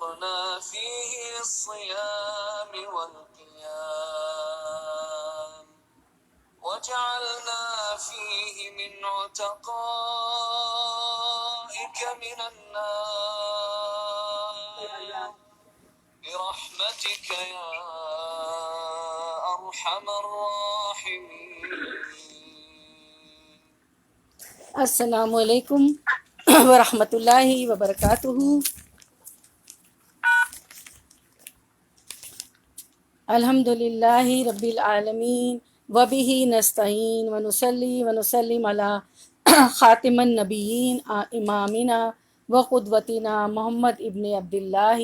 فرقنا فيه للصيام والقيام وجعلنا فيه من عتقائك من النار برحمتك يا أرحم الراحمين. السلام علیکم ورحمۃ اللہ وبرکاتہ۔ الحمد للہ رب العالمین وبہ نستعین ونصلی ونسلم علی خاتم النبیین امامنا وقدوتنا محمد ابن عبداللہ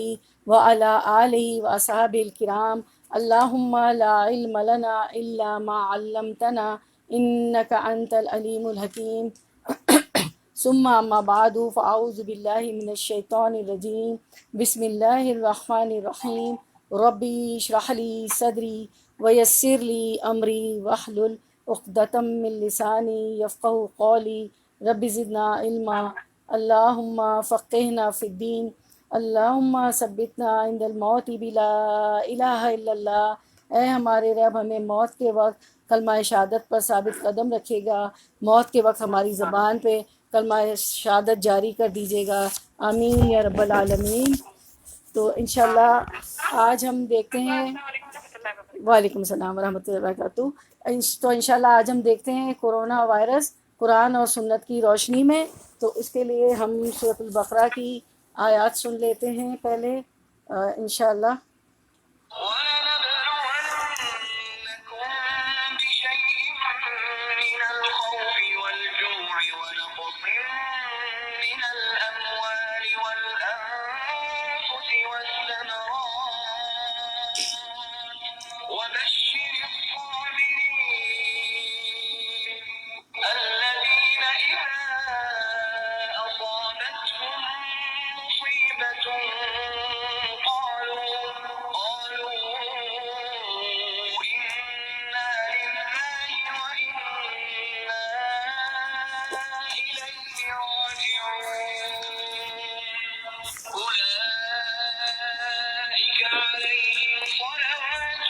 وعلی آلہ واصحابہ الکرام۔ اللہم لا علم لنا الا ما علمتنا انک انت العلیم الحکیم۔ ثم اما بعد فاعوذ باللہ من الشیطان الرجیم، بسم اللہ الرحمن الرحیم۔ ربی اشرح لی صدری ویسر لی امری واحلل عقدۃ من لسانی یفقہوا قولی۔ رب زدنا علما، اللہم فقہنا فی الدین، اللہم ثبتنا عند الموت بلا الہ الا اللہ۔ اے ہمارے رب، ہمیں موت کے وقت کلمہ شہادت پر ثابت قدم رکھے گا، موت کے وقت ہماری زبان پہ کلمہ شہادت جاری کر دیجیے گا، آمین یا رب العالمین۔ تو انشاءاللہ آج ہم دیکھتے ہیں، وعلیکم السلام ورحمۃ اللہ وبرکاتہ۔ تو انشاءاللہ آج ہم دیکھتے ہیں کورونا وائرس قرآن اور سنت کی روشنی میں۔ تو اس کے لیے ہم سورۃ البقرہ کی آیات سن لیتے ہیں پہلے انشاءاللہ۔ وَلَنَبْلُوَنَّكُم بِشَيْءٍ مِّنَ الْخَوْفِ وَالْجُوعِ وَنَقْصٍ مِّنَ الْأَمْوَالِ وَالْأَنفُسِ وَالثَّمَرَاتِ وَبَشِّرِ الصَّابِرِينَ الَّذِينَ إِذَا أَصَابَتْهُم مُّصِيبَةٌ قالوا إِنَّا لِلَّهِ وَإِنَّا إِلَيْهِ راجعون أُولَئِكَ عَلَيْهِمْ صَلَوَاتٌ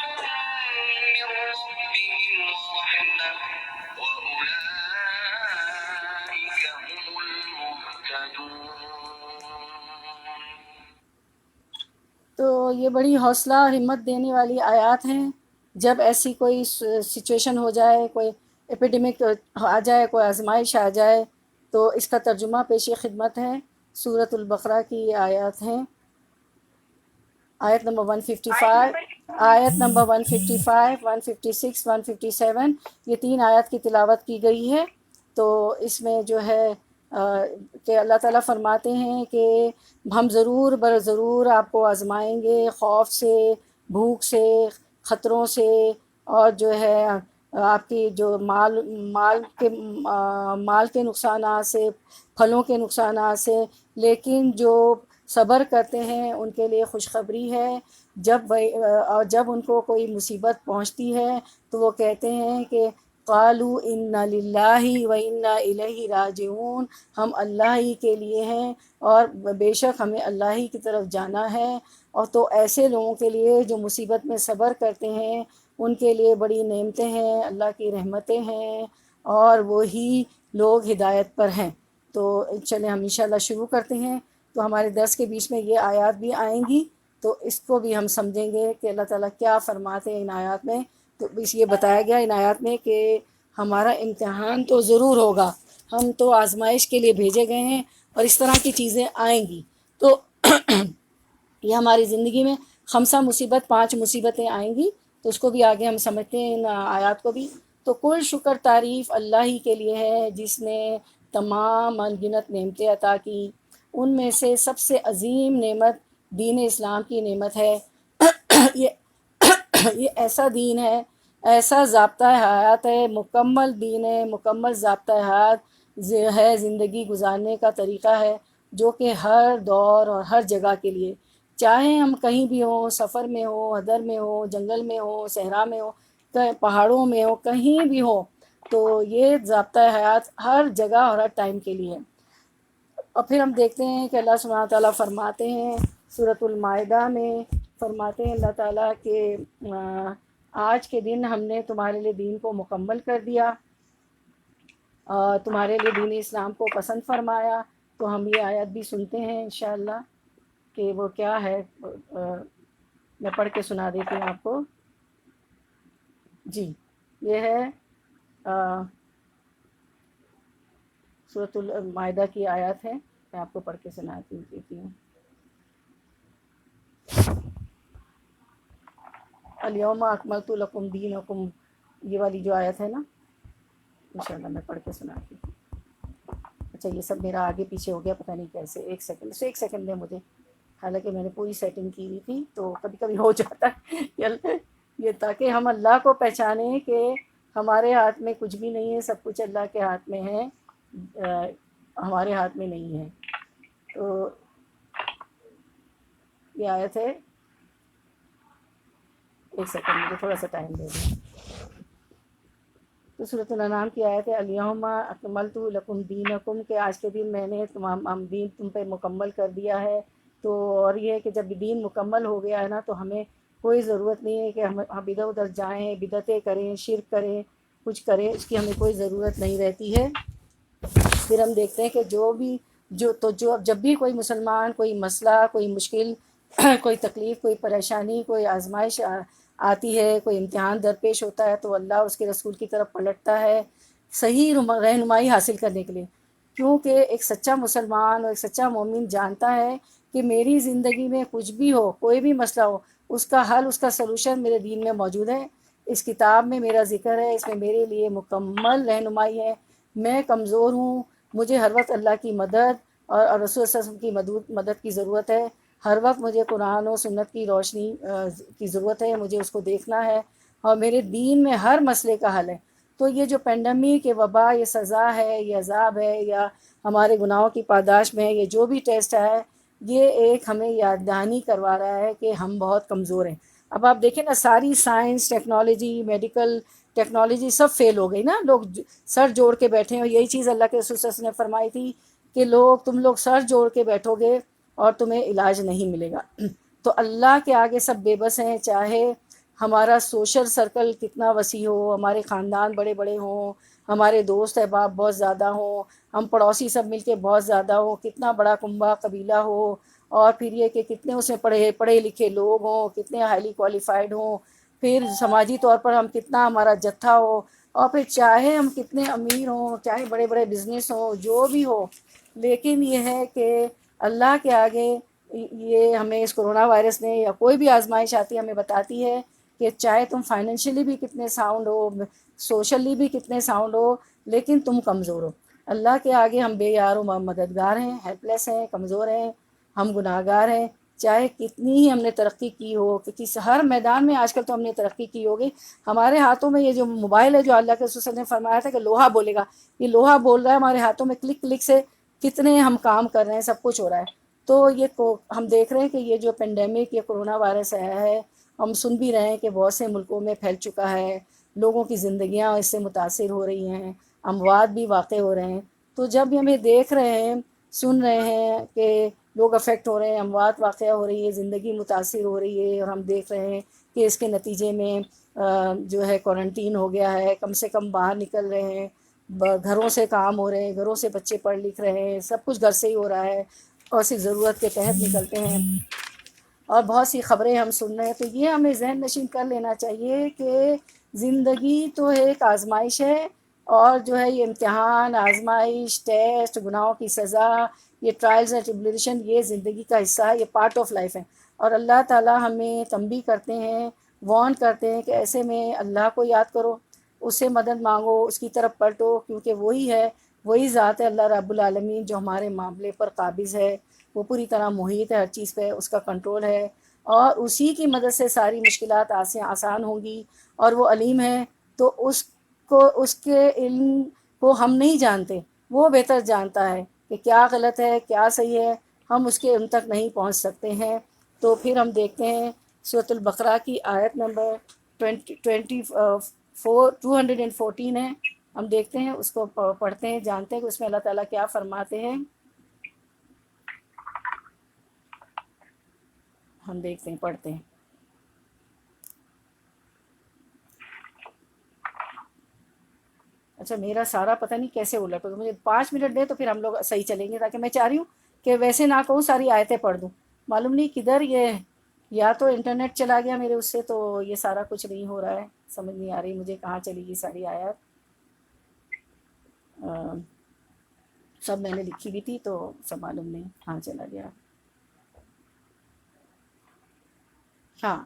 مِّن رَّبِّهِمْ وَرَحْمَةٌ وَأُولَئِكَ هُمُ الْمُهْتَدُونَ۔ تو یہ بڑی حوصلہ اور ہمت دینے والی آیات ہیں۔ جب ایسی کوئی سچویشن ہو جائے، کوئی ایپیڈیمک آ جائے، کوئی آزمائش آ جائے، تو اس کا ترجمہ پیش خدمت ہے۔ سورۃ البقرہ کی آیات ہیں، آیت نمبر 155، آیت نمبر 155، 156، 157، یہ 3 آیات کی تلاوت کی گئی ہے۔ تو اس میں جو ہے کہ اللہ تعالیٰ فرماتے ہیں کہ ہم ضرور ضرور آپ کو آزمائیں گے، خوف سے، بھوک سے، خطروں سے، اور جو ہے آپ کی جو مال کے نقصانات سے، پھلوں کے نقصانات سے، لیکن جو صبر کرتے ہیں ان کے لیے خوشخبری ہے۔ جب ان کو کوئی مصیبت پہنچتی ہے تو وہ کہتے ہیں کہ قالوا انا للہ و انا الیہ راجعون، ہم اللہ ہی کے لیے ہیں اور بے شک ہمیں اللہ ہی کی طرف جانا ہے۔ اور تو ایسے لوگوں کے لیے جو مصیبت میں صبر کرتے ہیں ان کے لیے بڑی نعمتیں ہیں، اللہ کی رحمتیں ہیں، اور وہی لوگ ہدایت پر ہیں۔ تو چلیں ہم انشاءاللہ شروع کرتے ہیں۔ تو ہمارے درس کے بیچ میں یہ آیات بھی آئیں گی، تو اس کو بھی ہم سمجھیں گے کہ اللہ تعالیٰ کیا فرماتے ہیں ان آیات میں۔ تو اس یہ بتایا گیا ان آیات میں کہ ہمارا امتحان تو ضرور ہوگا، ہم تو آزمائش کے لیے بھیجے گئے ہیں اور اس طرح کی چیزیں آئیں گی۔ تو یہ ہماری زندگی میں 5 مصیبت 5 مصیبتیں آئیں گی، تو اس کو بھی آگے ہم سمجھتے ہیں ان آیات کو بھی۔ تو کل شکر تعریف اللہ ہی کے لیے ہے جس نے تمام انگنت نعمتیں عطا کی۔ ان میں سے سب سے عظیم نعمت دین اسلام کی نعمت ہے۔ یہ ایسا دین ہے، ایسا ضابطہ حیات ہے، مکمل دین ہے، مکمل ضابطہ حیات ہے، زندگی گزارنے کا طریقہ ہے جو کہ ہر دور اور ہر جگہ کے لیے، چاہے ہم کہیں بھی ہوں، سفر میں ہوں، حضر میں ہوں، جنگل میں ہوں، صحرا میں ہوں، پہاڑوں میں ہوں، کہیں بھی ہوں، تو یہ ضابطہ حیات ہر جگہ اور ہر ٹائم کے لیے ہے۔ اور پھر ہم دیکھتے ہیں کہ اللہ سبحانہ تعالیٰ فرماتے ہیں سورۃ المائدہ میں فرماتے ہیں اللہ تعالیٰ کہ آج کے دن ہم نے تمہارے لیے دین کو مکمل کر دیا، تمہارے لیے دین اسلام کو پسند فرمایا۔ تو ہم یہ آیت بھی سنتے ہیں انشاءاللہ کہ وہ کیا ہے، میں پڑھ کے سنا دیتی ہوں آپ کو۔ جی، یہ ہے سورۃ المائدہ کی آیات ہے، میں آپ کو پڑھ کے سناتی دیتی ہوں۔ الیوم اکملت لکم دینکم، یہ والی جو آیت ہے نا، انشاءاللہ میں پڑھ کے سناتی ہوں۔ اچھا، یہ سب میرا آگے پیچھے ہو گیا، پتہ نہیں کیسے، ایک سیکنڈ دیں مجھے، حالانکہ میں نے پوری سیٹنگ کی ہوئی تھی، تو کبھی کبھی ہو جاتا ہے یہ تاکہ ہم اللہ کو پہچانیں کہ ہمارے ہاتھ میں کچھ بھی نہیں ہے، سب کچھ اللہ کے ہاتھ میں ہے، ہمارے ہاتھ میں نہیں ہے۔ تو یہ آیت ہے، ایک سیکنڈ مجھے تھوڑا سا ٹائم دے دیں۔ تو سورۃ الانعام کی آیت ہے، الیوم اکملت لکم دینکم، کہ آج کے دن میں نے تمام دین تم پہ مکمل کر دیا ہے۔ تو اور یہ ہے کہ جب دین مکمل ہو گیا ہے نا، تو ہمیں کوئی ضرورت نہیں ہے کہ ہم ادھر ادھر جائیں، بدعتیں کریں، شرک کریں، کچھ کریں، اس کی ہمیں کوئی ضرورت نہیں رہتی ہے۔ پھر ہم دیکھتے ہیں کہ جب بھی کوئی مسلمان کوئی مسئلہ، کوئی مشکل، کوئی تکلیف، کوئی پریشانی، کوئی آزمائش آتی ہے، کوئی امتحان درپیش ہوتا ہے، تو اللہ اس کے رسول کی طرف پلٹتا ہے صحیح رہنمائی حاصل کرنے کے لیے، کیونکہ ایک سچا مسلمان اور ایک سچا مومن جانتا ہے کہ میری زندگی میں کچھ بھی ہو، کوئی بھی مسئلہ ہو، اس کا حل، اس کا سلوشن میرے دین میں موجود ہے، اس کتاب میں میرا ذکر ہے، اس میں میرے لیے مکمل رہنمائی ہے۔ میں کمزور ہوں، مجھے ہر وقت اللہ کی مدد اور رسول صلی اللہ علیہ وسلم کی مدد کی ضرورت ہے، ہر وقت مجھے قرآن و سنت کی روشنی کی ضرورت ہے، مجھے اس کو دیکھنا ہے، اور میرے دین میں ہر مسئلے کا حل ہے۔ تو یہ جو پینڈیمک، یہ وبا، یہ سزا ہے، یہ عذاب ہے، یا ہمارے گناہوں کی پاداش میں ہے، یہ جو بھی ٹیسٹ ہے، یہ ایک ہمیں یاد دہانی کروا رہا ہے کہ ہم بہت کمزور ہیں۔ اب آپ دیکھیں نا، ساری سائنس، ٹیکنالوجی، میڈیکل ٹیکنالوجی سب فیل ہو گئی نا، لوگ سر جوڑ کے بیٹھے ہیں، اور یہی چیز اللہ کے رسول صلی اللہ علیہ وسلم نے فرمائی تھی کہ تم لوگ سر جوڑ کے بیٹھو گے اور تمہیں علاج نہیں ملے گا۔ تو اللہ کے آگے سب بے بس ہیں، چاہے ہمارا سوشل سرکل کتنا وسیع ہو، ہمارے خاندان بڑے بڑے ہوں، ہمارے دوست احباب بہت زیادہ ہوں، ہم پڑوسی سب مل کے بہت زیادہ ہوں، کتنا بڑا کنبہ قبیلہ ہو، اور پھر یہ کہ کتنے اس میں پڑھے لکھے لوگ ہوں، کتنے ہائیلی کوالیفائڈ ہوں، پھر سماجی طور پر ہم کتنا ہمارا جتھا ہو، اور پھر چاہے ہم کتنے امیر ہوں، چاہے بڑے بڑے بزنس ہوں، جو بھی ہو، لیکن یہ ہے کہ اللہ کے آگے یہ ہمیں اس کرونا وائرس نے یا کوئی بھی آزمائش آتی ہے ہمیں بتاتی ہے کہ چاہے تم فائنینشلی بھی کتنے ساؤنڈ ہو، سوشلی بھی کتنے ساؤنڈ ہو، لیکن تم کمزور ہو۔ اللہ کے آگے ہم بے یار و مددگار ہیں، ہیلپ لیس ہیں، کمزور ہیں، ہم گناہ گار ہیں، چاہے کتنی ہی ہم نے ترقی کی ہو، کسی ہر میدان میں آج کل تو ہم نے ترقی کی ہوگی۔ ہمارے ہاتھوں میں یہ جو موبائل ہے، جو اللہ کے رسول نے فرمایا تھا کہ لوہا بولے گا، یہ لوہا بول رہا ہے ہمارے ہاتھوں میں، کلک کلک سے کتنے ہم کام کر رہے ہیں، سب کچھ ہو رہا ہے۔ تو ہم دیکھ رہے ہیں کہ یہ جو پینڈیمک، یہ کرونا وائرس آیا ہے، ہم سن بھی رہے ہیں کہ بہت سے ملکوں میں پھیل چکا ہے، لوگوں کی زندگیاں اس سے متاثر ہو رہی ہیں، اموات بھی واقع ہو رہے ہیں۔ تو جب ہمیں دیکھ رہے ہیں، سن رہے ہیں کہ لوگ افیکٹ ہو رہے ہیں، اموات واقع ہو رہی ہے، زندگی متاثر ہو رہی ہے، اور ہم دیکھ رہے ہیں کہ اس کے نتیجے میں جو ہے کوارنٹین ہو گیا ہے، کم سے کم باہر نکل رہے ہیں، گھروں سے کام ہو رہے ہیں، گھروں سے بچے پڑھ لکھ رہے ہیں، سب کچھ گھر سے ہی ہو رہا ہے، اور صرف ضرورت کے تحت نکلتے ہیں، اور بہت سی خبریں ہم سن رہے ہیں۔ تو یہ ہمیں ذہن نشین کر لینا چاہیے کہ زندگی تو ایک آزمائش ہے، اور جو ہے یہ امتحان، آزمائش، ٹیسٹ، گناہوں کی سزا، یہ ٹرائلز اینڈ ٹریبولیشن، یہ زندگی کا حصہ ہے، یہ پارٹ آف لائف ہے۔ اور اللہ تعالیٰ ہمیں تنبیہ کرتے ہیں، وارن کرتے ہیں کہ ایسے میں اللہ کو یاد کرو، اس سے مدد مانگو، اس کی طرف پلٹو، کیونکہ وہی ذات ہے اللہ رب العالمین جو ہمارے معاملے پر قابض ہے، وہ پوری طرح محیط ہے، ہر چیز پہ اس کا کنٹرول ہے، اور اسی کی مدد سے ساری مشکلات آسان ہوں گی، اور وہ علیم ہے۔ تو اس کے علم کو ہم نہیں جانتے، وہ بہتر جانتا ہے کہ کیا غلط ہے، کیا صحیح ہے، ہم اس کے ان تک نہیں پہنچ سکتے ہیں۔ تو پھر ہم دیکھتے ہیں سورۃ البقرہ کی آیت نمبر 214 ہے، ہم دیکھتے ہیں، اس کو پڑھتے ہیں، جانتے ہیں کہ اس میں اللہ تعالیٰ کیا فرماتے ہیں۔ ہم دیکھتے ہیں، پڑھتے ہیں. اچھا میرا سارا پتہ نہیں کیسے الٹ ہو، مجھے 5 منٹ دے تو پھر ہم لوگ صحیح چلیں گے، تاکہ میں چاہ رہی ہوں کہ ویسے نہ کہوں ساری آیتیں پڑھ دوں. معلوم نہیں کدھر یہ، یا تو انٹرنیٹ چلا گیا میرے اس سے، تو یہ سارا کچھ نہیں ہو رہا ہے. سمجھ نہیں آ رہی مجھے کہاں چلی گئی ساری آیات. سب میں نے لکھی بھی تھی تو سب معلوم نہیں کہاں چلا گیا. ہاں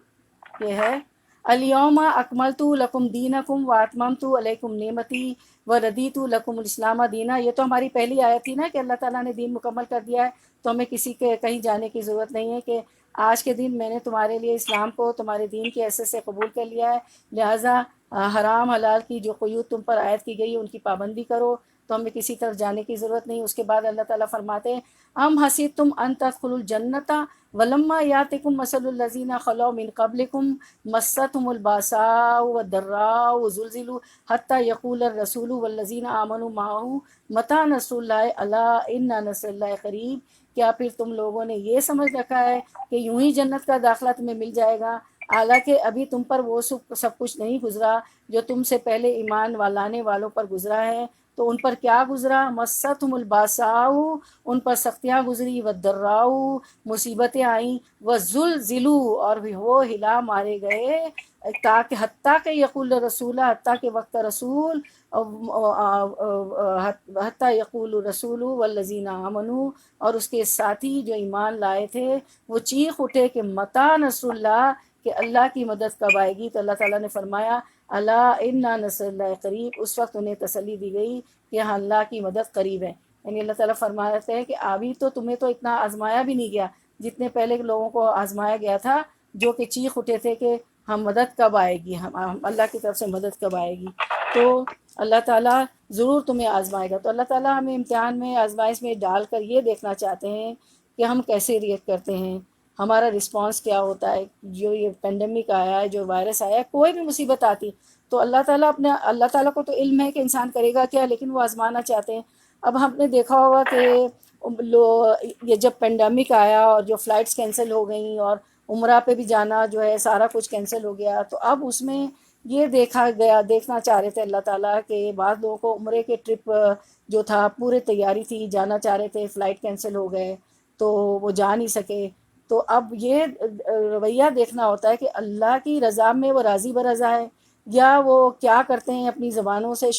یہ ہے الیوم اکملت لکم دینکم واتممت علیکم نعمتی وردیت لکم الاسلام دینا. یہ تو ہماری پہلی آیت تھی نا کہ اللہ تعالیٰ نے دین مکمل کر دیا ہے، تو ہمیں کسی کے کہیں جانے کی ضرورت نہیں ہے، کہ آج کے دن میں نے تمہارے لیے اسلام کو تمہارے دین کے حیثیت سے قبول کر لیا ہے، لہٰذا حرام حلال کی جو قیود تم پر عائد کی گئی ہے ان کی پابندی کرو. تو ہمیں کسی طرف جانے کی ضرورت نہیں. اس کے بعد اللہ تعالیٰ فرماتے ہیں ام حسبتم ان تدخلوا الجنۃ ولما یاتکم مثل الذین خلوا من قبلکم مستهم الباساء والضراء وزلزلوا حتى یقول الرسول والذین آمنوا معه متى نصر اللہ الا ان نصر اللہ قریب. کیا پھر تم لوگوں نے یہ سمجھ رکھا ہے کہ یوں ہی جنت کا داخلہ تمہیں مل جائے گا، حالانکہ ابھی تم پر وہ سب کچھ نہیں گزرا جو تم سے پہلے ایمان لانے والوں پر گزرا ہے. تو ان پر کیا گزرا؟ مستہم الباساء، ان پر سختیاں گزری، والضراء، مصیبتیں آئیں، وزلزلوا، اور بھی وہ ہلا مارے گئے، تاکہ حتیٰ کہ یقول رسول، حتیٰ کہ وقت رسول، حتیٰ یقول رسول والذین آمنوا، اور اس کے ساتھی جو ایمان لائے تھے وہ چیخ اٹھے کہ متی نصر اللہ، کہ اللہ کی مدد کب آئے گی. تو اللہ تعالیٰ نے فرمایا الا ان نصر اللہ قریب. اس وقت انہیں تسلی دی گئی کہ ہاں اللہ کی مدد قریب ہے. یعنی اللہ تعالیٰ فرماتے ہیں کہ ابھی تو تمہیں تو اتنا آزمایا بھی نہیں گیا جتنے پہلے کے لوگوں کو آزمایا گیا تھا، جو کہ چیخ اٹھے تھے کہ ہم مدد کب آئے گی، ہم اللہ کی طرف سے مدد کب آئے گی. تو اللہ تعالیٰ ضرور تمہیں آزمائے گا. تو اللہ تعالیٰ ہمیں امتحان میں، آزمائش میں ڈال کر یہ دیکھنا چاہتے ہیں کہ ہم کیسے ریئیکٹ کرتے ہیں، ہمارا رسپانس کیا ہوتا ہے. جو یہ پینڈیمک آیا ہے، جو وائرس آیا ہے، کوئی بھی مصیبت آتی تو اللہ تعالیٰ کو تو علم ہے کہ انسان کرے گا کیا، لیکن وہ آزمانا چاہتے ہیں. اب ہم نے دیکھا ہوگا کہ یہ جب پینڈیمک آیا اور جو فلائٹس کینسل ہو گئیں اور عمرہ پہ بھی جانا جو ہے سارا کچھ کینسل ہو گیا، تو اب اس میں یہ دیکھنا چاہ رہے تھے اللہ تعالیٰ کہ بعض لوگوں کو عمرے کے ٹرپ جو تھا پورے تیاری تھی، جانا چاہ رہے تھے، فلائٹ کینسل ہو گئے تو وہ جا نہیں سکے. تو اب یہ رویہ دیکھنا ہوتا ہے کہ اللہ کی رضا میں وہ راضی برضا ہے، یا وہ کیا کرتے ہیں، اپنی زبانوں سے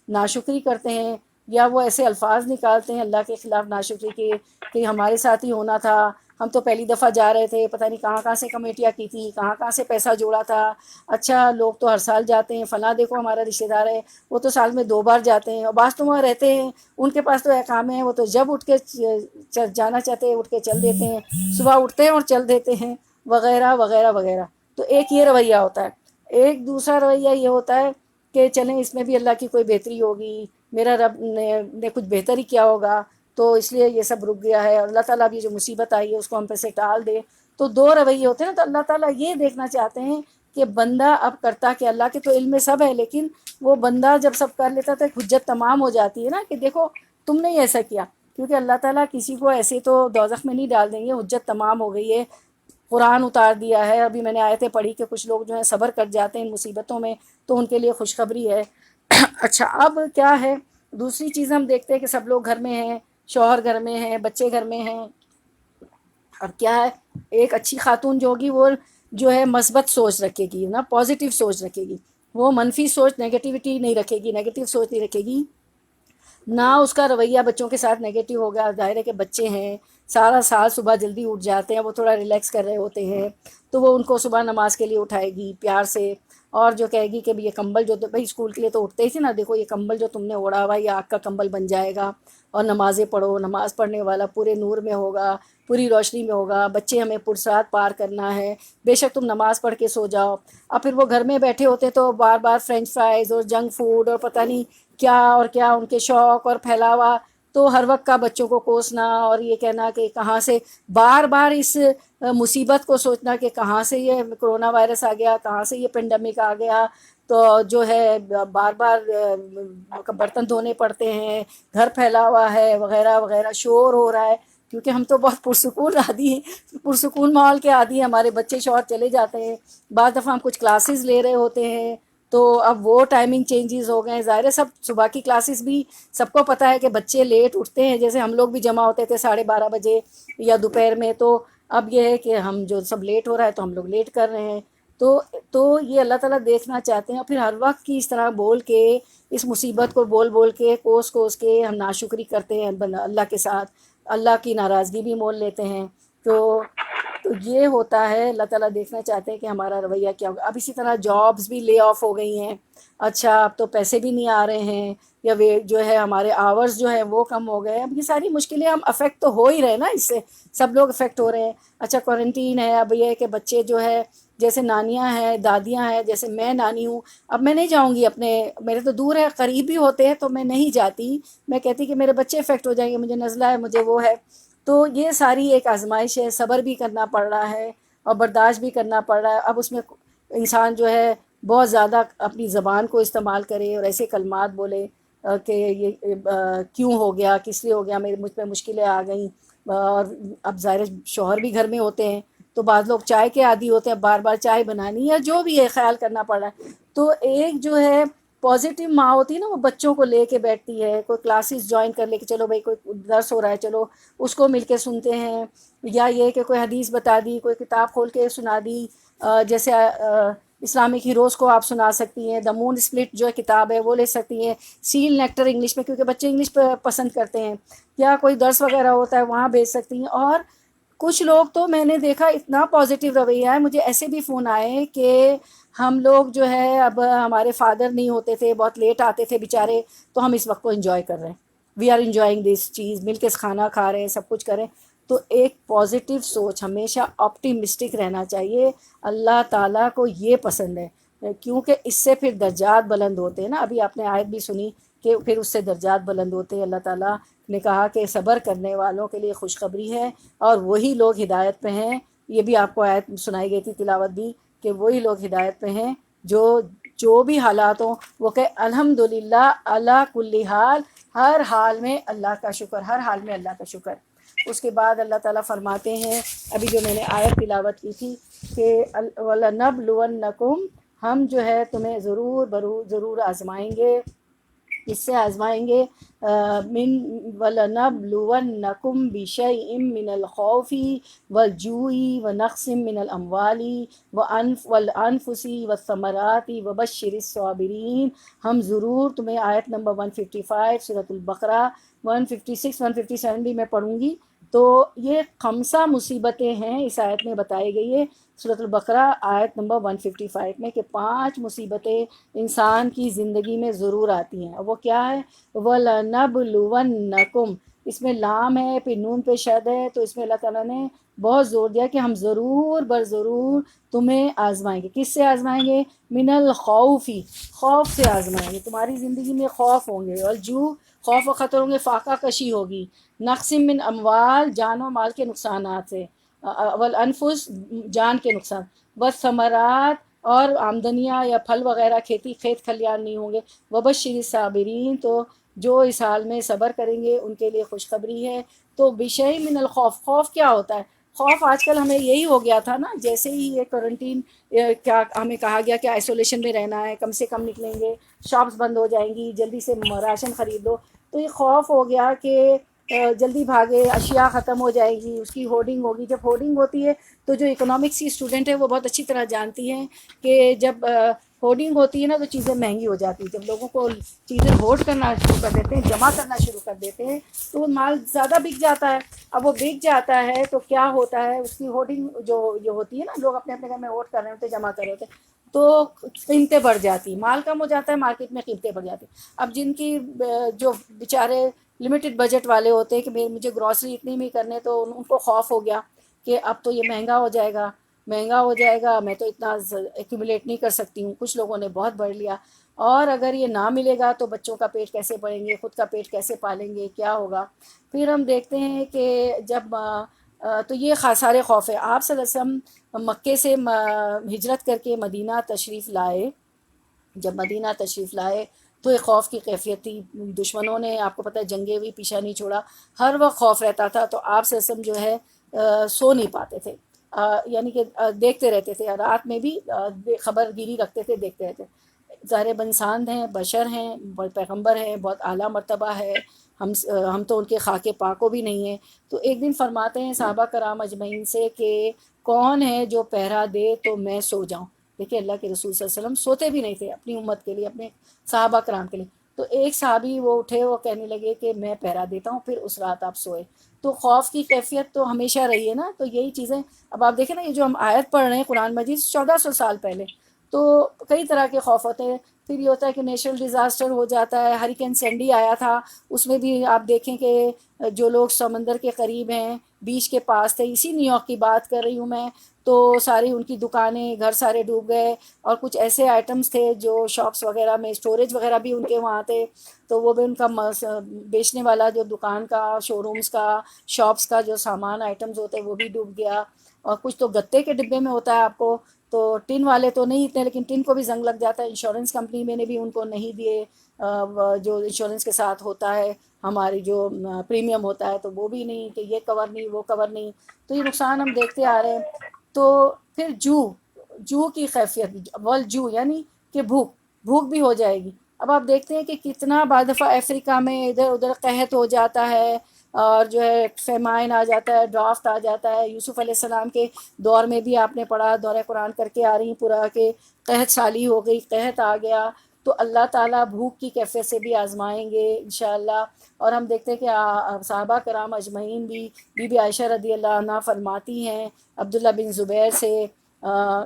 ناشکری کرتے ہیں، یا وہ ایسے الفاظ نکالتے ہیں اللہ کے خلاف ناشکری کے کہ ہمارے ساتھ ہی ہونا تھا، ہم تو پہلی دفعہ جا رہے تھے، پتہ نہیں کہاں کہاں سے کمیٹیاں کی تھی، کہاں کہاں سے پیسہ جوڑا تھا. اچھا لوگ تو ہر سال جاتے ہیں، فلاں دیکھو ہمارا رشتہ دار ہے وہ تو سال میں 2 بار جاتے ہیں، اور بعض تو وہاں رہتے ہیں، ان کے پاس تو اقامے ہیں، وہ تو جب اٹھ کے جانا چاہتے ہیں اٹھ کے چل دیتے ہیں، صبح اٹھتے ہیں اور چل دیتے ہیں، وغیرہ وغیرہ وغیرہ. تو ایک یہ رویہ ہوتا ہے. ایک دوسرا رویہ یہ ہوتا ہے کہ چلیں اس میں بھی اللہ کی کوئی بہتری ہوگی، میرا رب نے کچھ بہتر ہی کیا ہوگا، تو اس لیے یہ سب رک گیا ہے، اور اللہ تعالیٰ بھی جو مصیبت آئی ہے اس کو ہم پہ سے ٹال دے. تو دو رویے ہوتے ہیں نا. تو اللہ تعالیٰ یہ دیکھنا چاہتے ہیں کہ بندہ اب کرتا کہ اللہ کے تو علم میں سب ہے، لیکن وہ بندہ جب سب کر لیتا تو ایک حجت تمام ہو جاتی ہے نا کہ دیکھو تم نے ایسا کیا. کیونکہ اللہ تعالیٰ کسی کو ایسے تو دوزخ میں نہیں ڈال دیں گے، حجت تمام ہو گئی ہے، قرآن اتار دیا ہے. ابھی میں نے آیتیں پڑھی کہ کچھ لوگ جو ہیں صبر کر جاتے ہیں ان مصیبتوں میں، تو ان کے لیے خوشخبری ہے. اچھا اب کیا ہے، دوسری چیز ہم دیکھتے ہیں کہ سب لوگ گھر میں ہیں، شوہر گھر میں ہیں، بچے گھر میں ہیں. اب کیا ہے، ایک اچھی خاتون جو ہوگی وہ جو ہے مثبت سوچ رکھے گی نا، پازیٹیو سوچ رکھے گی، وہ منفی سوچ نیگیٹیوٹی نہیں رکھے گی، نیگیٹیو سوچ نہیں رکھے گی. نہ اس کا رویہ بچوں کے ساتھ نیگیٹو ہوگا. ظاہر ہے کہ بچے ہیں، سارا سال صبح جلدی اٹھ جاتے ہیں، وہ تھوڑا ریلیکس کر رہے ہوتے ہیں، تو وہ ان کو صبح نماز کے لیے اٹھائے گی پیار سے، اور جو کہے گی کہ یہ کمبل جو بھائی اسکول کے لیے تو اٹھتے ہی تھے نا، دیکھو یہ کمبل جو تم نے اوڑھا ہوا یہ آگ کا کمبل بن جائے گا، اور نمازیں پڑھو، نماز پڑھنے والا پورے نور میں ہوگا، پوری روشنی میں ہوگا، بچے ہمیں پرسرات پار کرنا ہے، بے شک تم نماز پڑھ کے سو جاؤ. اور پھر وہ گھر میں بیٹھے ہوتے تو بار بار فرینچ فرائز اور جنک فوڈ اور پتہ نہیں کیا اور کیا ان کے شوق اور پھیلاوا، تو ہر وقت کا بچوں کو کوسنا اور یہ کہنا کہ کہاں سے بار بار اس مصیبت کو سوچنا کہ کہاں سے یہ کرونا وائرس آ گیا، کہاں سے یہ پینڈیمک آ گیا. تو جو ہے بار بار برتن دھونے پڑتے ہیں، گھر پھیلا ہوا ہے، وغیرہ وغیرہ، شور ہو رہا ہے. کیونکہ ہم تو بہت پرسکون عادی ہیں، پرسکون ماحول کے عادی ہیں، ہمارے بچے شوہر چلے جاتے ہیں، بعض دفعہ ہم کچھ کلاسز لے رہے ہوتے ہیں تو اب وہ ٹائمنگ چینجز ہو گئے ہیں، ظاہر ہے سب صبح کی کلاسز بھی سب کو پتہ ہے کہ بچے لیٹ اٹھتے ہیں، جیسے ہم لوگ بھی جمع ہوتے تھے 12:30 بجے یا دوپہر میں، تو اب یہ ہے کہ ہم جو سب لیٹ ہو رہا ہے تو ہم لوگ لیٹ کر رہے ہیں، تو یہ اللہ تعالیٰ دیکھنا چاہتے ہیں، اور پھر ہر وقت کی اس طرح بول کے اس مصیبت کو بول کے کوس کے ہم ناشکری کرتے ہیں اللہ کے ساتھ، اللہ کی ناراضگی بھی مول لیتے ہیں، تو یہ ہوتا ہے، اللہ تعالیٰ دیکھنا چاہتے ہیں کہ ہمارا رویہ کیا ہوگا۔ اب اسی طرح جابز بھی لے آف ہو گئی ہیں، اچھا اب تو پیسے بھی نہیں آ رہے ہیں، یا جو ہے ہمارے آورز جو ہے وہ کم ہو گئے، اب یہ ساری مشکلیں، ہم افیکٹ تو ہو ہی رہے نا، اس سے سب لوگ افیکٹ ہو رہے ہیں۔ اچھا کوارنٹین ہے، اب یہ ہے کہ بچے جو ہے جیسے نانیاں ہیں، دادیاں ہیں، جیسے میں نانی ہوں، اب میں نہیں جاؤں گی اپنے، میرے تو دور ہے، قریب بھی ہوتے ہیں تو میں نہیں جاتی، میں کہتی کہ میرے بچے افیکٹ ہو جائیں گے، مجھے نزلہ ہے، مجھے وہ ہے، تو یہ ساری ایک آزمائش ہے، صبر بھی کرنا پڑ رہا ہے اور برداشت بھی کرنا پڑ رہا ہے۔ اب اس میں انسان جو ہے بہت زیادہ اپنی زبان کو استعمال کرے اور ایسے کلمات بولے کہ یہ کیوں ہو گیا، کس لیے ہو گیا، مجھ پہ مشکلیں آ گئیں، اور اب ظاہر شوہر بھی گھر میں ہوتے ہیں تو بعض لوگ چائے کے عادی ہوتے ہیں، بار بار چائے بنانی یا جو بھی ہے خیال کرنا پڑ رہا ہے، تو ایک جو ہے پازیٹیو ماں ہوتی ہے نا، وہ بچوں کو لے کے بیٹھتی ہے، کوئی کلاسز جوائن کر لے کہ چلو بھائی کوئی درس ہو رہا ہے، چلو اس کو مل کے سنتے ہیں، یا یہ کہ کوئی حدیث بتا دی، کوئی کتاب کھول کے سنا دی، جیسے اسلامک ہیروز کو آپ سنا سکتی ہیں، دا مون اسپلٹ جو کتاب ہے وہ لے سکتی ہیں، سیل نیکٹر انگلش میں، کیونکہ بچے انگلش پسند کرتے ہیں، یا کوئی درس وغیرہ ہوتا ہے وہاں بھیج سکتی ہیں۔ اور کچھ لوگ تو میں نے دیکھا اتنا پازیٹیو رویہ ہے، مجھے ایسے بھی فون آئے کہ ہم لوگ جو ہے اب ہمارے فادر نہیں ہوتے تھے، بہت لیٹ آتے تھے بیچارے، تو ہم اس وقت کو انجوائے کر رہے ہیں، وی آر انجوائنگ دس چیز، مل کے کھانا کھا رہے ہیں، سب کچھ کریں، تو ایک پازیٹیو سوچ، ہمیشہ آپٹیمسٹک رہنا چاہیے، اللہ تعالیٰ کو یہ پسند ہے، کیونکہ اس سے پھر درجات بلند ہوتے ہیں نا، ابھی آپ نے آیت بھی سنی کہ پھر اس سے درجات بلند ہوتے ہیں، اللہ تعالیٰ نے کہا کہ صبر کرنے والوں کے لیے خوشخبری ہے اور وہی لوگ ہدایت پہ ہیں، یہ بھی آپ کو آیت سنائی گئی تھی تلاوت بھی، کہ وہی لوگ ہدایت پہ ہیں جو بھی حالات ہوں وہ کہ الحمدللہ علی کل حال، ہر حال میں اللہ کا شکر، ہر حال میں اللہ کا شکر۔ اس کے بعد اللہ تعالیٰ فرماتے ہیں، ابھی جو میں نے آیت تلاوت کی تھی کہ وَلَنَبْلُوَنَّكُمْ، ہم جو ہے تمہیں ضرور آزمائیں گے، اس سے آزمائیں گے، من وَلَنَبْلُوَنَّكُمْ بِشَيْءٍ مِّنَ الْخَوْفِ وَالْجُوعِ وَنَقْصٍ مِّنَ الْأَمْوَالِ وَالْأَنفُسِ وَالثَّمَرَاتِ وَبَشِّرِ الصَّابِرِينَ، ہم ضرور تمہیں، آیت نمبر 155 سورۃ البقرہ، 156 157 بھی میں پڑھوں گی، تو یہ خمسہ مصیبتیں ہیں اس آیت میں بتائی گئی ہے، سورۃ البقرہ آیت نمبر 155 میں، کہ 5 مصیبتیں انسان کی زندگی میں ضرور آتی ہیں، اور وہ کیا ہے؟ وَلَنَبْلُوَنَّكُمْ، اس میں لام ہے، پھر نون پہ شد ہے، تو اس میں اللہ تعالیٰ نے بہت زور دیا کہ ہم ضرور ضرور تمہیں آزمائیں گے۔ کس سے آزمائیں گے؟ من الخوفی، خوف سے آزمائیں گے، تمہاری زندگی میں خوف ہوں گے، اور جو خوف و خطر ہوں گے، فاقہ کشی ہوگی، نقص من اموال، جان و مال کے نقصانات سے، والانفس، جان کے نقصان، والثمرات، اور آمدنیاں یا پھل وغیرہ، کھیت کھلیان نہیں ہوں گے، وبشر الصابرین، تو جو اس حال میں صبر کریں گے ان کے لیے خوشخبری ہے۔ تو بشیء من الخوف، خوف کیا ہوتا ہے؟ خوف آج کل ہمیں یہی ہو گیا تھا نا، جیسے ہی یہ کوارنٹین، کیا ہمیں کہا گیا کہ آئسولیشن میں رہنا ہے، کم سے کم نکلیں گے، شاپس بند ہو جائیں گی، جلدی سے راشن خرید لو، تو یہ خوف ہو گیا کہ جلدی بھاگے، اشیاء ختم ہو جائے گی، اس کی ہورڈنگ ہوگی، جب ہورڈنگ ہوتی ہے تو جو اکنامکس کی اسٹوڈنٹ ہے وہ بہت اچھی طرح جانتی ہیں کہ جب ہورڈنگ ہوتی ہے نا تو چیزیں مہنگی ہو جاتی ہیں، جب لوگوں کو چیزیں ہولڈ کرنا شروع کر دیتے ہیں، جمع کرنا شروع کر دیتے ہیں، تو وہ مال زیادہ بک جاتا ہے، اب وہ بک جاتا ہے تو کیا ہوتا ہے، اس کی ہورڈنگ جو ہوتی ہے نا، لوگ اپنے اپنے گھر میں ہولڈ کر رہے ہوتے ہیں، جمع کر رہے ہوتے ہیں، تو قیمتیں بڑھ جاتی، مال کم ہو جاتا ہے، مارکیٹ میں قیمتیں بڑھ جاتی۔ اب جن کی جو بیچارے لمیٹڈ بجٹ والے ہوتے ہیں کہ مجھے گروسری اتنی میں کرنے، تو ان کو خوف ہو گیا کہ اب تو یہ مہنگا ہو جائے گا، میں تو اتنا ایکومولیٹ نہیں کر سکتی ہوں، کچھ لوگوں نے بہت بڑھ لیا، اور اگر یہ نہ ملے گا تو بچوں کا پیٹ کیسے پالیں گے، خود کا پیٹ کیسے پالیں گے، کیا ہوگا؟ پھر ہم دیکھتے ہیں کہ جب تو یہ سارے خوف ہے۔ آپ صلی اللہ علیہ وسلم مکے سے ہجرت کر کے مدینہ تشریف لائے، جب مدینہ تشریف لائے تو ایک خوف کی کیفیت تھی. دشمنوں نے آپ کو پتہ ہے جنگیں بھی پیچھا نہیں چھوڑا، ہر وقت خوف رہتا تھا. تو آپ سے جو ہے سو نہیں پاتے تھے، یعنی کہ دیکھتے رہتے تھے رات میں بھی، خبر گیری رکھتے تھے، دیکھتے رہتے. ظاہر بنسان ہیں، بشر ہیں، پیغمبر ہیں، بہت اعلیٰ مرتبہ ہے. ہم تو ان کے خاک پاکو بھی نہیں ہیں. تو ایک دن فرماتے ہیں صحابہ کرام اجمعین سے کہ کون ہے جو پہرا دے تو میں سو جاؤں. دیکھیں اللہ کے رسول صلی اللہ علیہ وسلم سوتے بھی نہیں تھے اپنی امت کے لیے، اپنے صحابہ کرام کے لیے. تو ایک صحابی وہ اٹھے، وہ کہنے لگے کہ میں پہرا دیتا ہوں، پھر اس رات آپ سوئے. تو خوف کی کیفیت تو ہمیشہ رہی ہے نا. تو یہی چیزیں اب آپ دیکھیں نا، یہ جو ہم آیت پڑھ رہے ہیں قرآن مجید 1400 سال پہلے، تو کئی طرح کے خوف ہوتے ہیں. پھر یہ ہوتا ہے کہ نیچرل ڈیزاسٹر ہو جاتا ہے. ہریکین سینڈی آیا تھا، اس میں بھی آپ دیکھیں کہ جو لوگ سمندر کے قریب ہیں، بیچ کے پاس تھے، اسی نیو یارک کی بات کر رہی ہوں میں، تو ساری ان کی دکانیں، گھر سارے ڈوب گئے. اور کچھ ایسے آئٹمس تھے جو شاپس وغیرہ میں، اسٹوریج وغیرہ بھی ان کے وہاں تھے، تو وہ بھی ان کا بیچنے والا جو دکان کا، شو رومز کا، شاپس کا جو سامان آئٹمز ہوتے ہیں وہ بھی ڈوب گیا. اور کچھ تو گتے کے ڈبے میں ہوتا ہے آپ کو، تو ٹن والے تو نہیں اتنے، لیکن ٹن کو بھی زنگ لگ جاتا ہے. انشورنس کمپنی میں نے بھی ان کو نہیں دیے، جو انشورنس کے ساتھ ہوتا ہے ہماری جو پریمیم ہوتا ہے، تو وہ بھی نہیں، کہ یہ کور نہیں، وہ کور نہیں. تو یہ نقصان ہم دیکھتے آ رہے ہیں. تو پھر جو کی خیفیت، جو یعنی کہ بھوک بھی ہو جائے گی. اب آپ دیکھتے ہیں کہ کتنا بعض دفعہ افریقہ میں ادھر ادھر قحط ہو جاتا ہے، اور جو ہے فیمائن آ جاتا ہے، ڈرافٹ آ جاتا ہے. یوسف علیہ السلام کے دور میں بھی آپ نے پڑھا، دورہ قرآن کر کے آ رہی ہیں پورا، کہ قحط سالی ہو گئی، قحط آ گیا. تو اللہ تعالیٰ بھوک کی کیفیت سے بھی آزمائیں گے انشاءاللہ. اور ہم دیکھتے ہیں کہ صحابہ کرام اجمعین بھی، بی بی عائشہ رضی اللہ عنہ فرماتی ہیں عبداللہ بن زبیر سے.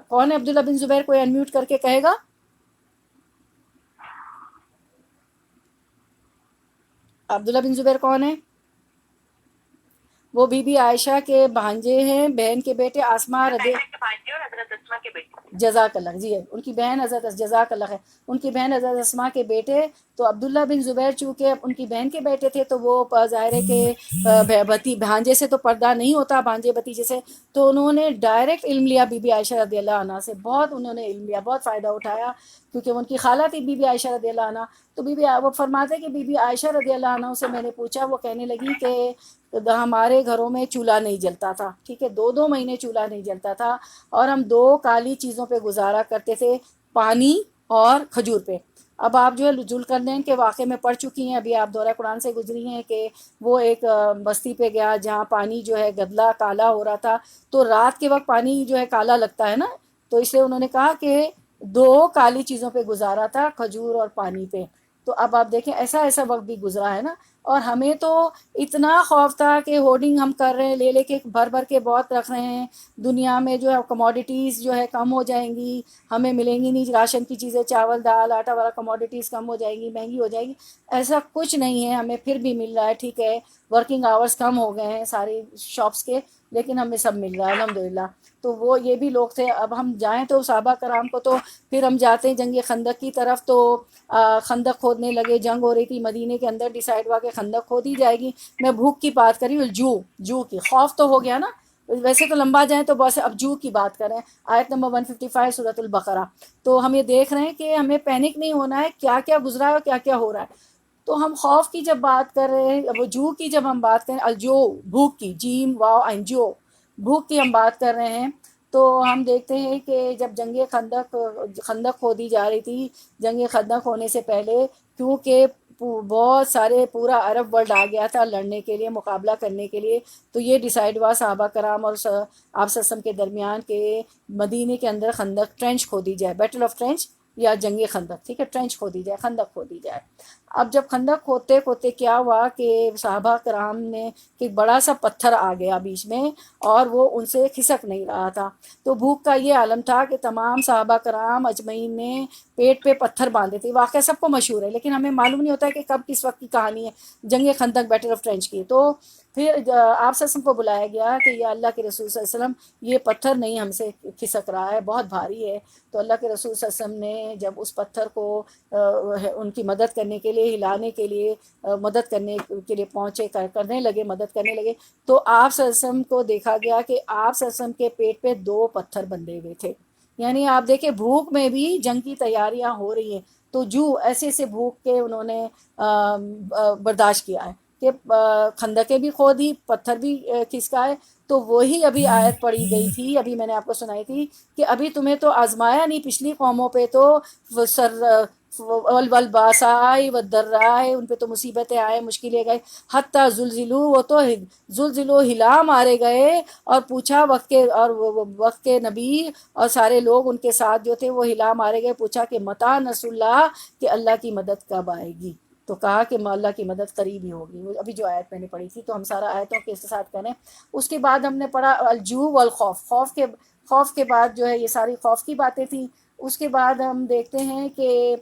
کون ہے عبداللہ بن زبیر؟ کوئی انمیوٹ کر کے کہے گا عبداللہ بن زبیر کون ہے؟ وہ بی بی عائشہ کے بھانجے ہیں، بہن کے بیٹے آسماء رضی. جزاک اللہ، جی ہے ان کی بہن حضرت، جزاک اللہ ہے، ان کی بہن حضرت اسماء کے بیٹے. تو عبداللہ بن زبیر چونکہ ان کی بہن کے بیٹے تھے، تو وہ ظاہر ہے کہ بھانجے سے تو پردہ نہیں ہوتا، بھانجے بھتیجے سے. تو انہوں نے ڈائریکٹ علم لیا بی بی عائشہ رضی اللہ عنہ سے، بہت انہوں نے علم لیا، بہت فائدہ اٹھایا، کیونکہ ان کی خالہ تھی بی بی عائشہ رضی اللہ عنہ. تو وہ فرماتے کہ بی بی عائشہ رضی اللہ عنہ سے میں نے پوچھا، وہ کہنے لگی کہ ہمارے گھروں میں چولہا نہیں جلتا تھا، ٹھیک ہے، 2 مہینے چولہا نہیں جلتا تھا، اور ہم 2 کالی چیزوں پہ گزارا کرتے تھے، پانی اور کھجور پہ. اب آپ جو ہے ذوالقرنین کے واقعے میں پڑھ چکی ہیں، ابھی آپ دورہ قرآن سے گزری ہیں، کہ وہ ایک بستی پہ گیا جہاں پانی جو ہے گدلا کالا ہو رہا تھا. تو رات کے وقت پانی جو ہے کالا لگتا ہے نا، تو اس لیے انہوں نے کہا کہ 2 کالی چیزوں پہ گزارا تھا، کھجور اور پانی پہ. تو اب آپ دیکھیں ایسا وقت بھی گزرا ہے نا. اور ہمیں تو اتنا خوف تھا کہ ہوڈنگ ہم کر رہے ہیں، لے کے بھر بھر کے بہت رکھ رہے ہیں. دنیا میں جو ہے کموڈیٹیز جو ہے کم ہو جائیں گی، ہمیں ملیں گی نہیں راشن کی چیزیں، چاول دال آٹا والا کموڈیٹیز کم ہو جائیں گی، مہنگی ہو جائے گی. ایسا کچھ نہیں ہے، ہمیں پھر بھی مل رہا ہے. ٹھیک ہے ورکنگ آورز کم ہو گئے ہیں ساری شاپس کے، لیکن ہمیں سب مل رہا ہے الحمدللہ. تو وہ یہ بھی لوگ تھے. اب ہم جائیں تو صحابہ کرام کو، تو پھر ہم جاتے ہیں جنگ خندق کی طرف، تو خندق کھودنے لگے. جنگ ہو رہی تھی مدینے کے اندر، ڈیسائیڈ ہوا کہ خندق کھودی جائے گی. میں بھوک کی بات کری ہوں، جو کی خوف تو ہو گیا نا، ویسے تو لمبا جائیں تو بس. اب جو کی بات کریں، آیت نمبر 155 سورۃ البقرہ. تو ہم یہ دیکھ رہے ہیں کہ ہمیں پینک نہیں ہونا ہے، کیا کیا گزرا ہے اور کیا کیا ہو رہا ہے. تو ہم خوف کی جب بات کر رہے ہیں، وہ جو کی جب ہم بات کریں، الجو بھوک کی، جیم واو عین جو، بھوک کی ہم بات کر رہے ہیں. تو ہم دیکھتے ہیں کہ جب جنگ خندق کھودی جا رہی تھی، جنگ خندق ہونے سے پہلے، کیونکہ بہت سارے پورا عرب ورلڈ آ گیا تھا لڑنے کے لیے، مقابلہ کرنے کے لیے. تو یہ ڈیسائیڈ ہوا صحابہ کرام اور آپ وسلم کے درمیان کے مدینے کے اندر خندق ٹرینچ کھودی جائے، بیٹل آف ٹرینچ یا جنگ خندق، ٹھیک ہے، ٹرینچ کھودی جائے، خندق کھودی جائے. اب جب خندق کھودتے کھودتے کیا ہوا کہ صحابہ کرام نے کہ بڑا سا پتھر آ گیا بیچ میں، اور وہ ان سے کھسک نہیں رہا تھا. تو بھوک کا یہ عالم تھا کہ تمام صحابہ کرام اجمعین نے پیٹ پہ پتھر باندھے تھے. واقعہ سب کو مشہور ہے، لیکن ہمیں معلوم نہیں ہوتا ہے کہ کب کس وقت کی کہانی ہے جنگ خندق، بیٹل آف ٹرینچ کی. تو پھر آپ صلی اللہ علیہ وسلم کو بلایا گیا کہ یا اللہ کے رسول صلی اللہ علیہ وسلم، یہ پتھر نہیں ہم سے کھسک رہا ہے، بہت بھاری ہے. تو اللہ کے رسول صلی اللہ علیہ وسلم نے جب اس پتھر کو ان کی مدد کرنے کے لیے، ہلانے کے لیے، مدد کرنے کے لیے پہنچے، کرنے لگے، مدد کرنے لگے، تو آپ صلی اللہ علیہ وسلم کو دیکھا گیا کہ آپ صلی اللہ علیہ وسلم کے پیٹ پہ 2 پتھر بندھے ہوئے تھے. یعنی آپ دیکھیں بھوک میں بھی جنگ کی تیاریاں ہو رہی ہیں. تو جو ایسے ایسے بھوک کے انہوں نے برداشت کیا ہے کہ خندقیں بھی کھودی، پتھر بھی کھسکائے. تو وہی ابھی آیت پڑھی گئی تھی، ابھی میں نے آپ کو سنائی تھی کہ ابھی تمہیں تو آزمایا نہیں، پچھلی قوموں پہ تو سر والباسائی والضرائی، ان پہ تو مصیبتیں آئے، مشکلیں گئے، حتیٰ زلزلو، وہ تو زلزلو ہلا مارے گئے. اور پوچھا وقت کے نبی اور سارے لوگ ان کے ساتھ جو تھے وہ ہلا مارے گئے، پوچھا کہ متى نصر اللہ، کہ اللہ کی مدد کب آئے گی. تو کہا کہ اللہ کی مدد قریب ہی ہوگی. ابھی جو آیت میں نے پڑھی تھی، تو ہم سارا آیتوں کے ساتھ کریں. اس کے بعد ہم نے پڑھا الجوع والخوف، خوف کے بعد جو ہے یہ ساری خوف کی باتیں تھیں. اس کے بعد ہم دیکھتے ہیں کہ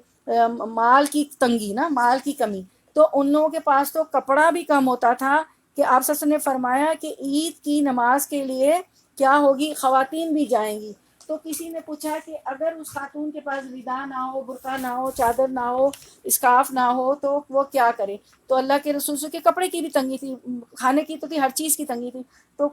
مال کی تنگی، نا مال کی کمی. تو ان لوگوں کے پاس تو کپڑا بھی کم ہوتا تھا کہ آپ صلی اللہ علیہ وسلم نے فرمایا کہ عید کی نماز کے لیے کیا ہوگی، خواتین بھی جائیں گی. تو کسی نے پوچھا کہ اگر اس خاتون کے پاس رداء نہ ہو، برقع نہ ہو، چادر نہ ہو، اسکارف نہ ہو، تو وہ کیا کرے. تو اللہ کے رسول کے کپڑے کی بھی تنگی تھی، کھانے کی تو تھی، ہر چیز کی تنگی تھی. تو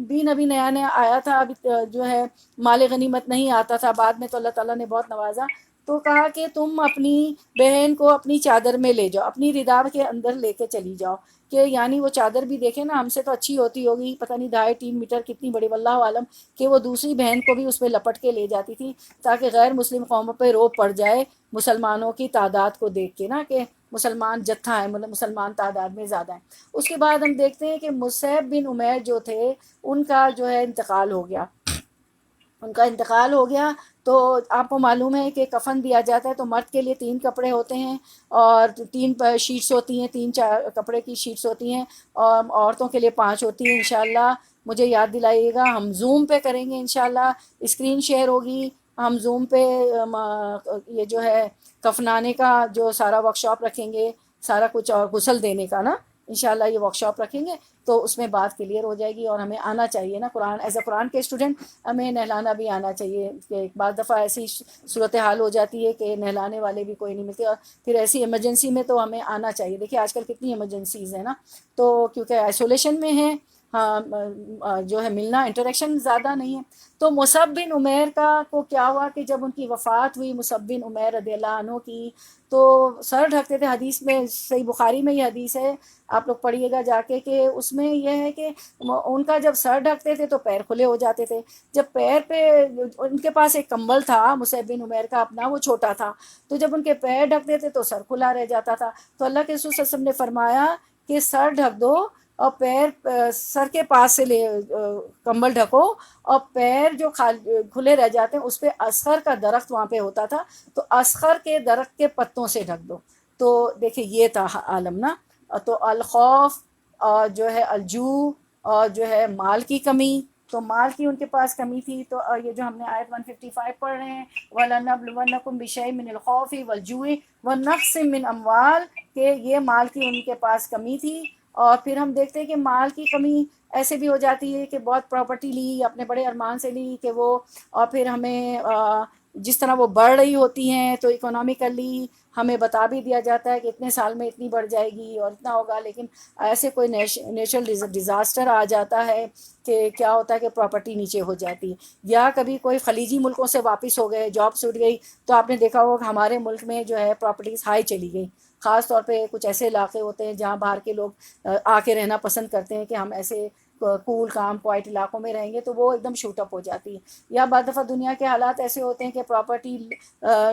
دین ابھی نیا نیا آیا تھا، ابھی جو ہے مال غنیمت نہیں آتا تھا، بعد میں تو اللہ تعالیٰ نے بہت نوازا. تو کہا کہ تم اپنی بہن کو اپنی چادر میں لے جاؤ، اپنی رداء کے اندر لے کے چلی جاؤ. کہ یعنی وہ چادر بھی دیکھیں نا، ہم سے تو اچھی ہوتی ہوگی، پتہ نہیں 2.5-3 میٹر کتنی بڑی، واللہ عالم، کہ وہ دوسری بہن کو بھی اس پہ لپٹ کے لے جاتی تھی تاکہ غیر مسلم قوموں پہ روب پڑ جائے مسلمانوں کی تعداد کو دیکھ کے، نا کہ مسلمان جتھا ہے، مطلب مسلمان تعداد میں زیادہ ہیں. اس کے بعد ہم دیکھتے ہیں کہ مصعب بن عمیر جو تھے، ان کا جو ہے انتقال ہو گیا. تو آپ کو معلوم ہے کہ کفن دیا جاتا ہے تو مرد کے لیے 3 کپڑے ہوتے ہیں اور 3 شیٹس ہوتی ہیں، 3-4 کپڑے کی شیٹس ہوتی ہیں، اور عورتوں کے لیے 5 ہوتی ہیں. انشاءاللہ مجھے یاد دلائیے گا، ہم زوم پہ کریں گے انشاءاللہ، اسکرین شیئر ہوگی، ہم زوم پہ یہ جو ہے کفنانے کا جو سارا ورکشاپ رکھیں گے، سارا کچھ، اور غسل دینے کا نا انشاءاللہ یہ ورکشاپ رکھیں گے. تو اس میں بات کلیئر ہو جائے گی. اور ہمیں آنا چاہیے نا قرآن، ایز اے قرآن کے اسٹوڈنٹ ہمیں نہلانا بھی آنا چاہیے. کہ بعض دفعہ ایسی صورتحال ہو جاتی ہے کہ نہلانے والے بھی کوئی نہیں ملتے، اور پھر ایسی ایمرجنسی میں تو ہمیں آنا چاہیے. دیکھیے آج کل کتنی ایمرجنسیز ہیں نا، تو کیونکہ آئسولیشن میں ہیں، ہاں جو ہے ملنا، انٹریکشن زیادہ نہیں ہے. تو مصعب بن عمیر کو کیا ہوا کہ جب ان کی وفات ہوئی، مصعب بن عمیر رضی اللہ عنہ کی، تو سر ڈھکتے تھے. حدیث میں صحیح بخاری میں یہ حدیث ہے، آپ لوگ پڑھیے گا جا کے، کہ اس میں یہ ہے کہ ان کا جب سر ڈھکتے تھے تو پیر کھلے ہو جاتے تھے. جب پیر پہ ان کے پاس ایک کمبل تھا مصعب بن عمیر کا اپنا، وہ چھوٹا تھا، تو جب ان کے پیر ڈھکتے تھے تو سر کھلا رہ جاتا تھا. تو اللہ کے رسول صلی اللہ علیہ وسلم نے فرمایا کہ سر ڈھک دو اور پیر سر کے پاس سے کمبل ڈھکو، اور پیر جو کھلے رہ جاتے ہیں اس پہ اسخر کا درخت وہاں پہ ہوتا تھا، تو اسخر کے درخت کے پتوں سے ڈھک دو. تو دیکھیں یہ تھا عالم نا. تو الخوف اور جو ہے الجوع اور جو ہے مال کی کمی، تو مال کی ان کے پاس کمی تھی. تو یہ جو ہم نے آیت 155 پڑھ رہے ہیں، وَلَنَبْلُوَنَّكُمْ بِشَيْءٍ مِّنَ الْخَوْفِ وَالْجُوعِ وَنَقْصٍ مِّنْ أَمْوَالٍ، کہ یہ مال کی ان کے پاس کمی تھی. اور پھر ہم دیکھتے ہیں کہ مال کی کمی ایسے بھی ہو جاتی ہے کہ بہت پراپرٹی لی، اپنے بڑے ارمان سے لی کہ وہ، اور پھر ہمیں جس طرح وہ بڑھ رہی ہوتی ہیں تو اکنامیکلی ہمیں بتا بھی دیا جاتا ہے کہ اتنے سال میں اتنی بڑھ جائے گی اور اتنا ہوگا، لیکن ایسے کوئی نیچرل ڈیزاسٹر آ جاتا ہے کہ کیا ہوتا ہے کہ پراپرٹی نیچے ہو جاتی ہے. یا کبھی کوئی خلیجی ملکوں سے واپس ہو گئے، جاب چھوٹ گئی، تو آپ نے دیکھا ہوگا کہ ہمارے ملک میں جو ہے پراپرٹیز ہائی چلی گئی. خاص طور پہ کچھ ایسے علاقے ہوتے ہیں جہاں باہر کے لوگ آ کے رہنا پسند کرتے ہیں کہ ہم ایسے کول کام کوائٹ علاقوں میں رہیں گے، تو وہ ایک دم شوٹ اپ ہو جاتی ہے. یا بعض دفعہ دنیا کے حالات ایسے ہوتے ہیں کہ پراپرٹی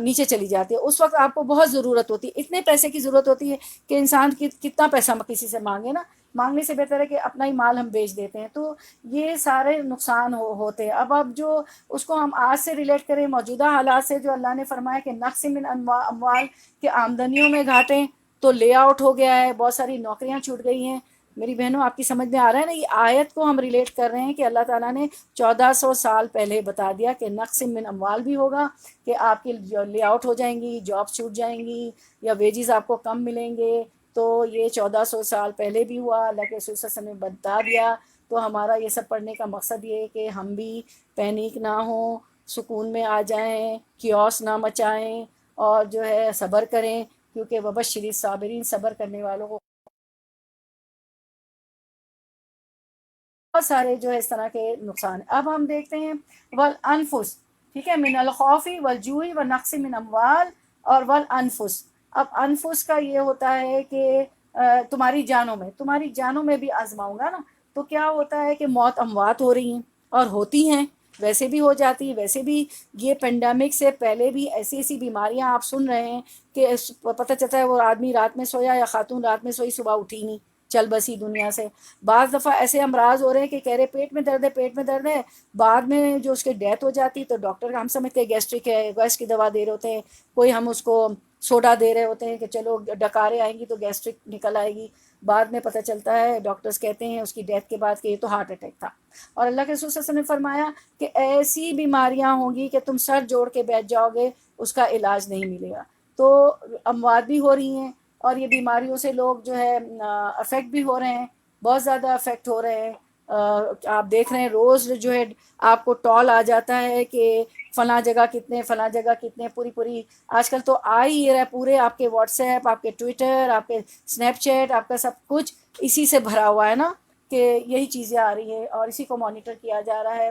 نیچے چلی جاتی ہے، اس وقت آپ کو بہت ضرورت ہوتی ہے، اتنے پیسے کی ضرورت ہوتی ہے کہ انسان کتنا پیسہ کسی سے مانگے نا، مانگنے سے بہتر ہے کہ اپنا ہی مال ہم بیچ دیتے ہیں. تو یہ سارے نقصان ہوتے ہیں. اب جو اس کو ہم آج سے ریلیٹ کریں موجودہ حالات سے، جو اللہ نے فرمایا کہ نقص من اموال، کے آمدنیوں میں گھاٹیں، تو لے آؤٹ ہو گیا ہے، بہت ساری نوکریاں چھوٹ گئی ہیں. میری بہنوں آپ کی سمجھ میں آ رہا ہے نا، یہ آیت کو ہم ریلیٹ کر رہے ہیں کہ اللہ تعالیٰ نے 1400 سال پہلے بتا دیا کہ نقص من اموال بھی ہوگا، کہ آپ کی لے آؤٹ ہو جائیں گی، جاب چھوٹ جائیں گی، یا ویجز آپ کو کم ملیں گے. تو یہ 1400 سال پہلے بھی ہوا، اللہ کے رسول صلی اللہ علیہ وسلم نے بتا دیا. تو ہمارا یہ سب پڑھنے کا مقصد یہ ہے کہ ہم بھی پینک نہ ہوں، سکون میں آ جائیں، کیوس نہ مچائیں، اور جو ہے صبر کریں، کیونکہ وبشر الصابرین، صبر کرنے والوں کو بہت سارے جو ہے اس طرح کے نقصان. اب ہم دیکھتے ہیں والانفس، ٹھیک ہے، من الخوف والجوع ونقص من اموال اور والانفس. اب انفس کا یہ ہوتا ہے کہ تمہاری جانوں میں بھی آزماؤں گا نا. تو کیا ہوتا ہے کہ موت اموات ہو رہی ہیں اور ہوتی ہیں، ویسے بھی ہو جاتی ہیں. ویسے بھی یہ پینڈیمک سے پہلے بھی ایسی ایسی بیماریاں آپ سن رہے ہیں کہ پتہ چلتا ہے وہ آدمی رات میں سویا یا خاتون رات میں سوئی، صبح اٹھی نہیں، چل بسی دنیا سے. بعض دفعہ ایسے امراض ہو رہے ہیں کہ کہہ رہے پیٹ میں درد ہے، پیٹ میں درد ہے، بعد میں جو اس کے ڈیتھ ہو جاتی تو ڈاکٹر ہم سمجھتے ہیں گیسٹرک ہے، گیس کی دوا دے رہے ہوتے ہیں، کوئی ہم اس کو سوڈا دے رہے ہوتے ہیں کہ چلو ڈکاریں آئیں گی تو گیسٹرک نکل آئے گی. بعد میں پتہ چلتا ہے ڈاکٹرز کہتے ہیں اس کی ڈیتھ کے بعد کہ یہ تو ہارٹ اٹیک تھا. اور اللہ کے رسول صلی اللہ علیہ وسلم نے فرمایا کہ ایسی بیماریاں ہوں گی کہ تم سر جوڑ کے بیٹھ جاؤ گے، اس کا علاج نہیں ملے گا. تو اموات بھی ہو رہی ہیں اور یہ بیماریوں سے لوگ جو ہے افیکٹ بھی ہو رہے ہیں، بہت زیادہ افیکٹ ہو رہے ہیں. آپ دیکھ رہے ہیں روز جو ہے آپ کو ٹال آ جاتا ہے کہ فلاں جگہ کتنے، فلاں جگہ کتنے، پوری آج کل تو آ ہی رہا ہے پورے آپ کے واٹس ایپ، آپ کے ٹویٹر، آپ کے اسنیپ چیٹ، آپ کا سب کچھ اسی سے بھرا ہوا ہے نا، کہ یہی چیزیں آ رہی ہیں اور اسی کو مانیٹر کیا جا رہا ہے.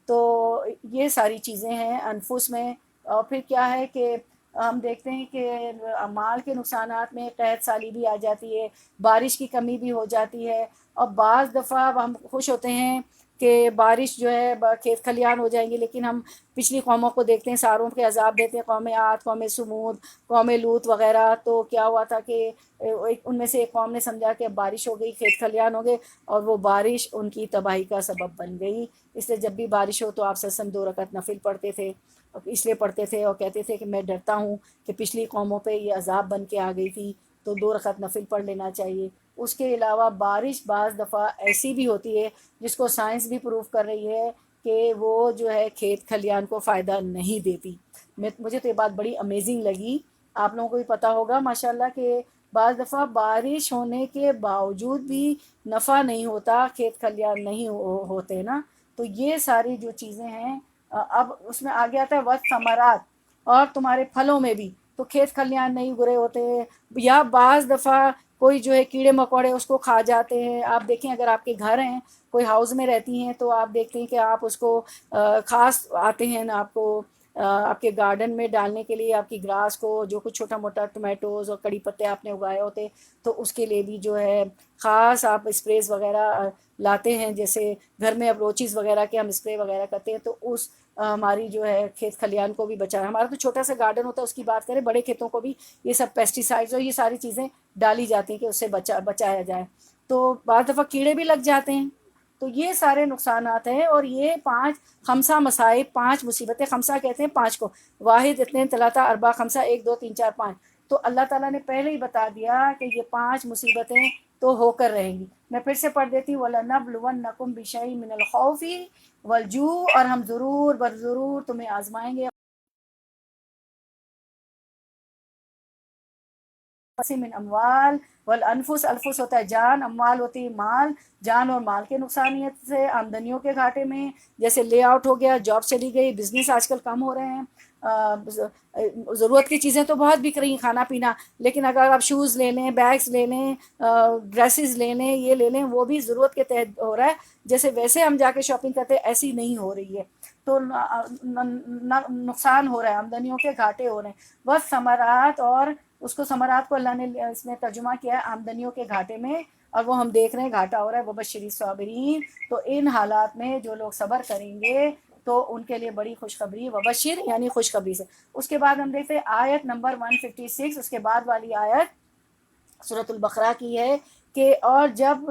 تو یہ ساری چیزیں ہیں انفس میں. اور پھر کیا ہے کہ ہم دیکھتے ہیں کہ مال کے نقصانات میں قحط سالی بھی آ جاتی ہے، بارش کی کمی بھی ہو جاتی ہے. اور بعض دفعہ ہم خوش ہوتے ہیں کہ بارش جو ہے کھیت کھلیان ہو جائیں گے، لیکن ہم پچھلی قوموں کو دیکھتے ہیں ساروں کے عذاب دیتے ہیں، قوم عاد، قوم سمود، قوم لوط وغیرہ. تو کیا ہوا تھا کہ ان میں سے ایک قوم نے سمجھا کہ اب بارش ہو گئی، کھیت کھلیان ہو گئے، اور وہ بارش ان کی تباہی کا سبب بن گئی. اس لیے جب بھی بارش ہو تو آپ سسم 2 رکعت نفل پڑھتے تھے، اس لیے پڑھتے تھے اور کہتے تھے کہ میں ڈرتا ہوں کہ پچھلی قوموں پہ یہ عذاب بن کے آ گئی تھی، تو 2 رکعت نفل پڑھ لینا چاہیے. اس کے علاوہ بارش بعض دفعہ ایسی بھی ہوتی ہے جس کو سائنس بھی پروف کر رہی ہے کہ وہ جو ہے کھیت کھلیان کو فائدہ نہیں دیتی. مجھے تو یہ بات بڑی امیزنگ لگی. آپ لوگوں کو بھی پتہ ہوگا ماشاءاللہ کہ بعض دفعہ بارش ہونے کے باوجود بھی نفع نہیں ہوتا، کھیت کھلیان نہیں ہوتے نا. تو یہ ساری جو چیزیں ہیں، اب اس میں آگے آتا ہے وقت ثمرات، اور تمہارے پھلوں میں بھی تو کھیت کھلیان نہیں گرے ہوتے ہیں، یا بعض دفعہ کوئی جو ہے کیڑے مکوڑے اس کو کھا جاتے ہیں. آپ دیکھیں اگر آپ کے گھر ہیں، کوئی ہاؤس میں رہتی ہیں، تو آپ دیکھتے ہیں کہ آپ اس کو خاص آتے ہیں نا آپ کو آپ کے گارڈن میں ڈالنے کے لیے، آپ کی گراس کو جو کچھ چھوٹا موٹا ٹمیٹوز اور کڑی پتے آپ نے اگائے ہوتے، تو اس کے لیے بھی جو ہے خاص آپ اسپریز وغیرہ لاتے ہیں. جیسے گھر میں اپروچز وغیرہ کے ہم اسپرے وغیرہ کرتے ہیں، تو اس ہماری جو ہے کھیت کھلیان کو بھی بچایا. ہمارا تو چھوٹا سا گارڈن ہوتا ہے، اس کی بات کریں، بڑے کھیتوں کو بھی یہ سب پیسٹی سائڈز اور یہ ساری چیزیں ڈالی جاتی ہیں کہ اس سے بچایا جائے. تو بعض دفعہ کیڑے بھی لگ جاتے ہیں. تو یہ سارے نقصانات ہیں. اور یہ 5 خمسہ مصائب، 5 مصیبتیں، خمسہ کہتے ہیں 5 کو، واحد اثنین ثلاثہ اربعہ خمسہ، 1 2 3 4 5. تو اللہ تعالیٰ نے پہلے ہی بتا دیا کہ یہ 5 مصیبتیں تو ہو کر رہیں گی. میں پھر سے پڑھ دیتی ہوں، وَلَنَبْلُوَنَّكُمْ بِشَيْءٍ مِّنَ الْخَوْفِ وَالْجُوعِ، اور ہم ضرور تمہیں آزمائیں گے. من اموال والانفس، الفس ہوتا ہے جان، اموال ہوتی ہے مال، جان اور مال کے نقصانیت سے، آمدنیوں کے گھاٹے میں. جیسے لے آؤٹ ہو گیا، جاب چلی گئی، بزنس آج کل کم ہو رہے ہیں. ضرورت کی چیزیں تو بہت بک رہی ہیں، کھانا پینا، لیکن اگر آپ شوز لے لیں، بیگس لے لیں، ڈریسز لے لیں، یہ لے لیں، وہ بھی ضرورت کے تحت ہو رہا ہے. جیسے ویسے ہم جا کے شاپنگ کرتے ایسی نہیں ہو رہی ہے. تو نقصان ہو رہا ہے، آمدنیوں کے گھاٹے ہو رہے ہیں. بس ثمرات، اور اس کو ثمرات کو اللہ نے اس میں ترجمہ کیا ہے آمدنیوں کے گھاٹے میں، اور وہ ہم دیکھ رہے ہیں گھاٹا ہو رہا ہے. وبشر الصابرین، تو ان حالات میں جو لوگ صبر کریں گے تو ان کے لیے بڑی خوشخبری، وبشر یعنی خوشخبری سے. اس کے بعد ہم دیکھتے ہیں آیت نمبر 156، اس کے بعد والی آیت سورۃ البقرہ کی ہے کہ اور جب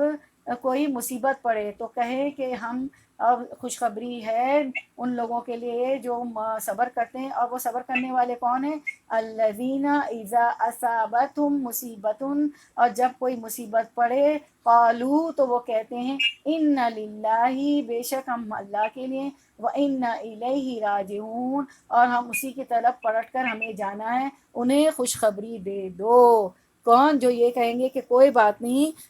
کوئی مصیبت پڑے تو کہے کہ ہم اب خوشخبری ہے ان لوگوں کے لیے جو صبر کرتے ہیں. اور وہ صبر کرنے والے کون ہیں؟ الذین اذا اصابتہم مصیبت، اور جب کوئی مصیبت پڑے، قالو تو وہ کہتے ہیں ان للہ، بے شک ہم اللہ کے لیے، وَإِنَّ إِلَيْهِ رَاجِعُونَ، اور ہم اسی کی طرف پلٹ کر ہمیں جانا ہے. انہیں خوشخبری دے دو. کون؟ جو یہ کہیں گے کہ کوئی بات نہیں،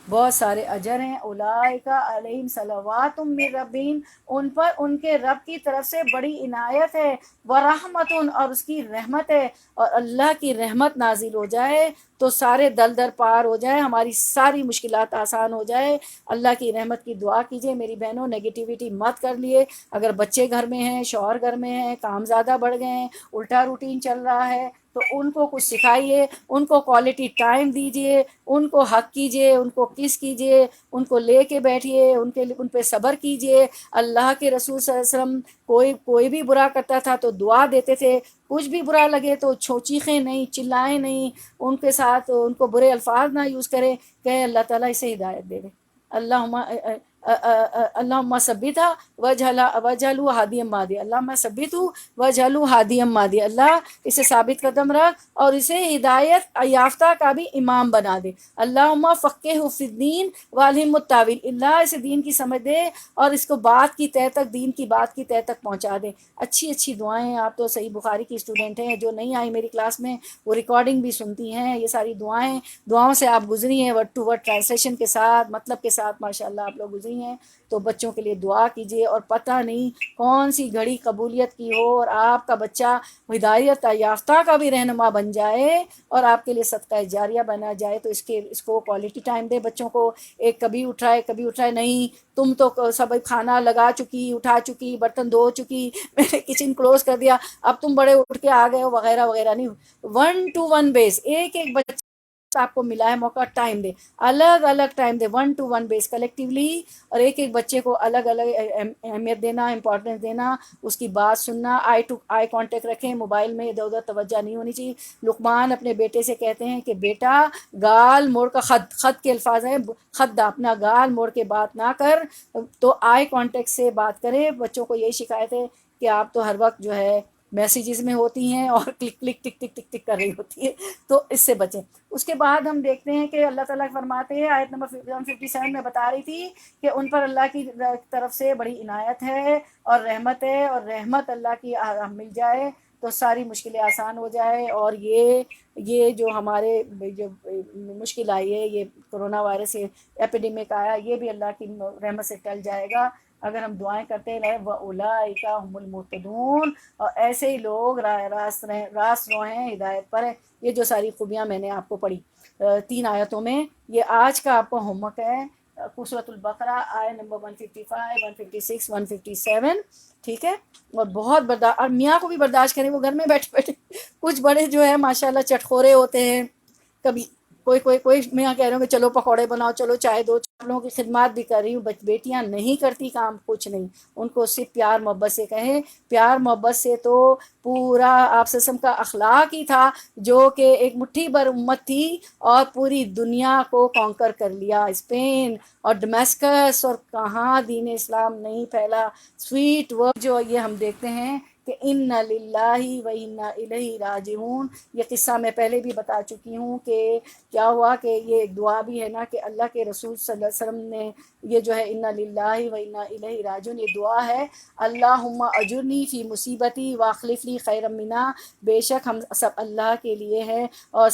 بہت سارے اجر ہیں. اولئک علیہم صلوات من ربہم، ان پر ان کے رب کی طرف سے بڑی عنایت ہے، ورحمت، اور اس کی رحمت ہے. اور اللہ کی رحمت نازل ہو جائے تو سارے دل پار ہو جائے، ہماری ساری مشکلات آسان ہو جائے. اللہ کی رحمت کی دعا کیجئے میری بہنوں. نگیٹیوٹی مت کر لیے. اگر بچے گھر میں ہیں، شوہر گھر میں ہیں، کام زیادہ بڑھ گئے ہیں، الٹا روٹین چل رہا ہے، تو ان کو کچھ سکھائیے، ان کو کوالٹی ٹائم دیجئے، ان کو حق کیجئے، ان کو کس کیجئے، ان کو لے کے بیٹھیے، ان پہ صبر کیجئے. اللہ کے رسول صلی اللہ علیہ وسلم کوئی بھی برا کرتا تھا تو دعا دیتے تھے. کچھ بھی برا لگے تو چیخیں نہیں، چلائیں نہیں، ان کے ساتھ ان کو برے الفاظ نہ یوز کریں کہ اللہ تعالیٰ اسے ہدایت دے دے. اللہم اللہم ثبتہ وجعلہ ہادیا مہدی. اللہم ثبتہ وجعلہ ہادیا مہدی. اللہ اسے ثابت قدم رکھ اور اسے ہدایت یافتہ کا بھی امام بنا دے. اللہم فقہہ فی الدین والہمہ التاویل. اللہ اسے دین کی سمجھ دے اور اس کو بات کی تہ تک، دین کی بات کی تہ تک پہنچا دے. اچھی اچھی دعائیں ہیں. آپ تو صحیح بخاری کی اسٹوڈنٹ ہیں، جو نہیں آئی میری کلاس میں وہ ریکارڈنگ بھی سنتی ہیں. یہ ساری دعاؤں سے آپ گزری ہیں، ورڈ ٹو ورڈ ٹرانسلیشن کے ساتھ، مطلب کے ساتھ ماشاءاللہ آپ لوگ گزری ہیں. تو بچوں کے لیے دعا کیجیے، اور پتہ نہیں کون سی گھڑی قبولیت کی ہو اور آپ کا بچہ ہدایت یافتہ کا بھی رہنما بن جائے اور آپ کے لیے صدقہ جاریہ بنا جائے. تو اس کو کوالٹی ٹائم دے بچوں کو. ایک کبھی اٹھائے نہیں، تم تو سب کھانا لگا چکی، اٹھا چکی، برتن دھو چکی، میں نے کچن کلوز کر دیا، اب تم بڑے اٹھ کے آ گئے ہو وغیرہ وغیرہ. نہیں، 1 to 1 بیس. ایک بچہ آپ کو ملا ہے موقع، ٹائم دے، الگ الگ time they, 1 to 1 base collectively. اور ایک بچے کو الگ الگ اہمیت دینا، امپورٹنس دینا، اس کی بات سننا، آئی کانٹیکٹ رکھیں، موبائل میں ادھر ادھر توجہ نہیں ہونی چاہیے. لقمان اپنے بیٹے سے کہتے ہیں کہ بیٹا گال موڑ کا، خط کے الفاظ ہیں، خط اپنا گال موڑ کے بات نہ کر، تو آئی کانٹیکٹ سے بات کرے. بچوں کو یہی شکایت ہے کہ آپ تو ہر وقت جو ہے میسیجز میں ہوتی ہیں اور کلک کلک ٹک ٹک ٹک ٹک کر رہی ہوتی ہے، تو اس سے بچیں. اس کے بعد ہم دیکھتے ہیں کہ اللہ تعالیٰ فرماتے ہیں، آیت نمبر 157 میں بتا رہی تھی کہ ان پر اللہ کی طرف سے بڑی عنایت ہے اور رحمت ہے، اور رحمت اللہ کی مل جائے تو ساری مشکلیں آسان ہو جائے. اور یہ جو ہمارے جو مشکل آئی ہے، یہ کرونا وائرس ایپیڈیمک آیا، یہ بھی اللہ کی رحمت سے ٹل جائے گا اگر ہم دعائیں کرتے رہے. وَأُولَٰئِکَ هُمُ الْمُهْتَدُونَ. اور ایسے ہی لوگ راست رو ہیں، ہدایت پر ہیں. یہ جو ساری خوبیاں میں نے آپ کو پڑھی 3 آیتوں میں، یہ آج کا آپ کو ہوم ورک ہے. سورۃ البقرہ آیت نمبر 155، 156، 157. ٹھیک ہے. اور بہت برداشت، اور میاں کو بھی برداشت کریں، وہ گھر میں بیٹھے بیٹھے. کچھ بڑے جو ہے ماشاءاللہ چٹخورے ہوتے ہیں. کبھی کوئی میاں کہہ رہے ہوں کہ چلو پکوڑے بناؤ، چلو چائے دو. آپ لوگوں کی خدمات بھی کر رہی ہوں. بیٹیاں نہیں کرتی کام، کچھ نہیں. ان کو صرف پیار محبت سے کہیں. پیار محبت سے تو پورا آپ سسم کا اخلاق ہی تھا، جو کہ ایک مٹھی بھر امت تھی اور پوری دنیا کو کانکر کر لیا. اسپین اور ڈمیسکس اور کہاں دین اسلام نہیں پھیلا. سویٹ ورڈ جو یہ ہم دیکھتے ہیں کہ اِنَّ لِلَّهِ وَإِنَّا إِلَيْهِ رَاجِعُونَ. یہ قصہ میں پہلے بھی بتا چکی ہوں کہ کیا ہوا کہ یہ ایک دعا بھی ہے نا کہ اللہ کے رسول صلی اللہ علیہ وسلم نے یہ جو ہے اِنَّ لِلَّهِ وَإِنَّا إِلَيْهِ رَاجِعُونَ، یہ دعا ہے. اللہم اجرنی فی مصیبتی واخلف لی خیرا منہا. بے شک ہم سب اللہ کے لیے ہیں اور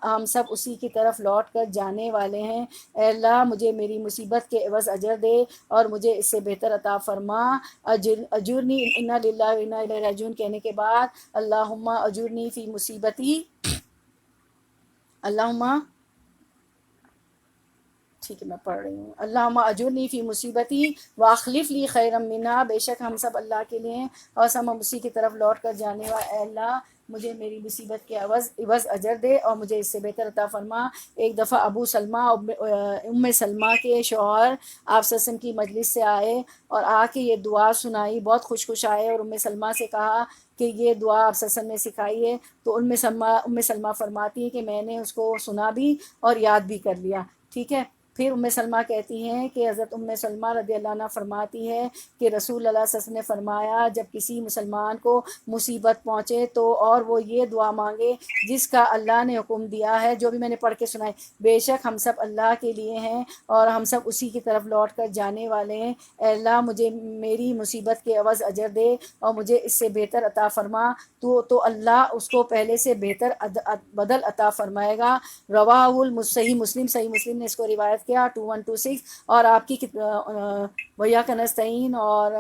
ہم سب اسی کی طرف لوٹ کر جانے والے ہیں. اے اللہ مجھے میری مصیبت کے عوض اجر دے اور مجھے اس سے بہتر عطا فرما. اجرنی انا للہ و انا الیہ راجعون کہنے کے بعد اللہم اجرنی فی مصیبتی، اللہم، ٹھیک ہے میں پڑھ رہی ہوں. اللہم اجرنی فی مصیبتی واخلف لی خیرا منہا. بے شک ہم سب اللہ کے لیے ہیں اور ہم اسی کی طرف لوٹ کر جانے والے. اے اللہ مجھے میری مصیبت کے عوض اجر دے اور مجھے اس سے بہتر عطا فرما. ایک دفعہ ابو سلمہ ام سلمہ کے شوہر آپ صلی اللہ علیہ وسلم کی مجلس سے آئے اور آ کے یہ دعا سنائی. بہت خوش آئے اور ام سلمہ سے کہا کہ یہ دعا آپ صلی اللہ علیہ وسلم نے سکھائی ہے. تو ام سلمہ فرماتی ہے کہ میں نے اس کو سنا بھی اور یاد بھی کر لیا. ٹھیک ہے. پھر ام سلمہ کہتی ہیں کہ حضرت ام سلمہ رضی اللہ عنہ فرماتی ہے کہ رسول اللہ صلی اللہ علیہ وسلم نے فرمایا جب کسی مسلمان کو مصیبت پہنچے تو اور وہ یہ دعا مانگے جس کا اللہ نے حکم دیا ہے، جو بھی میں نے پڑھ کے سنائے. بے شک ہم سب اللہ کے لیے ہیں اور ہم سب اسی کی طرف لوٹ کر جانے والے ہیں. اے اللہ مجھے میری مصیبت کے عوض اجر دے اور مجھے اس سے بہتر عطا فرما. تو اللہ اس کو پہلے سے بہتر بدل عطا فرمائے گا. صحیح مسلم نے اس کو روایت کیا 2126 اور آپ کی ویا کا نستعین اور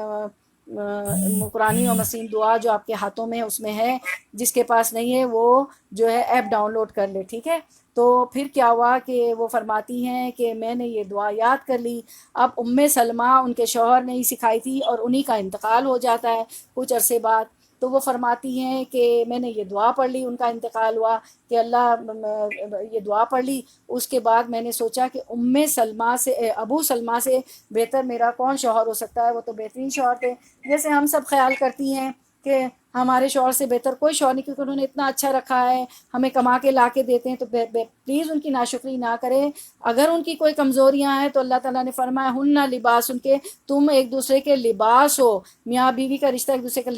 قرآنی و مسین دعا جو آپ کے ہاتھوں میں اس میں ہے، جس کے پاس نہیں ہے وہ جو ہے ایپ ڈاؤن لوڈ کر لے، ٹھیک ہے۔ تو پھر کیا ہوا کہ وہ فرماتی ہیں کہ میں نے یہ دعا یاد کر لی۔ اب سلمہ ان کے شوہر نے ہی سکھائی تھی اور انہی کا انتقال ہو جاتا ہے کچھ عرصے بعد، تو وہ فرماتی ہیں کہ میں نے یہ دعا پڑھ لی، ان کا انتقال ہوا کہ اللہ یہ دعا پڑھ لی۔ اس کے بعد میں نے سوچا کہ سلمہ سے ابو سلمہ سے بہتر میرا کون شوہر ہو سکتا ہے، وہ تو بہترین شوہر تھے۔ جیسے ہم سب خیال کرتی ہیں کہ ہمارے شوہر سے بہتر کوئی شوہر نہیں، کیونکہ انہوں نے اتنا اچھا رکھا ہے، ہمیں کما کے لا کے دیتے ہیں، تو پلیز ان کی ناشکری نہ کریں۔ اگر ان کی کوئی کمزوریاں ہیں تو اللہ تعالیٰ نے فرمایا ہن لباس، ان کے تم ایک دوسرے کے لباس ہو، میاں بیوی کا رشتہ ایک دوسرے کا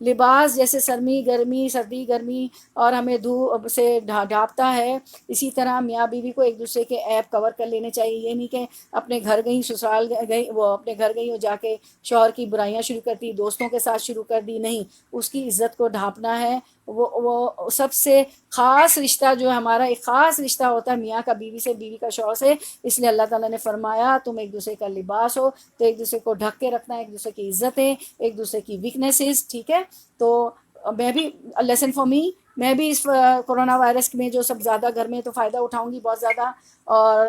لباس جیسے سرمی گرمی سردی گرمی اور ہمیں دھوپ سے ڈھانپتا ہے، اسی طرح میاں بیوی کو ایک دوسرے کے عیب کور کر لینے چاہیے۔ یہ نہیں کہ اپنے گھر گئی سسرال گئی، وہ اپنے گھر گئی اور جا کے شوہر کی برائیاں شروع کرتی، دوستوں کے ساتھ شروع کر دی، نہیں، اس کی عزت کو ڈھانپنا ہے۔ وہ سب سے خاص رشتہ جو ہمارا ایک خاص رشتہ ہوتا ہے میاں کا بیوی سے، بیوی کا شوہر سے، اس لیے اللہ تعالیٰ نے فرمایا تم ایک دوسرے کا لباس ہو، تو ایک دوسرے کو ڈھک کے رکھنا ہے، ایک دوسرے کی عزتیں، ایک دوسرے کی ویکنیسز، ٹھیک ہے۔ تو میں بھی لیسن فار می، میں بھی اس کرونا وائرس میں جو سب زیادہ گھر میں تو فائدہ اٹھاؤں گی بہت زیادہ، اور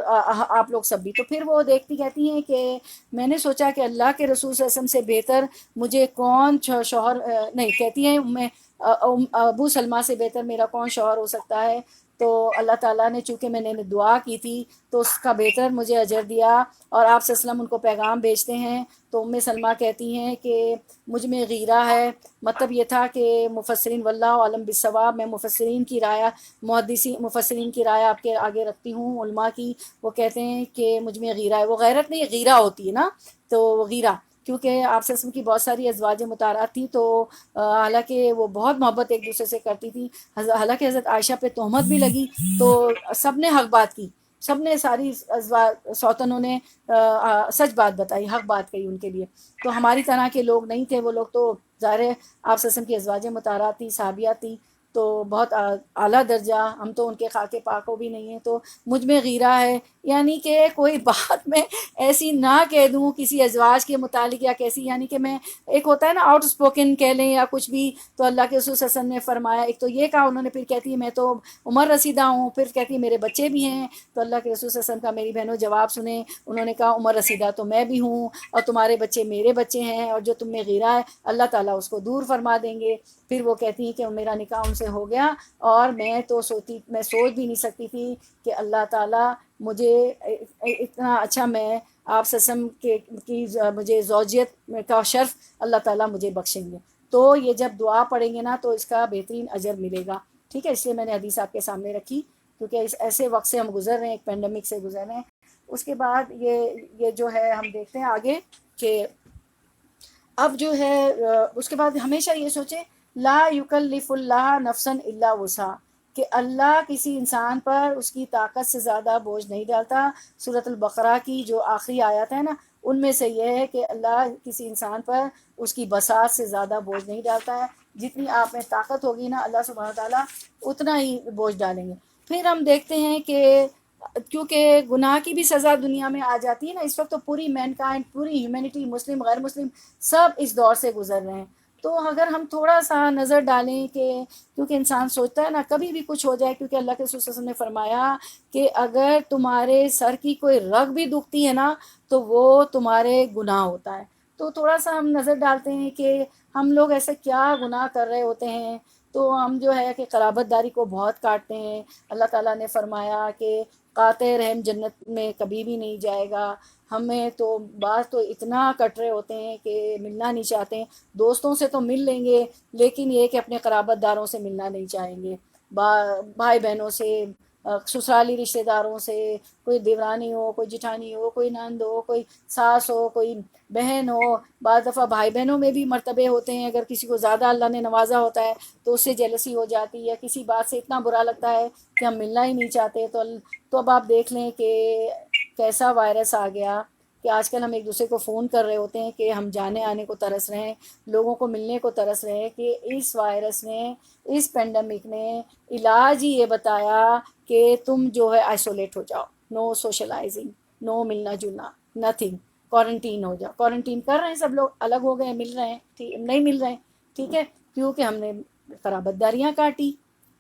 آپ لوگ سب بھی۔ تو پھر وہ دیکھتی کہتی ہیں کہ میں نے سوچا کہ اللہ کے رسول صلی اللہ علیہ وسلم سے بہتر مجھے کون شوہر نہیں، کہتی ہیں میں ابو سلمہ سے بہتر میرا کون شوہر ہو سکتا ہے۔ تو اللہ تعالیٰ نے چونکہ میں نے دعا کی تھی تو اس کا بہتر مجھے اجر دیا، اور آپ صلی اللہ علیہ وسلم ان کو پیغام بھیجتے ہیں۔ تو سلمہ کہتی ہیں کہ مجھ میں غیرہ ہے، مطلب یہ تھا کہ مفسرین واللہ عالم بالصواب، میں مفسرین کی رائے مفسرین کی رائے آپ کے آگے رکھتی ہوں، علماء کی، وہ کہتے ہیں کہ مجھ میں غیرہ ہے۔ وہ غیرت نہیں، غیرہ ہوتی ہے نا، تو غیرہ، کیونکہ آپ صلی اللہ علیہ وسلم کی بہت ساری ازواج مطہرات تھیں، تو حالانکہ وہ بہت محبت ایک دوسرے سے کرتی تھی، حالانکہ حضرت عائشہ پہ تہمت بھی لگی تو سب نے حق بات کی، سب نے ساری سوتنوں نے سچ بات بتائی، حق بات کہی ان کے لیے۔ تو ہماری طرح کے لوگ نہیں تھے وہ لوگ، تو ظاہر ہے آپ صلی اللہ علیہ وسلم کی ازواج مطہرات تھی، صحابیات تھیں، تو بہت اعلیٰ درجہ، ہم تو ان کے خاک پاک بھی نہیں ہیں۔ تو مجھ میں غیرہ ہے، یعنی کہ کوئی بات میں ایسی نہ کہہ دوں کسی ازواج کے متعلق، یا کیسی، یعنی کہ میں ایک ہوتا ہے نا آؤٹ اسپوکن کہہ لیں یا کچھ بھی، تو اللہ کے رسول صلی اللہ علیہ وسلم نے فرمایا، ایک تو یہ کہا انہوں نے، پھر کہتی ہے میں تو عمر رسیدہ ہوں، پھر کہتی ہے میرے بچے بھی ہیں، تو اللہ کے رسول صلی اللہ علیہ وسلم کا میری بہنوں جواب سنیں، انہوں نے کہا عمر رسیدہ تو میں بھی ہوں، اور تمہارے بچے میرے بچے ہیں، اور جو تم میں غیرہ ہے اللہ تعالیٰ اس کو دور فرما دیں گے۔ پھر وہ کہتی ہیں کہ میرا نکاح ان سے ہو گیا، اور میں سوچ بھی نہیں سکتی تھی کہ اللہ تعالیٰ مجھے اتنا اچھا، میں آپ سسم کی مجھے زوجیت کا شرف اللہ تعالیٰ مجھے بخشیں گے۔ تو یہ جب دعا پڑھیں گے نا تو اس کا بہترین اجر ملے گا، ٹھیک ہے۔ اس لیے میں نے حدیث آپ کے سامنے رکھی، کیونکہ اس ایسے وقت سے ہم گزر رہے ہیں، ایک پینڈیمک سے گزر رہے ہیں۔ اس کے بعد یہ جو ہے ہم دیکھتے ہیں آگے کہ اب جو ہے اس کے بعد ہمیشہ یہ سوچیں لا یکلف اللہ نفسا الا وسعہا، کہ اللہ کسی انسان پر اس کی طاقت سے زیادہ بوجھ نہیں ڈالتا۔ سورۃ البقرہ کی جو آخری آیات ہے نا، ان میں سے یہ ہے کہ اللہ کسی انسان پر اس کی بساط سے زیادہ بوجھ نہیں ڈالتا ہے، جتنی آپ میں طاقت ہوگی نا اللہ سبحانہ تعالیٰ اتنا ہی بوجھ ڈالیں گے۔ پھر ہم دیکھتے ہیں کہ کیونکہ گناہ کی بھی سزا دنیا میں آ جاتی ہے نا، اس وقت تو پوری مین کائنڈ، پوری ہیومینٹی، مسلم غیر مسلم، سب اس دور سے گزر رہے ہیں۔ تو اگر ہم تھوڑا سا نظر ڈالیں کہ کیونکہ انسان سوچتا ہے نا کبھی بھی کچھ ہو جائے، کیونکہ اللہ کے رسول صلی اللہ علیہ وسلم نے فرمایا کہ اگر تمہارے سر کی کوئی رگ بھی دکھتی ہے نا تو وہ تمہارے گناہ ہوتا ہے۔ تو تھوڑا سا ہم نظر ڈالتے ہیں کہ ہم لوگ ایسے کیا گناہ کر رہے ہوتے ہیں، تو ہم جو ہے کہ قرابت داری کو بہت کاٹتے ہیں۔ اللہ تعالیٰ نے فرمایا کہ قاطع رحم جنت میں کبھی بھی نہیں جائے گا۔ ہمیں تو بعض تو اتنا کٹ رہے ہوتے ہیں کہ ملنا نہیں چاہتے ہیں، دوستوں سے تو مل لیں گے لیکن یہ کہ اپنے قرابت داروں سے ملنا نہیں چاہیں گے، بھائی بہنوں سے، سسرالی رشتہ داروں سے، کوئی دیورانی ہو، کوئی جٹھانی ہو، کوئی نند ہو، کوئی ساس ہو، کوئی بہن ہو۔ بعض دفعہ بھائی بہنوں میں بھی مرتبے ہوتے ہیں، اگر کسی کو زیادہ اللہ نے نوازا ہوتا ہے تو اس سے جیلسی ہو جاتی ہے، کسی بات سے اتنا برا لگتا ہے کہ ہم ملنا ہی نہیں چاہتے۔ تو اب آپ دیکھ لیں کہ کیسا وائرس آ گیا کہ آج کل ہم ایک دوسرے کو فون کر رہے ہوتے ہیں کہ ہم جانے آنے کو ترس رہے ہیں، لوگوں کو ملنے کو ترس رہے ہیں، کہ اس وائرس نے، اس پینڈیمک نے علاج ہی یہ بتایا کہ تم جو ہے آئسولیٹ ہو جاؤ، نو سوشلائزنگ، نو ملنا جلنا، نتھنگ، کوارنٹین ہو جاؤ. کوارنٹین کر رہے ہیں سب لوگ، الگ ہو گئے، مل رہے ہیں، نہیں مل رہے ہیں، ٹھیک ہے، کیونکہ ہم نے قرابت داریاں کاٹی.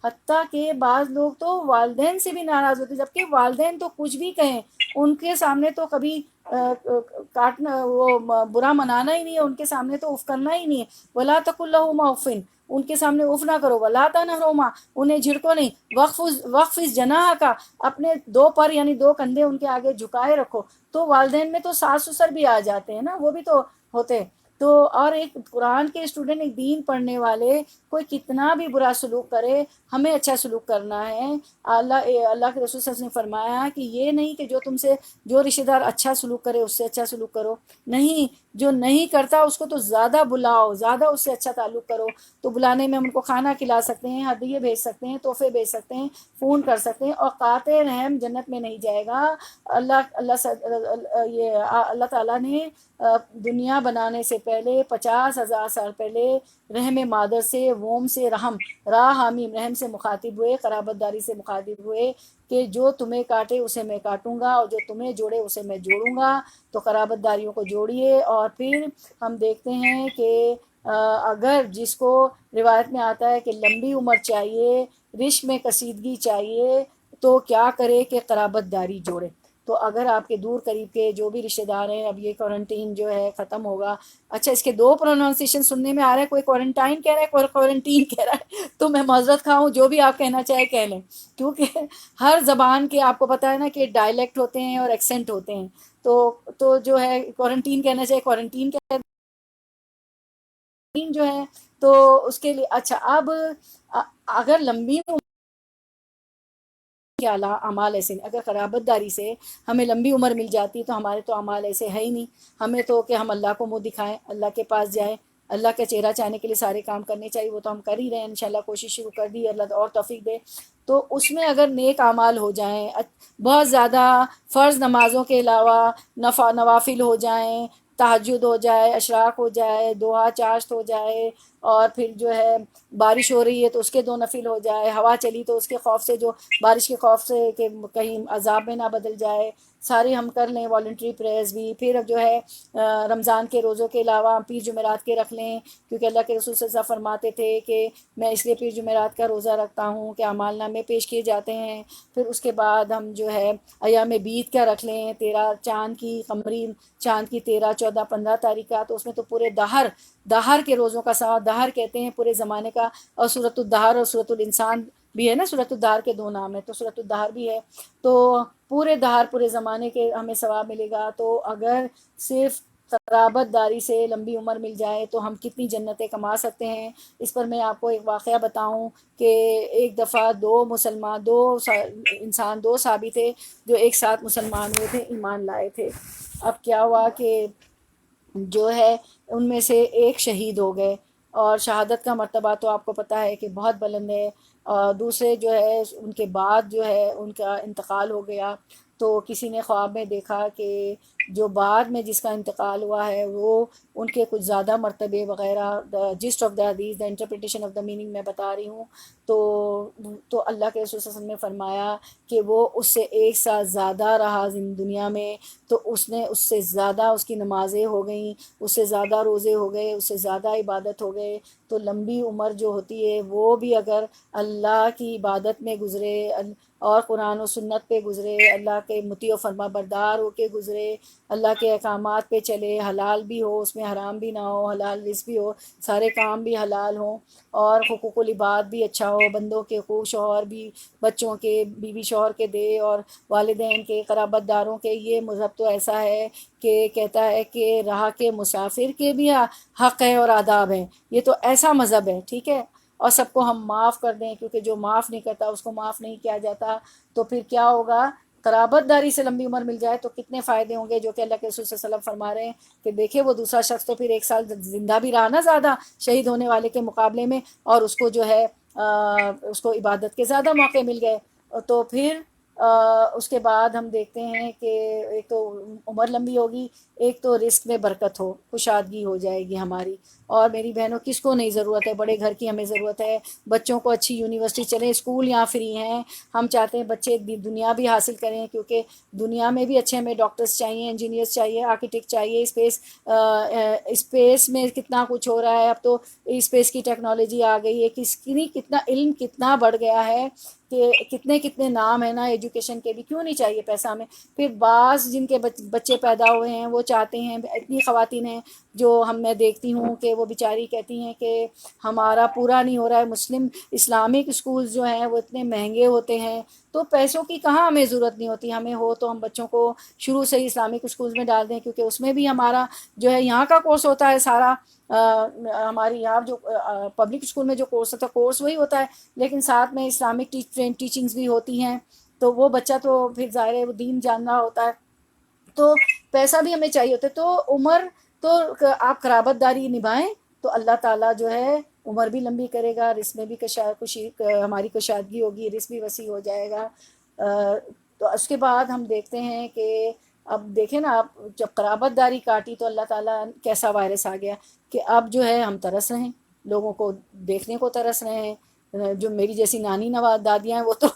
حتیٰ کہ بعض لوگ تو والدین سے بھی ناراض ہوتے، جبکہ والدین تو کچھ بھی کہیں ان کے سامنے تو کبھی کاٹنا، وہ برا منانا ہی نہیں ہے، ان کے سامنے تو اف کرنا ہی نہیں ہے. ولا تقل لهما اف، ان کے سامنے اف نہ کرو. ولا تنہرہما، انہیں جھڑکو نہیں. وقف جناح کا، اپنے دو پر یعنی دو کندھے ان کے آگے جھکائے رکھو. تو والدین میں تو ساس سسر بھی آ جاتے ہیں نا، وہ بھی تو ہوتے ہیں. تو اور ایک قرآن کے اسٹوڈنٹ، ایک دین پڑھنے والے، کوئی کتنا بھی برا سلوک کرے، ہمیں اچھا سلوک کرنا ہے. اللہ کے رسول صلی اللہ علیہ وسلم نے فرمایا کہ یہ نہیں کہ جو تم سے جو رشتہ دار اچھا سلوک کرے اس سے اچھا سلوک کرو، نہیں، جو نہیں کرتا اس کو تو زیادہ بلاؤ، زیادہ اس سے اچھا تعلق کرو. تو بلانے میں ہم ان کو کھانا کھلا سکتے ہیں، ہدیے بھیج سکتے ہیں، تحفے بھیج سکتے ہیں، فون کر سکتے ہیں. اور قاطع رحم جنت میں نہیں جائے گا. اللہ تعالیٰ نے دنیا بنانے سے پہلے 50,000 سال پہلے رحم مادر سے، ووم سے، حامیم رحم سے مخاطب ہوئے، قرابت داری سے مخاطب ہوئے کہ جو تمہیں کاٹے اسے میں کاٹوں گا، اور جو تمہیں جوڑے اسے میں جوڑوں گا. تو قرابت داریوں کو جوڑیے. اور پھر ہم دیکھتے ہیں کہ اگر جس کو روایت میں آتا ہے کہ لمبی عمر چاہیے، رشق میں کشیدگی چاہیے، تو کیا کرے کہ قرابت داری جوڑے. تو اگر آپ کے دور قریب کے جو بھی رشتہ دار ہیں، اب یہ کوارنٹین جو ہے ختم ہوگا. اچھا، اس کے دو پروننسیشن سننے میں آ رہا ہے، کوئی کوارنٹائن کہہ رہا ہے، کوئی کوارنٹین کہہ رہا ہے. تو میں معذرت خواہ ہوں، جو بھی آپ کہنا چاہے کہہ لیں، کیونکہ ہر زبان کے آپ کو پتہ ہے نا کہ ڈائلیکٹ ہوتے ہیں اور ایکسنٹ ہوتے ہیں. تو جو ہے کوارنٹین کہنا چاہے کوارنٹین جو ہے تو اس کے لیے. اچھا، اب اگر لمبی کے اعلیٰ اعمال ایسے نہیں، اگر قرابت داری سے ہمیں لمبی عمر مل جاتی تو ہمارے تو اعمال ایسے ہے ہی نہیں. ہمیں تو کہ ہم اللہ کو منہ دکھائیں، اللہ کے پاس جائیں، اللہ کا چہرہ چاہنے کے لیے سارے کام کرنے چاہیے. وہ تو ہم کر ہی رہے ہیں، انشاءاللہ کوشش شروع کر دی، اللہ اور توفیق دے. تو اس میں اگر نیک اعمال ہو جائیں، بہت زیادہ فرض نمازوں کے علاوہ نوافل ہو جائیں، تہجد ہو جائے، اشراق ہو جائے، دعا چاشت ہو جائے، اور پھر جو ہے بارش ہو رہی ہے تو اس کے 2 نفل ہو جائے، ہوا چلی تو اس کے خوف سے، جو بارش کے خوف سے کہ کہیں عذاب میں نہ بدل جائے، ساری ہم کر لیں والنٹری پریئرز بھی. پھر اب جو ہے رمضان کے روزوں کے علاوہ پیر جمعرات کے رکھ لیں، کیونکہ اللہ کے رسول صلی اللہ علیہ وسلم فرماتے تھے کہ میں اس لیے پیر جمعرات کا روزہ رکھتا ہوں کہ اعمال نامے پیش کیے جاتے ہیں. پھر اس کے بعد ہم جو ہے ایام بیت کا رکھ لیں، 13 چاند کی قمری چاند کی 13 14 15 تاریخ کا. تو اس میں تو پورے دہر کے روزوں کا ثواب، دہر کہتے ہیں پورے زمانے کا. اور سورۃ الدہر اور سورۃ الانسان بھی ہے نا، سورۃ الدہر کے 2 نام ہیں، تو سورۃ الدہر بھی ہے. تو پورے دہر، پورے زمانے کے ہمیں ثواب ملے گا. تو اگر صرف قرابت داری سے لمبی عمر مل جائے تو ہم کتنی جنتیں کما سکتے ہیں. اس پر میں آپ کو ایک واقعہ بتاؤں کہ ایک دفعہ 2 انسان، 2 صحابی تھے جو ایک ساتھ مسلمان ہوئے تھے، ایمان لائے تھے. اب کیا ہوا کہ جو ہے ان میں سے ایک شہید ہو گئے، اور شہادت کا مرتبہ تو آپ کو پتہ ہے کہ بہت بلند ہے. اور دوسرے جو ہے ان کے بعد جو ہے ان کا انتقال ہو گیا. تو کسی نے خواب میں دیکھا کہ جو بعد میں جس کا انتقال ہوا ہے وہ ان کے کچھ زیادہ مرتبے وغیرہ، دا جسٹ آف دا حدیث، the interpretation of the meaning میں بتا رہی ہوں. تو اللہ کے رسول صلی اللہ علیہ وسلم نے فرمایا کہ وہ اس سے ایک ساتھ زیادہ رہا دنیا میں، تو اس نے اس سے زیادہ، اس کی نمازیں ہو گئیں، اس سے زیادہ روزے ہو گئے، اس سے زیادہ عبادت ہو گئے. تو لمبی عمر جو ہوتی ہے وہ بھی اگر اللہ کی عبادت میں گزرے اور قرآن و سنت پہ گزرے، اللہ کے مطیع و فرما بردار ہو کے گزرے، اللہ کے احکامات پہ چلے، حلال بھی ہو، اس میں حرام بھی نہ ہو، حلال رزق بھی ہو، سارے کام بھی حلال ہوں، اور حقوق العباد بھی اچھا ہو، بندوں کے حقوق شوہر بھی، بچوں کے بیوی شوہر کے دے، اور والدین کے، قرابت داروں کے. یہ مذہب تو ایسا ہے کہ کہتا ہے کہ راہ کے مسافر کے بھی حق ہے اور آداب ہیں. یہ تو ایسا مذہب ہے، ٹھیک ہے. اور سب کو ہم معاف کر دیں، کیونکہ جو معاف نہیں کرتا اس کو معاف نہیں کیا جاتا. تو پھر کیا ہوگا؟ قرابت داری سے لمبی عمر مل جائے تو کتنے فائدے ہوں گے، جو کہ اللہ کے رسول صلی اللہ علیہ وسلم فرما رہے ہیں کہ دیکھیں وہ دوسرا شخص تو پھر 1 سال زندہ بھی رہا نا زیادہ شہید ہونے والے کے مقابلے میں، اور اس کو جو ہے اس کو عبادت کے زیادہ موقع مل گئے. تو پھر اس کے بعد ہم دیکھتے ہیں کہ ایک تو عمر لمبی ہوگی، ایک تو رزق میں برکت ہو، کشادگی ہو جائے گی ہماری. اور میری بہنوں کس کو نہیں ضرورت ہے، بڑے گھر کی ہمیں ضرورت ہے. بچوں کو اچھی یونیورسٹی چلیں، اسکول یہاں فری ہیں. ہم چاہتے ہیں بچے دنیا بھی حاصل کریں، کیونکہ دنیا میں بھی اچھے ہمیں ڈاکٹرز چاہیے، انجینئرس چاہیے، آرکیٹیکٹ چاہیے. اسپیس میں کتنا کچھ ہو رہا ہے اب تو، اسپیس کی ٹیکنالوجی آ گئی ہے. کتنا علم کتنا بڑھ گیا ہے کہ کتنے کتنے نام ہیں نا ایجوکیشن کے بھی. کیوں نہیں چاہیے پیسہ ہمیں؟ پھر بعض جن کے بچے پیدا ہوئے ہیں وہ چاہتے ہیں، اتنی خواتین ہیں جو میں دیکھتی ہوں کہ وہ بیچاری کہتی ہیں کہ ہمارا پورا نہیں ہو رہا ہے. اسلامک اسکولز جو ہیں وہ اتنے مہنگے ہوتے ہیں، تو پیسوں کی کہاں ہمیں ضرورت نہیں ہوتی. ہمیں ہو تو ہم بچوں کو شروع سے ہی اسلامک اسکولز میں ڈال دیں، کیونکہ اس میں بھی ہمارا جو ہے یہاں کا کورس ہوتا ہے سارا. ہماری یہاں جو پبلک اسکول میں جو کورس ہوتا ہے کورس وہی ہوتا ہے، لیکن ساتھ میں اسلامک ٹیچنگز بھی ہوتی ہیں. تو وہ بچہ تو پھر ظاہر ہے وہ دین جاننا ہوتا ہے، تو پیسہ بھی ہمیں چاہیے ہوتا ہے. تو عمر تو آپ قرابت داری نبھائیں تو اللہ تعالیٰ جو ہے عمر بھی لمبی کرے گا، رزق میں بھی ہماری کشادگی ہوگی، رزق بھی وسیع ہو جائے گا. تو اس کے بعد ہم دیکھتے ہیں کہ اب دیکھیں نا، آپ جب قرابت داری کاٹی تو اللہ تعالیٰ کیسا وائرس آ گیا کہ اب جو ہے ہم ترس رہے ہیں، لوگوں کو دیکھنے کو ترس رہے ہیں. جو میری جیسی نانی نواز دادیاں ہیں وہ تو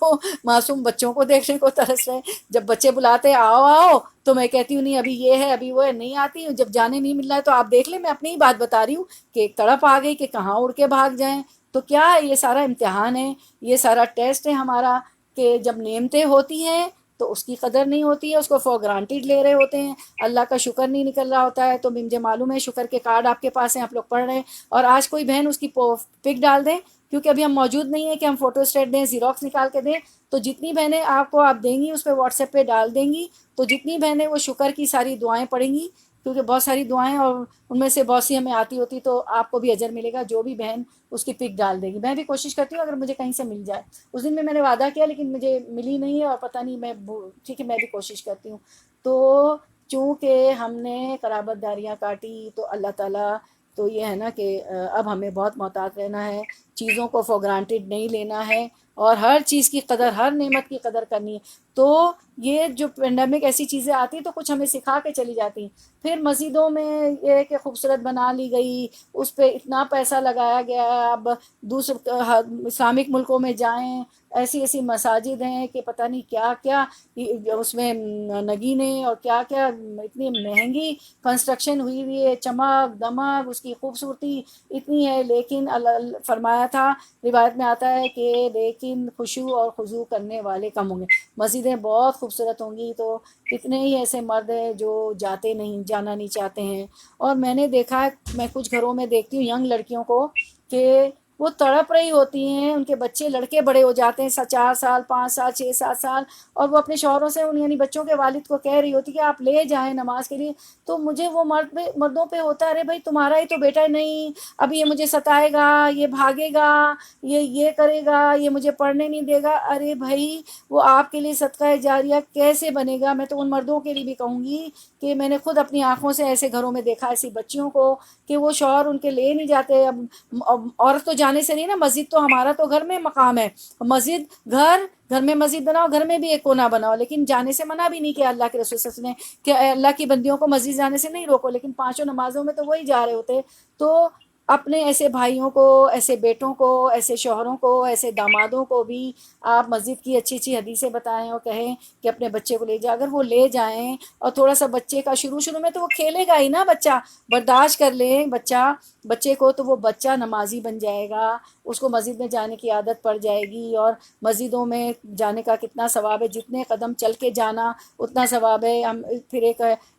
معصوم بچوں کو دیکھنے کو ترس رہے ہیں. جب بچے بلاتے آؤ آؤ تو میں کہتی ہوں نہیں ابھی یہ ہے ابھی وہ ہے، نہیں آتی ہوں. جب جانے نہیں مل رہا ہے تو آپ دیکھ لیں، میں اپنی ہی بات بتا رہی ہوں کہ ایک تڑپ آ گئی کہ کہاں اڑ کے بھاگ جائیں. تو کیا ہے، یہ سارا امتحان ہے، یہ سارا ٹیسٹ ہے ہمارا، کہ جب نعمتیں ہوتی ہیں تو اس کی قدر نہیں ہوتی ہے، اس کو فور گرانٹیڈ لے رہے ہوتے ہیں، اللہ کا شکر نہیں نکل رہا ہوتا ہے. تو مجھے معلوم ہے شکر کے کارڈ آپ کے پاس ہیں، آپ لوگ پڑھ رہے ہیں. اور آج کوئی بہن اس کی پک ڈال دیں، کیونکہ ابھی ہم موجود نہیں ہیں کہ ہم فوٹو اسٹیٹ دیں، زیروکس نکال کے دیں. تو جتنی بہنیں آپ دیں گی اس پہ واٹس ایپ پہ ڈال دیں گی، تو جتنی بہنیں وہ شکر کی ساری دعائیں پڑھیں گی، کیونکہ بہت ساری دعائیں اور ان میں سے بہت سی ہمیں آتی ہوتی، تو آپ کو بھی اجر ملے گا جو بھی بہن اس کی پک ڈال دے گی. میں بھی کوشش کرتی ہوں اگر مجھے کہیں سے مل جائے. اس دن میں نے وعدہ کیا لیکن مجھے ملی نہیں ہے، اور پتہ نہیں ٹھیک ہے میں بھی کوشش کرتی ہوں. تو چونکہ ہم نے قرابت داریاں کاٹی تو اللہ تعالیٰ تو یہ ہے نا کہ اب ہمیں بہت محتاط رہنا ہے، چیزوں کو فور گرانٹیڈ نہیں لینا ہے، اور ہر چیز کی قدر، ہر نعمت کی قدر کرنی ہے. تو یہ جو پینڈیمک ایسی چیزیں آتی ہیں تو کچھ ہمیں سکھا کے چلی جاتی ہیں. پھر مسجدوں میں یہ کہ خوبصورت بنا لی گئی، اس پہ اتنا پیسہ لگایا گیا ہے. اب دوسرے اسلامک ملکوں میں جائیں، ایسی ایسی مساجد ہیں کہ پتہ نہیں کیا کیا اس میں نگینیں اور کیا کیا، اتنی مہنگی کنسٹرکشن ہوئی ہے، چمک دمک اس کی خوبصورتی اتنی ہے. لیکن فرمایا تھا، روایت میں آتا ہے کہ لیکن خشوع اور خضوع کرنے والے کم ہوں گے. مسجدیں بہت خوبصورت ہوں گی تو کتنے ہی ایسے مرد ہیں جو جانا نہیں چاہتے ہیں. اور میں نے دیکھا ہے، میں کچھ گھروں میں دیکھتی ہوں ینگ لڑکیوں کو کہ وہ تڑپ رہی ہوتی ہیں، ان کے بچے لڑکے بڑے ہو جاتے ہیں، 4 سال 5 سال 6 7 سال، اور وہ اپنے شوہروں سے یعنی بچوں کے والد کو کہہ رہی ہوتی کہ آپ لے جائیں نماز کے لیے. تو مجھے وہ مردوں پہ ہوتا ہے، ارے بھائی تمہارا ہی تو بیٹا نہیں، اب یہ مجھے ستائے گا، یہ بھاگے گا، یہ کرے گا، یہ مجھے پڑھنے نہیں دے گا. ارے بھائی وہ آپ کے لیے صدقہ جاریہ کیسے بنے گا؟ میں تو ان مردوں کے لیے بھی کہوں گی کہ میں نے خود اپنی آنکھوں سے ایسے گھروں میں دیکھا ایسی بچیوں کو کہ وہ شوہر ان کے لے نہیں جاتے. اب عورت تو جانے سے نہیں نا، مسجد تو ہمارا تو گھر میں مقام ہے، مسجد گھر میں مسجد بناؤ، گھر میں بھی ایک کونا بناؤ، لیکن جانے سے منع بھی نہیں کیا اللہ کے رسول صلی اللہ علیہ وسلم نے کہ اللہ کی بندیوں کو مسجد جانے سے نہیں روکو، لیکن 5 نمازوں میں تو وہی جا رہے ہوتے. تو اپنے ایسے بھائیوں کو، ایسے بیٹوں کو، ایسے شوہروں کو، ایسے دامادوں کو بھی آپ مسجد کی اچھی اچھی حدیثیں بتائیں اور کہیں کہ اپنے بچے کو لے جائیں. اگر وہ لے جائیں اور تھوڑا سا بچے کا شروع میں تو وہ کھیلے گا ہی نا، بچہ برداشت کر لیں بچے کو، تو وہ بچہ نمازی بن جائے گا، اس کو مسجد میں جانے کی عادت پڑ جائے گی. اور مسجدوں میں جانے کا کتنا ثواب ہے، جتنے قدم چل کے جانا اتنا ثواب ہے. ہم پھر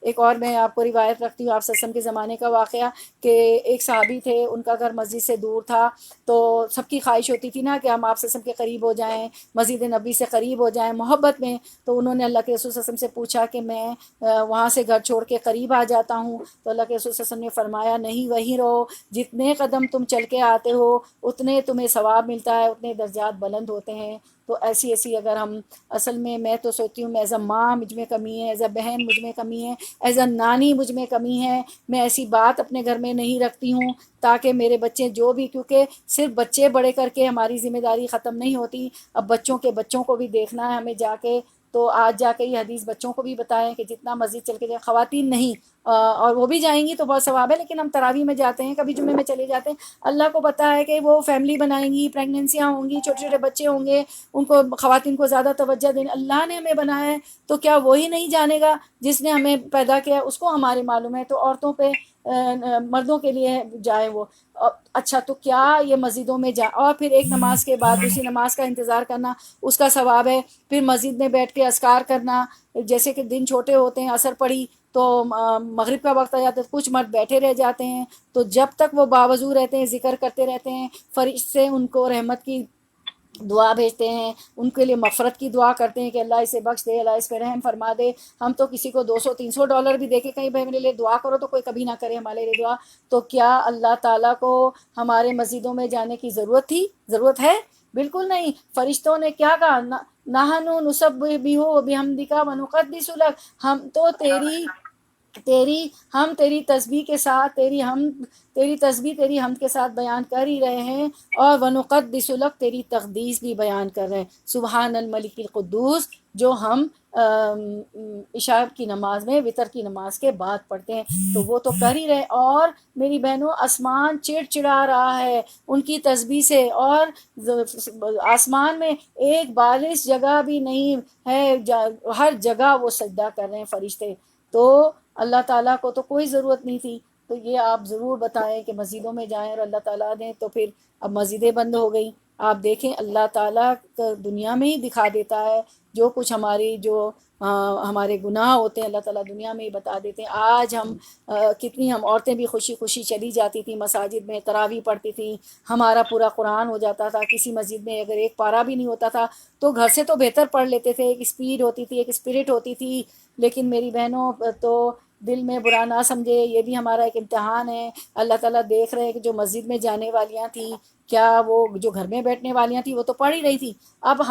ایک اور میں آپ کو روایت رکھتی ہوں، آپ صلی اللہ علیہ وسلم کے زمانے کا واقعہ، کہ ایک صحابی تھے، ان کا گھر مسجد سے دور تھا، تو سب کی خواہش ہوتی تھی نا کہ ہم آپ صلی اللہ علیہ وسلم کے قریب ہو جائیں، مسجد نبی سے قریب ہو جائیں محبت میں. تو انہوں نے اللہ کے رسول صلی اللہ علیہ وسلم سے پوچھا کہ میں وہاں سے گھر چھوڑ کے قریب آ جاتا ہوں. تو اللہ کے رسول صلی اللہ علیہ وسلم نے فرمایا نہیں، وہیں رہو، جتنے قدم تم چل کے آتے ہو اتنے تمہیں ثواب ملتا ہے، اتنے درجات بلند ہوتے ہیں. تو ایسی اگر ہم اصل میں تو سوچتی ہوں میں ایز اے ماں مجھ میں کمی ہے، ایز اے بہن مجھ میں کمی ہے، ایز اے نانی مجھ میں کمی ہے. میں ایسی بات اپنے گھر میں نہیں رکھتی ہوں تاکہ میرے بچے جو بھی، کیونکہ صرف بچے بڑے کر کے ہماری ذمہ داری ختم نہیں ہوتی، اب بچوں کے بچوں کو بھی دیکھنا ہے ہمیں جا کے. تو آج جا کے یہ حدیث بچوں کو بھی بتائیں کہ جتنا مسجد چل کے جائیں. خواتین نہیں، اور وہ بھی جائیں گی تو بہت ثواب ہے، لیکن ہم تراویح میں جاتے ہیں، کبھی جمعے میں چلے جاتے ہیں. اللہ کو پتہ ہے کہ وہ فیملی بنائیں گی، پریگننسیاں ہوں گی، چھوٹے چھوٹے بچے ہوں گے، ان کو خواتین کو زیادہ توجہ دیں. اللہ نے ہمیں بنایا ہے تو کیا وہی نہیں جانے گا جس نے ہمیں پیدا کیا؟ اس کو ہمارے معلوم ہے. تو عورتوں پہ مردوں کے لیے جائے وہ. اچھا تو کیا یہ مسجدوں میں اور پھر ایک نماز کے بعد دوسری نماز کا انتظار کرنا، اس کا ثواب ہے. پھر مسجد میں بیٹھ کے اذکار کرنا، جیسے کہ دن چھوٹے ہوتے ہیں، عصر پڑی تو مغرب کا وقت آ جاتا ہے، کچھ مرد بیٹھے رہ جاتے ہیں، تو جب تک وہ باوضو رہتے ہیں ذکر کرتے رہتے ہیں، فرشتے ان کو رحمت کی دعا بھیجتے ہیں، ان کے لیے مغفرت کی دعا کرتے ہیں کہ اللہ اسے بخش دے، اللہ اس پہ رحم فرما دے. ہم تو کسی کو $200-300 بھی دے کے کہیں بھائی میرے لیے دعا کرو، تو کوئی کبھی نہ کرے ہمارے لیے دعا. تو کیا اللہ تعالیٰ کو ہمارے مسجدوں میں جانے کی ضرورت ہے؟ بالکل نہیں. فرشتوں نے کیا کہا؟ نحن نسبح بحمدک ونقدس لک، ہم تو ہم تیری تسبیح کے ساتھ تیری تسبیح تیری حمد کے ساتھ بیان کر ہی رہے ہیں، اور ونقدس لک تیری تقدیس بھی بیان کر رہے ہیں. سبحان الملک القدوس جو ہم عشاء کی نماز میں وتر کی نماز کے بعد پڑھتے ہیں، تو وہ تو کر ہی رہے. اور میری بہنوں آسمان چڑا رہا ہے ان کی تسبیح سے، اور آسمان میں ایک بالش جگہ بھی نہیں ہے، ہر جگہ وہ سجدہ کر رہے ہیں فرشتے. تو اللہ تعالیٰ کو تو کوئی ضرورت نہیں تھی. تو یہ آپ ضرور بتائیں کہ مسجدوں میں جائیں. اور اللہ تعالیٰ نے تو پھر اب مسجدیں بند ہو گئیں. آپ دیکھیں اللہ تعالیٰ دنیا میں ہی دکھا دیتا ہے جو کچھ ہمارے گناہ ہوتے ہیں، اللہ تعالیٰ دنیا میں ہی بتا دیتے ہیں. آج کتنی ہم عورتیں بھی خوشی خوشی چلی جاتی تھیں مساجد میں، تراویح پڑھتی تھیں، ہمارا پورا قرآن ہو جاتا تھا. کسی مسجد میں اگر ایک پارہ بھی نہیں ہوتا تھا تو گھر سے تو بہتر پڑھ لیتے تھے، ایک اسپیڈ ہوتی تھی، ایک اسپرٹ ہوتی تھی. لیکن میری بہنوں تو دل میں برا نہ سمجھے، یہ بھی ہمارا ایک امتحان ہے. اللہ تعالیٰ دیکھ رہے ہیں کہ جو مسجد میں جانے والیاں تھیں، کیا وہ جو گھر میں بیٹھنے والیاں تھیں وہ تو پڑھ ہی رہی تھیں. اب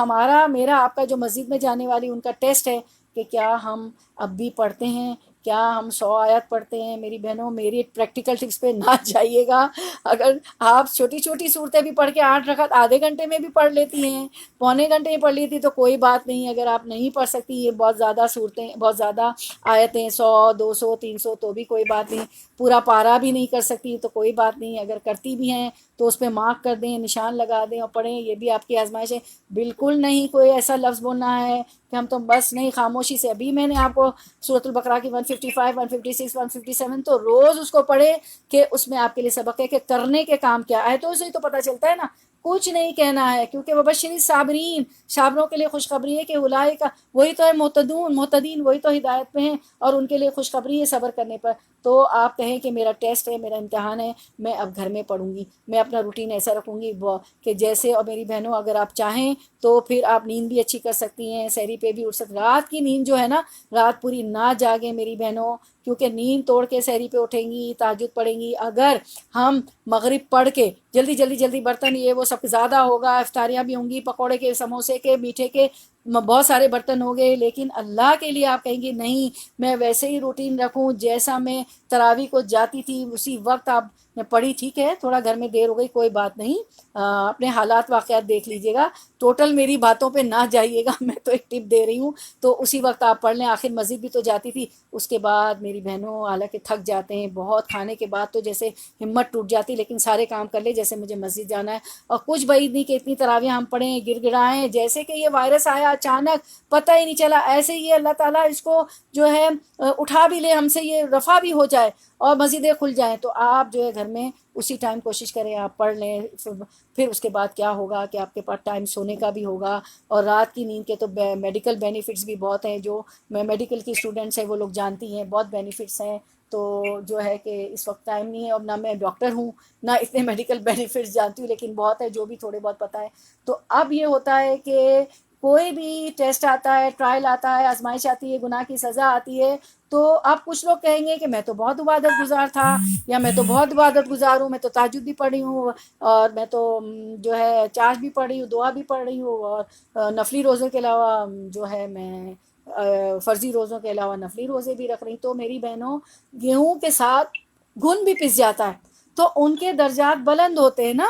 میرا آپ کا جو مسجد میں جانے والی ان کا ٹیسٹ ہے کہ کیا ہم اب بھی پڑھتے ہیں، کیا ہم 100 آیت پڑھتے ہیں. میری بہنوں میری پریکٹیکل ٹکس پہ نہ جائیے گا. اگر آپ چھوٹی چھوٹی صورتیں بھی پڑھ کے 8 رکعت آدھے گھنٹے میں بھی پڑھ لیتی ہیں، پونے گھنٹے میں پڑھ لیتی تو کوئی بات نہیں. اگر آپ نہیں پڑھ سکتی یہ بہت زیادہ صورتیں، بہت زیادہ آیتیں، 100 200 300 تو بھی کوئی بات نہیں. پورا پارا بھی نہیں کر سکتی تو کوئی بات نہیں. اگر کرتی بھی ہیں تو اس پہ مارک کر دیں، نشان لگا دیں اور پڑھیں. یہ بھی آپ کی آزمائش ہے. بالکل نہیں کوئی ایسا لفظ بولنا ہے کہ ہم تو بس نہیں، خاموشی سے. ابھی میں نے آپ کو سورۃ البقرہ کی 155 156 157 تو روز اس کو پڑھے کہ اس میں آپ کے لیے سبق ہے کہ کرنے کے کام کیا ہے. تو اسے تو پتہ چلتا ہے نا، کچھ نہیں کہنا ہے. کیونکہ وبشر الصابرین، صابروں کے لیے خوشخبری ہے کہ اولئک، وہی تو ہے محتدین، وہی تو ہدایت پہ ہیں، اور ان کے لیے خوشخبری ہے صبر کرنے پر. تو آپ کہیں کہ میرا ٹیسٹ ہے، میرا امتحان ہے، میں اب گھر میں پڑھوں گی، میں اپنا روٹین ایسا رکھوں گی کہ جیسے. اور میری بہنوں اگر آپ چاہیں تو پھر آپ نیند بھی اچھی کر سکتی ہیں، سحری پہ بھی اٹھ سکتی. رات کی نیند جو ہے نا، رات پوری نہ جاگیں میری بہنوں، کیونکہ نیند توڑ کے سحری پہ اٹھیں گی، تہجد پڑھیں گی. اگر ہم مغرب پڑھ کے جلدی برتن یہ وہ سب زیادہ ہوگا، افطاریاں بھی ہوں گی، پکوڑے کے، سموسے کے، میٹھے کے بہت سارے برتن ہو گئے. لیکن اللہ کے لیے آپ کہیں گے نہیں، میں ویسے ہی روٹین رکھوں جیسا میں تراویح کو جاتی تھی اسی وقت آپ نے پڑھی. ٹھیک ہے تھوڑا گھر میں دیر ہو گئی، کوئی بات نہیں، اپنے حالات واقعات دیکھ لیجئے گا. ٹوٹل میری باتوں پہ نہ جائیے گا، میں تو ایک ٹپ دے رہی ہوں. تو اسی وقت آپ پڑھ لیں. آخر مسجد بھی تو جاتی تھی. اس کے بعد میری بہنوں حالانکہ تھک جاتے ہیں بہت، کھانے کے بعد تو جیسے ہمت ٹوٹ جاتی، لیکن سارے کام کر لے جیسے مجھے مسجد جانا ہے. اور کچھ بعید نہیں کہ اتنی تراویح ہم پڑھیں، گر گڑائیں جیسے کہ یہ وائرس آیا اچانک، پتہ ہی نہیں چلا. ایسے ہی اللہ تعالیٰ اس کو جو ہے اٹھا بھی لے ہم سے، یہ رفع بھی ہو جائے اور مسجدیں کھل جائیں. تو آپ جو ہے گھر میں اسی ٹائم کوشش کریں آپ پڑھ لیں. پھر اس کے بعد کیا ہوگا کہ آپ کے پاس ٹائم سونے کا بھی ہوگا. اور رات کی نیند کے تو میڈیکل بینیفٹس بھی بہت ہیں. جو میڈیکل کی اسٹوڈنٹس ہیں وہ لوگ جانتی ہیں، بہت بینیفٹس ہیں. تو جو ہے کہ اس وقت ٹائم نہیں ہے، اور نہ میں ڈاکٹر ہوں نہ اتنے میڈیکل بینیفٹس جانتی ہوں، لیکن بہت ہے جو بھی تھوڑے بہت پتہ ہے. تو اب یہ ہوتا ہے کہ کوئی بھی ٹیسٹ آتا ہے، ٹرائل آتا ہے، آزمائش آتی ہے، گناہ کی سزا آتی ہے، تو اب کچھ لوگ کہیں گے کہ میں تو بہت عبادت گزار تھا، یا میں تو بہت عبادت گزار ہوں، میں تو تہجد بھی پڑھی ہوں، اور میں تو جو ہے چاش بھی پڑھ رہی ہوں، دعا بھی پڑھ رہی ہوں، اور نفلی روزوں کے علاوہ جو ہے میں فرضی روزوں کے علاوہ نفلی روزے بھی رکھ رہی ہوں. تو میری بہنوں گیہوں کے ساتھ گھن بھی پس جاتا ہے. تو ان کے درجات بلند ہوتے ہیں نا،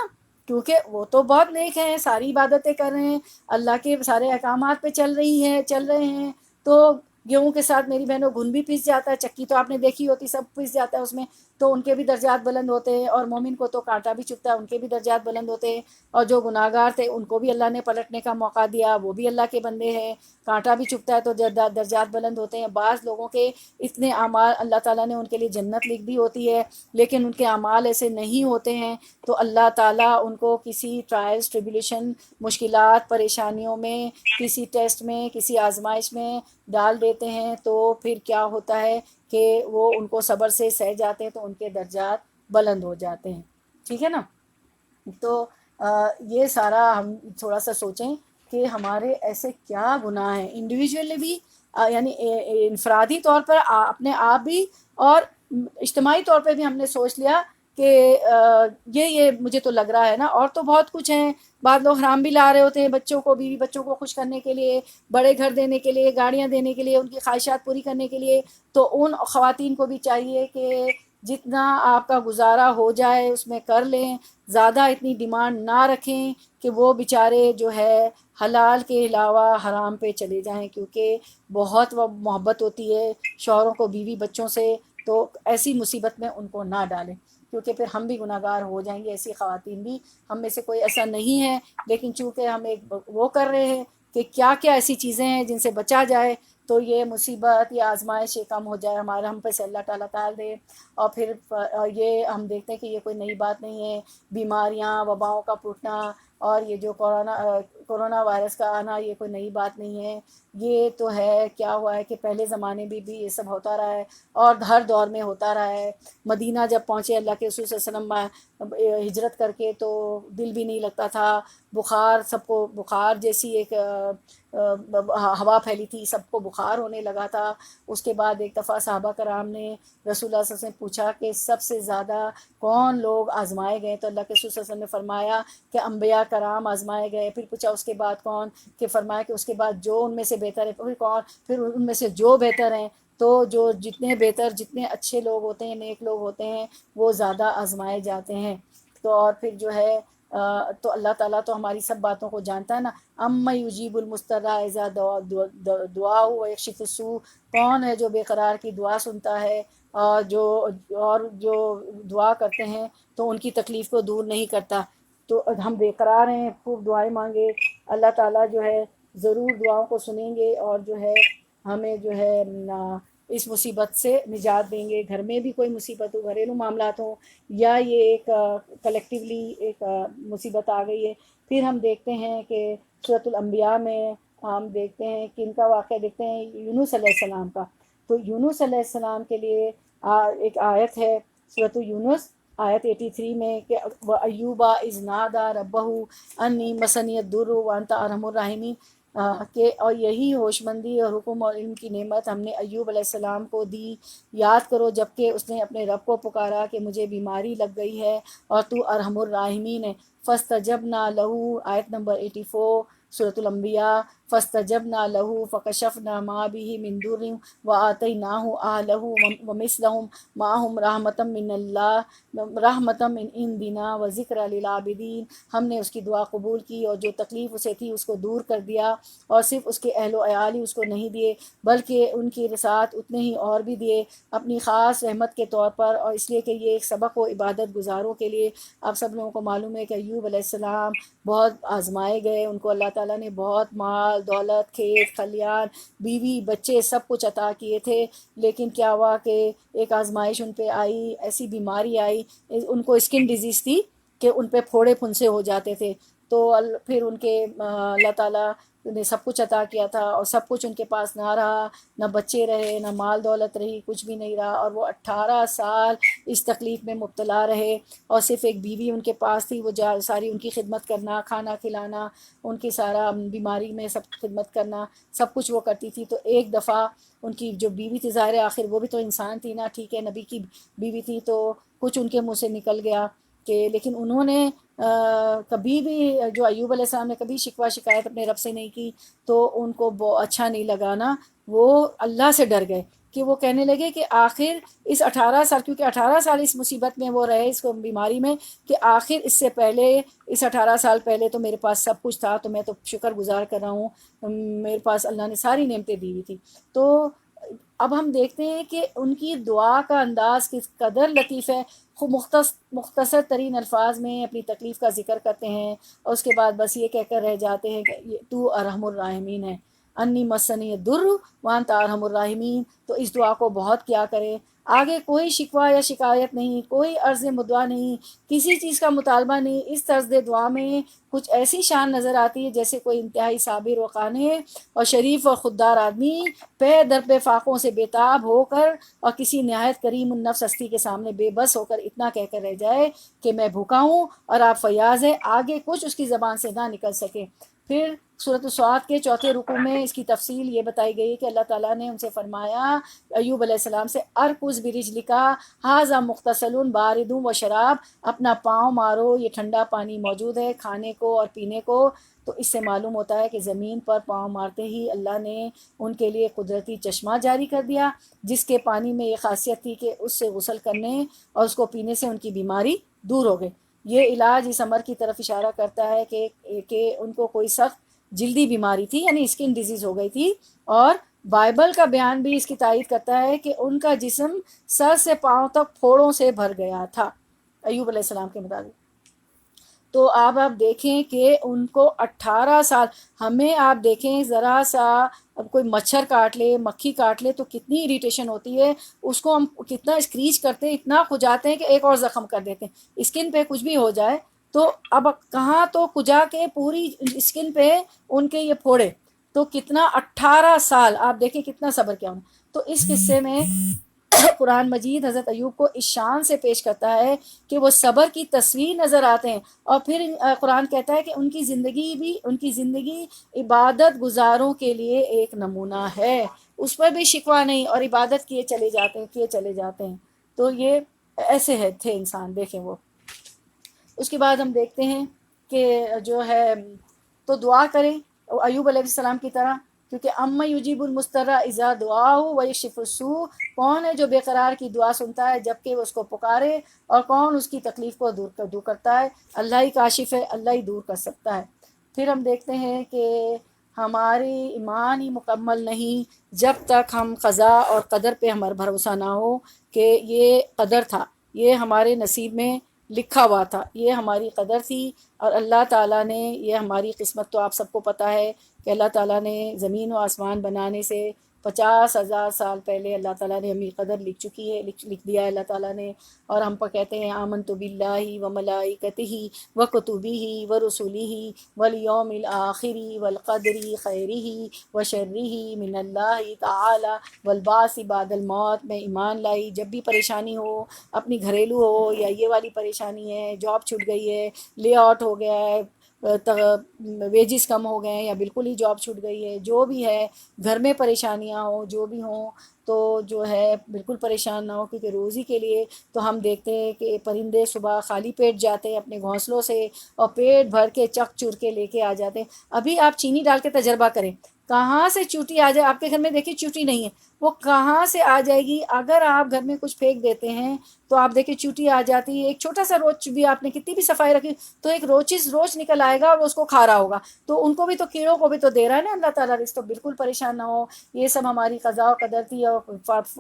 کیونکہ وہ تو بہت نیک ہیں، ساری عبادتیں کر رہے ہیں، اللہ کے سارے احکامات پہ چل رہے ہیں. تو گیہوں کے ساتھ میری بہنوں گھن بھی پس جاتا ہے، چکی تو آپ نے دیکھی ہوتی، سب پس جاتا ہے اس میں، تو ان کے بھی درجات بلند ہوتے ہیں. اور مومن کو تو کانٹا بھی چبھتا ہے، ان کے بھی درجات بلند ہوتے ہیں. اور جو گناہ گار تھے ان کو بھی اللہ نے پلٹنے کا موقع دیا، وہ بھی اللہ کے بندے ہیں، کانٹا بھی چبھتا ہے تو درجات بلند ہوتے ہیں. بعض لوگوں کے اتنے اعمال اللہ تعالیٰ نے ان کے لیے جنت لکھ دی ہوتی ہے، لیکن ان کے اعمال ایسے نہیں ہوتے ہیں، تو اللہ تعالیٰ ان کو کسی ٹرائلز، ٹریبولیشن، مشکلات، پریشانیوں میں، کسی ٹیسٹ میں، کسی آزمائش میں ڈال دیتے ہیں. تو پھر کیا ہوتا ہے کہ وہ ان کو صبر سے سہ جاتے ہیں تو ان کے درجات بلند ہو جاتے ہیں. ٹھیک ہے نا؟ تو یہ سارا ہم تھوڑا سا سوچیں کہ ہمارے ایسے کیا گناہ ہیں انڈیویجولی بھی، یعنی انفرادی طور پر اپنے آپ بھی، اور اجتماعی طور پہ بھی ہم نے سوچ لیا کہ یہ مجھے تو لگ رہا ہے نا. اور تو بہت کچھ ہیں، بعض لوگ حرام بھی لا رہے ہوتے ہیں بچوں کو، بیوی بچوں کو خوش کرنے کے لیے، بڑے گھر دینے کے لیے، گاڑیاں دینے کے لیے، ان کی خواہشات پوری کرنے کے لیے. تو ان خواتین کو بھی چاہیے کہ جتنا آپ کا گزارا ہو جائے اس میں کر لیں، زیادہ اتنی ڈیمانڈ نہ رکھیں کہ وہ بیچارے جو ہے حلال کے علاوہ حرام پہ چلے جائیں. کیونکہ بہت محبت ہوتی ہے شوہروں کو بیوی بچوں سے، تو ایسی مصیبت میں ان کو نہ ڈالیں، کیونکہ پھر ہم بھی گناہ گار ہو جائیں گے. ایسی خواتین بھی ہم میں سے کوئی ایسا نہیں ہے، لیکن چونکہ ہم ایک وہ کر رہے ہیں کہ کیا کیا ایسی چیزیں ہیں جن سے بچا جائے، تو یہ مصیبت، یہ آزمائش یہ کم ہو جائے ہمارا، ہم پہ سے اللہ تعالیٰ ٹال دے. اور پھر یہ ہم دیکھتے ہیں کہ یہ کوئی نئی بات نہیں ہے، بیماریاں، وباؤں کا پھوٹنا، اور یہ جو کورونا وائرس کا آنا، یہ کوئی نئی بات نہیں ہے. یہ تو ہے، کیا ہوا ہے کہ پہلے زمانے میں بھی یہ سب ہوتا رہا ہے، اور ہر دور میں ہوتا رہا ہے. مدینہ جب پہنچے اللہ کے رسول صلی اللہ علیہ وسلم ہجرت کر کے، تو دل بھی نہیں لگتا تھا، بخار، سب کو بخار جیسی ایک ہوا پھیلی تھی، سب کو بخار ہونے لگا تھا. اس کے بعد ایک دفعہ صحابہ کرام نے رسول اللہ صلی اللہ علیہ وسلم سے پوچھا کہ سب سے زیادہ کون لوگ آزمائے گئے، تو اللہ کے رسول صلی اللہ علیہ وسلم نے فرمایا کہ انبیاء کرام آزمائے گئے. پھر پوچھا اس کے بعد کون، کہ فرمایا کہ اس کے بعد جو ان میں سے بہتر ہے. پھر کون، پھر ان میں سے جو بہتر ہیں. تو جو جتنے بہتر، جتنے اچھے لوگ ہوتے ہیں، نیک لوگ ہوتے ہیں، وہ زیادہ آزمائے جاتے ہیں. تو اور پھر جو ہے تو اللہ تعالیٰ تو ہماری سب باتوں کو جانتا ہے نا. اَمَّن یُجِیبُ الْمُضْطَرَّ اِذَا دَعَاهُ وَیَکْشِفُ السُّوءَ، کون ہے جو بے قرار کی دعا سنتا ہے، اور جو دعا کرتے ہیں تو ان کی تکلیف کو دور نہیں کرتا. تو ہم بے قرار ہیں، خوب دعائیں مانگے، اللہ تعالیٰ جو ہے ضرور دعاؤں کو سنیں گے، اور جو ہے ہمیں جو ہے اس مصیبت سے نجات دیں گے. گھر میں بھی کوئی مصیبت ہو، گھریلو معاملات ہوں، یا یہ ایک کلیکٹیولی ایک مصیبت آ گئی ہے. پھر ہم دیکھتے ہیں کہ سورۃ الانبیاء میں ہم دیکھتے ہیں کہ ان کا واقعہ دیکھتے ہیں یونس علیہ السلام کا. تو یونس علیہ السلام کے لیے ایک آیت ہے سورۃ یونس آیت 83 میں کہ وَأَيُّوبَ إِذْ نَادَىٰ رَبَّهُ أَنِّي مَسَّنِيَ الضُّرُّ وَأَنْتَ أَرْحَمُ الرَّاحِمِينَ، کہ اور یہی ہوش مندی اور حکم اور علم کی نعمت ہم نے ایوب علیہ السلام کو دی. یاد کرو جب کہ اس نے اپنے رب کو پکارا کہ مجھے بیماری لگ گئی ہے اور تو ارحم الراحمین ہے. فَاسْتَجَبْنَا لَهُ، آیت نمبر 84 سورۃ الانبیاء. فَاسْتَجَبْنَا لَهُ فَكَشَفْنَا مَا بِهِ مِن ضُرٍّ وَآتَيْنَاهُ أَهْلَهُ وَمِثْلَهُم مَّعَهُمْ رَحْمَةً مِّنَ اللَّهِ رَحْمَةً مِّنْ عِندِنَا وَذِكْرَىٰ لِلْعَابِدِينَ. ہم نے اس کی دعا قبول کی، اور جو تکلیف اسے تھی اس کو دور کر دیا، اور صرف اس کے اہل و عیال ہی اس کو نہیں دیے، بلکہ ان کے ساتھ اتنے ہی اور بھی دیے اپنی خاص رحمت کے طور پر. اور اس لیے کہ یہ ایک سبق و عبادت گزاروں کے لیے. آپ سب لوگوں کو معلوم ہے کہ ایوب علیہ السلام بہت آزمائے گئے، ان کو اللہ تعالیٰ نے بہت مال دولت، کھیت کھلیان، بیوی بچے سب کچھ عطا کیے تھے. لیکن کیا ہوا کہ ایک آزمائش ان پہ آئی، ایسی بیماری آئی، ان کو اسکن ڈیزیز تھی کہ ان پہ پھوڑے پھنسے ہو جاتے تھے. تو پھر ان کے اللہ تعالیٰ نے سب کچھ عطا کیا تھا، اور سب کچھ ان کے پاس نہ رہا، نہ بچے رہے، نہ مال دولت رہی، کچھ بھی نہیں رہا. اور وہ 18 سال اس تکلیف میں مبتلا رہے، اور صرف ایک بیوی ان کے پاس تھی، وہ ساری ان کی خدمت کرنا، کھانا کھلانا، ان کی سارا بیماری میں سب خدمت کرنا، سب کچھ وہ کرتی تھی. تو ایک دفعہ ان کی جو بیوی تھی، ظاہر آخر وہ بھی تو انسان تھی نا، ٹھیک ہے نبی کی بیوی تھی، تو کچھ ان کے منہ سے نکل گیا کہ، لیکن انہوں نے کبھی بھی، جو ایوب علیہ السلام نے کبھی شکوہ شکایت اپنے رب سے نہیں کی، تو ان کو اچھا نہیں لگا نا. وہ اللہ سے ڈر گئے کہ وہ کہنے لگے کہ آخر اس 18 سال، کیونکہ 18 سال اس مصیبت میں وہ رہے، اس کو بیماری میں، کہ آخر اس سے پہلے، اس 18 سال پہلے تو میرے پاس سب کچھ تھا، تو میں تو شکر گزار کر رہا ہوں، میرے پاس اللہ نے ساری نعمتیں دی ہوئی تھی۔ تو اب ہم دیکھتے ہیں کہ ان کی دعا کا انداز کس قدر لطیف ہے، خوب مختصر ترین الفاظ میں اپنی تکلیف کا ذکر کرتے ہیں، اور اس کے بعد بس یہ کہہ کر رہ جاتے ہیں کہ تو ارحم الراحمین ہے، انی مسنی الضر وانت ارحم الراحمین۔ تو اس دعا کو بہت کیا کریں، آگے کوئی شکوہ یا شکایت نہیں، کوئی عرض مدعا نہیں، کسی چیز کا مطالبہ نہیں، اس طرز دعا میں کچھ ایسی شان نظر آتی ہے جیسے کوئی انتہائی صابر و قانع اور شریف اور خوددار آدمی پہ در پہ فاقوں سے بےتاب ہو کر اور کسی نہایت کریم النفس ہستی کے سامنے بے بس ہو کر اتنا کہہ کر رہ جائے کہ میں بھوکا ہوں اور آپ فیاض ہے، آگے کچھ اس کی زبان سے نہ نکل سکے۔ پھر سورۃ الصاد کے چوتھے رکوع میں اس کی تفصیل یہ بتائی گئی کہ اللہ تعالیٰ نے ان سے فرمایا ایوب علیہ السلام سے، ارکز برجلکا ھذا مغتسل بارد و شراب، اپنا پاؤں مارو، یہ ٹھنڈا پانی موجود ہے کھانے کو اور پینے کو۔ تو اس سے معلوم ہوتا ہے کہ زمین پر پاؤں مارتے ہی اللہ نے ان کے لیے قدرتی چشمہ جاری کر دیا، جس کے پانی میں یہ خاصیت تھی کہ اس سے غسل کرنے اور اس کو پینے سے ان کی بیماری دور ہو گئی۔ یہ علاج اس امر کی طرف اشارہ کرتا ہے کہ ان کو کوئی سخت جلدی بیماری تھی، یعنی اسکن ڈیزیز ہو گئی تھی، اور بائبل کا بیان بھی اس کی تائید کرتا ہے کہ ان کا جسم سر سے پاؤں تک پھوڑوں سے بھر گیا تھا ایوب علیہ السلام کے مطابق۔ تو آپ دیکھیں کہ ان کو 18 سال، ہمیں آپ دیکھیں ذرا سا اب کوئی مچھر کاٹ لے، مکھی کاٹ لے تو کتنی اریٹیشن ہوتی ہے، اس کو ہم کتنا اسکریچ کرتے ہیں، اتنا کھجاتے ہیں کہ ایک اور زخم کر دیتے ہیں، اسکن پہ کچھ بھی ہو جائے تو اب کہاں تو کھجا کے پوری اسکن پہ ان کے یہ پھوڑے، تو کتنا 18 سال آپ دیکھیں کتنا صبر کیا انہوں۔ تو اس قصے میں قرآن مجید حضرت ایوب کو اس شان سے پیش کرتا ہے کہ وہ صبر کی تصویر نظر آتے ہیں، اور پھر قرآن کہتا ہے کہ ان کی زندگی عبادت گزاروں کے لیے ایک نمونہ ہے، اس پر بھی شکوہ نہیں اور عبادت کیے چلے جاتے ہیں۔ تو یہ ایسے تھے انسان، دیکھیں وہ۔ اس کے بعد ہم دیکھتے ہیں کہ جو ہے تو دعا کریں ایوب علیہ السلام کی طرح، کیونکہ اما یجیب المضطر اذا دعاہ ویکشف السوء، کون ہے جو بے قرار کی دعا سنتا ہے جب کہ وہ اس کو پکارے، اور کون اس کی تکلیف کو دور کرتا ہے، اللہ ہی کاشف ہے، اللہ ہی دور کر سکتا ہے۔ پھر ہم دیکھتے ہیں کہ ہماری ایمان ہی مکمل نہیں جب تک ہم قضا اور قدر پہ ہمارا بھروسہ نہ ہو کہ یہ قدر تھا، یہ ہمارے نصیب میں لکھا ہوا تھا، یہ ہماری قدر تھی، اور اللہ تعالیٰ نے یہ ہماری قسمت، تو آپ سب کو پتہ ہے کہ اللہ تعالیٰ نے زمین و آسمان بنانے سے 50,000 سال پہلے اللہ تعالیٰ نے ہمیں قدر لکھ دیا ہے اللہ تعالیٰ نے، اور ہم پر کہتے ہیں آمنت باللہ و ملائکتہ و کتبہ و رسلہ والیوم الآخر والقدر خیرہ و شرہ من اللہ تعالی والبعث بعد الموت۔ میں ایمان لائی، جب بھی پریشانی ہو، اپنی گھریلو ہو یا یہ والی پریشانی ہے، جاب چھوٹ گئی ہے، لے آؤٹ ہو گیا ہے، ویجز کم ہو گئے ہیں، یا بالکل ہی جاب چھوٹ گئی ہے، جو بھی ہے، گھر میں پریشانیاں ہوں، جو بھی ہوں، تو جو ہے بالکل پریشان نہ ہو، کیونکہ روزی کے لیے تو ہم دیکھتے ہیں کہ پرندے صبح خالی پیٹ جاتے ہیں اپنے گھونسلوں سے، اور پیٹ بھر کے چک چور کے لے کے آ جاتے ہیں۔ ابھی آپ چینی ڈال کے تجربہ کریں، کہاں سے چوٹی آ جائے، آپ کے گھر میں دیکھیں چوٹی نہیں ہے، وہ کہاں سے آ جائے گی؟ اگر آپ گھر میں کچھ پھینک دیتے ہیں تو آپ دیکھیں چوٹی آ جاتی ہے، ایک چھوٹا سا روچ بھی آپ نے کتنی بھی صفائی رکھی تو ایک روچ نکل آئے گا اور اس کو کھا رہا ہوگا، تو ان کو بھی تو، کیڑوں کو بھی تو دے رہا ہے نا اللہ تعالیٰ رزق، تو بالکل پریشان نہ ہو۔ یہ سب ہماری قضا و قدر تھی، اور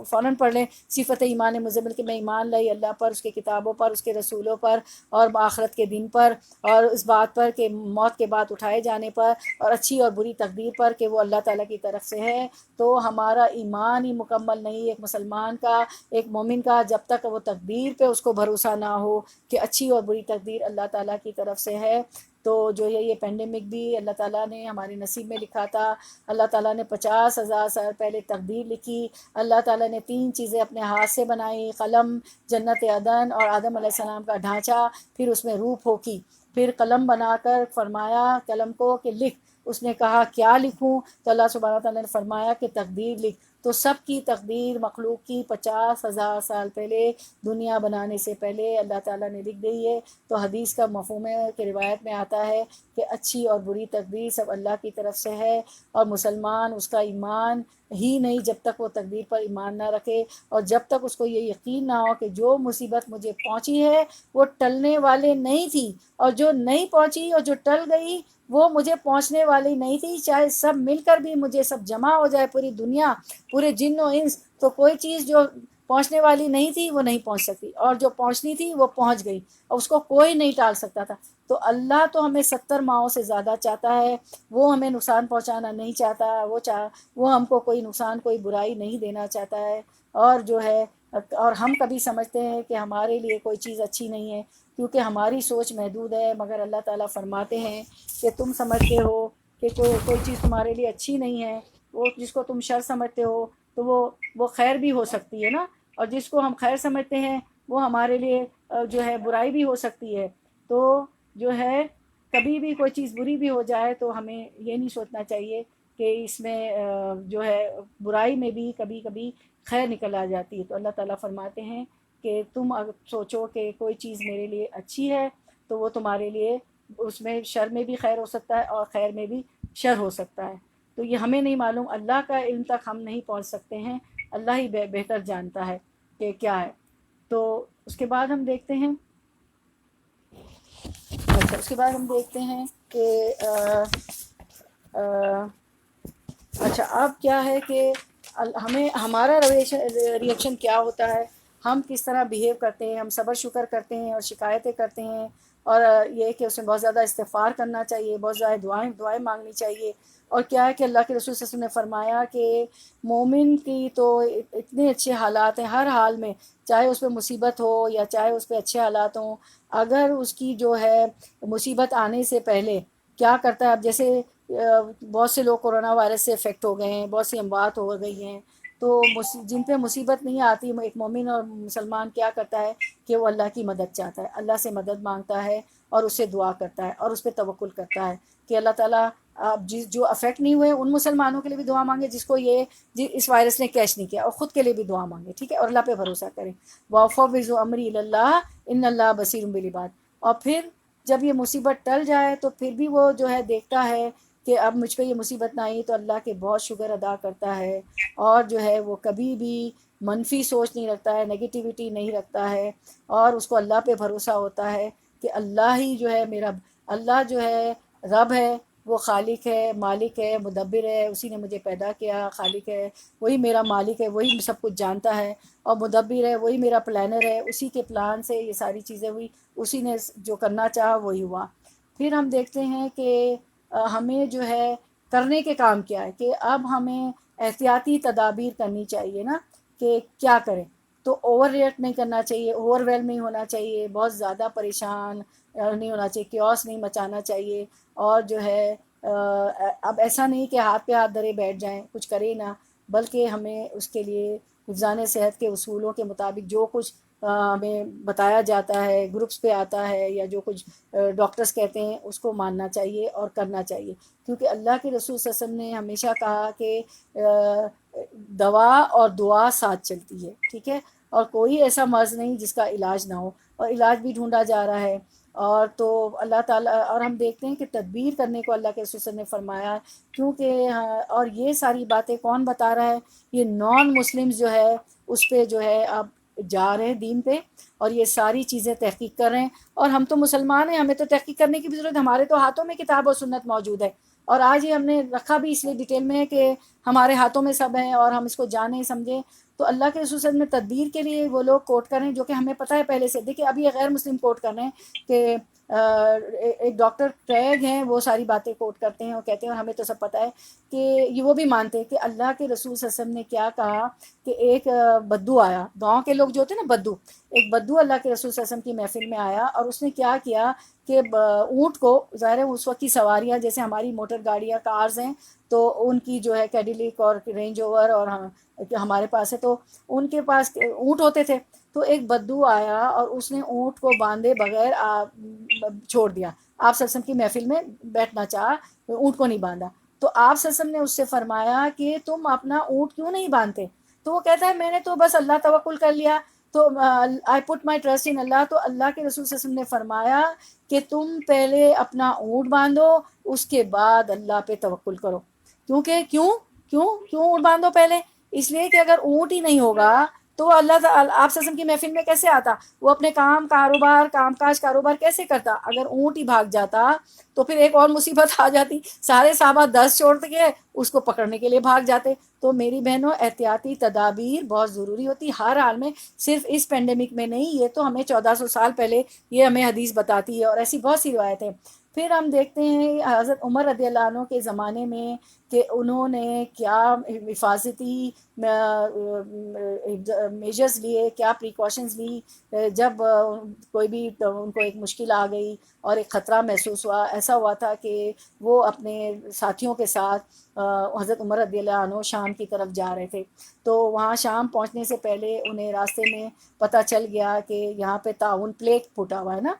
فوراً پڑھ لیں صفت ایمان مزمل کہ میں ایمان لائی اللہ پر، اس کے کتابوں پر، اس کے رسولوں پر، اور آخرت کے دن پر، اور اس بات پر کہ موت کے بعد اٹھائے جانے پر، اور اچھی اور بری تقدیر پر کہ وہ اللہ تعالیٰ کی طرف سے ہے۔ تو ہمارا ایمان ہی مکمل نہیں ایک مسلمان کا، ایک مومن کا، جب تک وہ تقدیر پہ اس کو بھروسہ نہ ہو کہ اچھی اور بری تقدیر اللہ تعالیٰ کی طرف سے ہے۔ تو جو ہے یہ پینڈیمک بھی اللہ تعالیٰ نے ہمارے نصیب میں لکھا تھا، اللہ تعالیٰ نے 50,000 سال پہلے تقدیر لکھی، اللہ تعالیٰ نے 3 چیزیں اپنے ہاتھ سے بنائی، قلم، جنت عدن اور آدم علیہ السلام کا ڈھانچہ، پھر اس میں روح پھونکی، پھر قلم بنا کر فرمایا قلم کو کہ لکھ، اس نے کہا کیا لکھوں؟ تو اللہ سبحانہ تعالیٰ نے فرمایا کہ تقدیر لکھ۔ تو سب کی تقدیر مخلوق کی 50,000 سال پہلے، دنیا بنانے سے پہلے اللہ تعالیٰ نے لکھ دی ہے۔ تو حدیث کا مفہوم ہے کہ روایت میں آتا ہے کہ اچھی اور بری تقدیر سب اللہ کی طرف سے ہے، اور مسلمان اس کا ایمان ہی نہیں جب تک وہ تقدیر پر ایمان نہ رکھے، اور جب تک اس کو یہ یقین نہ ہو کہ جو مصیبت مجھے پہنچی ہے وہ ٹلنے والے نہیں تھی، اور جو نہیں پہنچی اور جو ٹل گئی وہ مجھے پہنچنے والی نہیں تھی۔ چاہے سب مل کر بھی مجھے سب جمع ہو جائے، پوری دنیا، پورے جن و انس، تو کوئی چیز جو پہنچنے والی نہیں تھی وہ نہیں پہنچ سکتی، اور جو پہنچنی تھی وہ پہنچ گئی، اور اس کو کوئی نہیں ٹال سکتا تھا۔ تو اللہ تو ہمیں 70 ماؤں سے زیادہ چاہتا ہے، وہ ہمیں نقصان پہنچانا نہیں چاہتا، وہ ہم کو کوئی نقصان، کوئی برائی نہیں دینا چاہتا ہے۔ اور جو ہے، اور ہم کبھی سمجھتے ہیں کہ ہمارے لیے کوئی چیز اچھی نہیں ہے، کیونکہ ہماری سوچ محدود ہے، مگر اللہ تعالیٰ فرماتے ہیں کہ تم سمجھتے ہو کہ کوئی چیز تمہارے لیے اچھی نہیں ہے، وہ جس کو تم شر سمجھتے ہو تو وہ خیر بھی ہو سکتی ہے نا، اور جس کو ہم خیر سمجھتے ہیں وہ ہمارے لیے جو ہے برائی بھی ہو سکتی ہے۔ تو جو ہے کبھی بھی کوئی چیز بری بھی ہو جائے تو ہمیں یہ نہیں سوچنا چاہیے کہ اس میں جو ہے برائی میں بھی کبھی کبھی خیر نکل آ جاتی ہے۔ تو اللہ تعالیٰ فرماتے ہیں کہ تم اگر سوچو کہ کوئی چیز میرے لیے اچھی ہے تو وہ تمہارے لیے، اس میں شر میں بھی خیر ہو سکتا ہے اور خیر میں بھی شر ہو سکتا ہے۔ تو یہ ہمیں نہیں معلوم، اللہ کا علم تک ہم نہیں پہنچ سکتے ہیں، اللہ ہی بہتر جانتا ہے کہ کیا ہے۔ تو اس کے بعد ہم دیکھتے ہیں، اچھا اس کے بعد ہم دیکھتے ہیں کہ اچھا اب کیا ہے کہ ہمیں ہمارا ریئیکشن کیا ہوتا ہے، ہم کس طرح بیہیو کرتے ہیں، ہم صبر شکر کرتے ہیں اور شکایتیں کرتے ہیں، اور یہ کہ اس میں بہت زیادہ استغفار کرنا چاہیے، بہت زیادہ دعائیں مانگنی چاہیے۔ اور کیا ہے کہ اللہ کے رسول صلی اللہ علیہ وسلم نے فرمایا کہ مومن کی تو اتنے اچھے حالات ہیں ہر حال میں، چاہے اس پہ مصیبت ہو یا چاہے اس پہ اچھے حالات ہوں، اگر اس کی جو ہے مصیبت آنے سے پہلے کیا کرتا ہے، اب جیسے بہت سے لوگ کرونا وائرس سے افیکٹ ہو گئے ہیں، بہت سی اموات ہو گئی ہیں، تو جن پہ مصیبت نہیں آتی، ایک مومن اور مسلمان کیا کرتا ہے کہ وہ اللہ کی مدد چاہتا ہے، اللہ سے مدد مانگتا ہے اور اس سے دعا کرتا ہے اور اس پہ توکل کرتا ہے کہ اللہ تعالیٰ جو افیکٹ نہیں ہوئے ان مسلمانوں کے لیے بھی دعا مانگے جس کو اس وائرس نے کیچ نہیں کیا، اور خود کے لیے بھی دعا مانگے، ٹھیک ہے، اور اللہ پہ بھروسہ کریں۔ وَأَفْوِضُ أَمْرِي إِلَى اللَّهِ إِنَّ اللَّهَ بَصِيرٌ بِالْعِبَادِ۔ اور پھر جب یہ مصیبت ٹل جائے تو پھر بھی وہ جو ہے دیکھتا ہے کہ اب مجھ پہ یہ مصیبت نہ آئی، تو اللہ کے بہت شکر ادا کرتا ہے، اور جو ہے وہ کبھی بھی منفی سوچ نہیں رکھتا ہے، نگیٹیوٹی نہیں رکھتا ہے، اور اس کو اللہ پہ بھروسہ ہوتا ہے کہ اللہ ہی جو ہے میرا، اللہ جو ہے رب ہے، وہ خالق ہے، مالک ہے، مدبر ہے، اسی نے مجھے پیدا کیا، خالق ہے، وہی میرا مالک ہے، وہی سب کچھ جانتا ہے، اور مدبر ہے، وہی میرا پلانر ہے، اسی کے پلان سے یہ ساری چیزیں ہوئی، اسی نے جو کرنا چاہا وہی ہوا۔ پھر ہم دیکھتے ہیں کہ ہمیں جو ہے کرنے کے کام کیا ہے، کہ اب ہمیں احتیاطی تدابیر کرنی چاہیے نا، کہ کیا کریں۔ تو اوور ریئیکٹ نہیں کرنا چاہیے، اوور ویل نہیں ہونا چاہیے، بہت زیادہ پریشان نہیں ہونا چاہیے، کیوس نہیں مچانا چاہیے، اور جو ہے اب ایسا نہیں کہ ہاتھ پہ ہاتھ دھرے بیٹھ جائیں، کچھ کریں نہ، بلکہ ہمیں اس کے لیے حفظان صحت کے اصولوں کے مطابق جو کچھ ہمیں بتایا جاتا ہے، گروپس پہ آتا ہے، یا جو کچھ ڈاکٹرز کہتے ہیں اس کو ماننا چاہیے اور کرنا چاہیے، کیونکہ اللہ کے رسول صلی اللہ علیہ وسلم نے ہمیشہ کہا کہ دوا اور دعا ساتھ چلتی ہے، ٹھیک ہے، اور کوئی ایسا مرض نہیں جس کا علاج نہ ہو، اور علاج بھی ڈھونڈا جا رہا ہے۔ اور تو اللہ تعالیٰ، اور ہم دیکھتے ہیں کہ تدبیر کرنے کو اللہ کے رسول صلی اللہ علیہ وسلم نے فرمایا، کیونکہ اور یہ ساری باتیں کون بتا رہا ہے؟ یہ نان مسلمز جو ہے اس پہ جو ہے اب جا رہے ہیں دین پہ، اور یہ ساری چیزیں تحقیق کر رہے ہیں، اور ہم تو مسلمان ہیں، ہمیں تو تحقیق کرنے کی بھی ضرورت ہے، ہمارے تو ہاتھوں میں کتاب و سنت موجود ہے، اور آج یہ ہم نے رکھا بھی اس لیے ڈیٹیل میں ہے کہ ہمارے ہاتھوں میں سب ہیں اور ہم اس کو جانیں سمجھیں۔ تو اللہ کے رسول صلی اللہ علیہ وسلم میں تدبیر کے لیے وہ لوگ کوٹ کریں جو کہ ہمیں پتہ ہے پہلے سے۔ دیکھیں اب یہ غیر مسلم کوٹ کر رہے ہیں کہ ایک ڈاکٹر کریگ ہیں، وہ ساری باتیں کوٹ کرتے ہیں اور کہتے ہیں، اور ہمیں تو سب پتہ ہے کہ یہ وہ بھی مانتے ہیں کہ اللہ کے رسول صلی اللہ علیہ وسلم نے کیا کہا کہ ایک بدو آیا، گاؤں کے لوگ جو ہوتے ہیں نا بدو، ایک بدو اللہ کے رسول صلی اللہ علیہ وسلم کی محفل میں آیا، اور اس نے کیا کیا کہ اونٹ کو، ظاہر ہے اس وقت کی سواریاں جیسے ہماری موٹر گاڑیاں کارز ہیں تو ان کی جو ہے کیڈیلیک اور رینج اوور اور ہمارے پاس ہے، تو ان کے پاس اونٹ ہوتے تھے، تو ایک بدو آیا اور اس نے اونٹ کو باندھے بغیر چھوڑ دیا۔ آپ صلی اللہ علیہ وسلم کی محفل میں بیٹھنا چاہا، اونٹ کو نہیں باندھا، تو آپ صلی اللہ علیہ وسلم نے اس سے فرمایا کہ تم اپنا اونٹ کیوں نہیں باندھتے؟ تو وہ کہتا ہے میں نے تو بس اللہ توکل کر لیا، تو آئی پٹ مائی ٹرسٹ ان اللہ. تو اللہ کے رسول صلی اللہ علیہ وسلم نے فرمایا کہ تم پہلے اپنا اونٹ باندھو، اس کے بعد اللہ پہ توکل کرو. کیونکہ کیوں اونٹ باندھو پہلے؟ اس لیے کہ اگر اونٹ ہی نہیں ہوگا تو وہ اللہ آپ صلی اللہ علیہ وسلم کی محفل میں کیسے آتا؟ وہ اپنے کام کاروبار کیسے کرتا؟ اگر اونٹ ہی بھاگ جاتا تو پھر ایک اور مصیبت آ جاتی، سارے صحابہ 10 چھوڑ کے اس کو پکڑنے کے لیے بھاگ جاتے. تو میری بہنوں، احتیاطی تدابیر بہت ضروری ہوتی ہر حال میں، صرف اس پینڈیمک میں نہیں، یہ تو ہمیں 1400 سال پہلے یہ ہمیں حدیث بتاتی ہے، اور ایسی بہت سی روایتیں. پھر ہم دیکھتے ہیں حضرت عمر رضی اللہ عنہ کے زمانے میں کہ انہوں نے کیا حفاظتی میجرز لیے، کیا پریکاشنز لی. جب کوئی بھی ان کو ایک مشکل آ گئی اور ایک خطرہ محسوس ہوا، ایسا ہوا تھا کہ وہ اپنے ساتھیوں کے ساتھ حضرت عمر رضی اللہ عنہ شام کی طرف جا رہے تھے. تو وہاں شام پہنچنے سے پہلے انہیں راستے میں پتہ چل گیا کہ یہاں پہ طاعون، پلیگ پھوٹا ہوا ہے نا،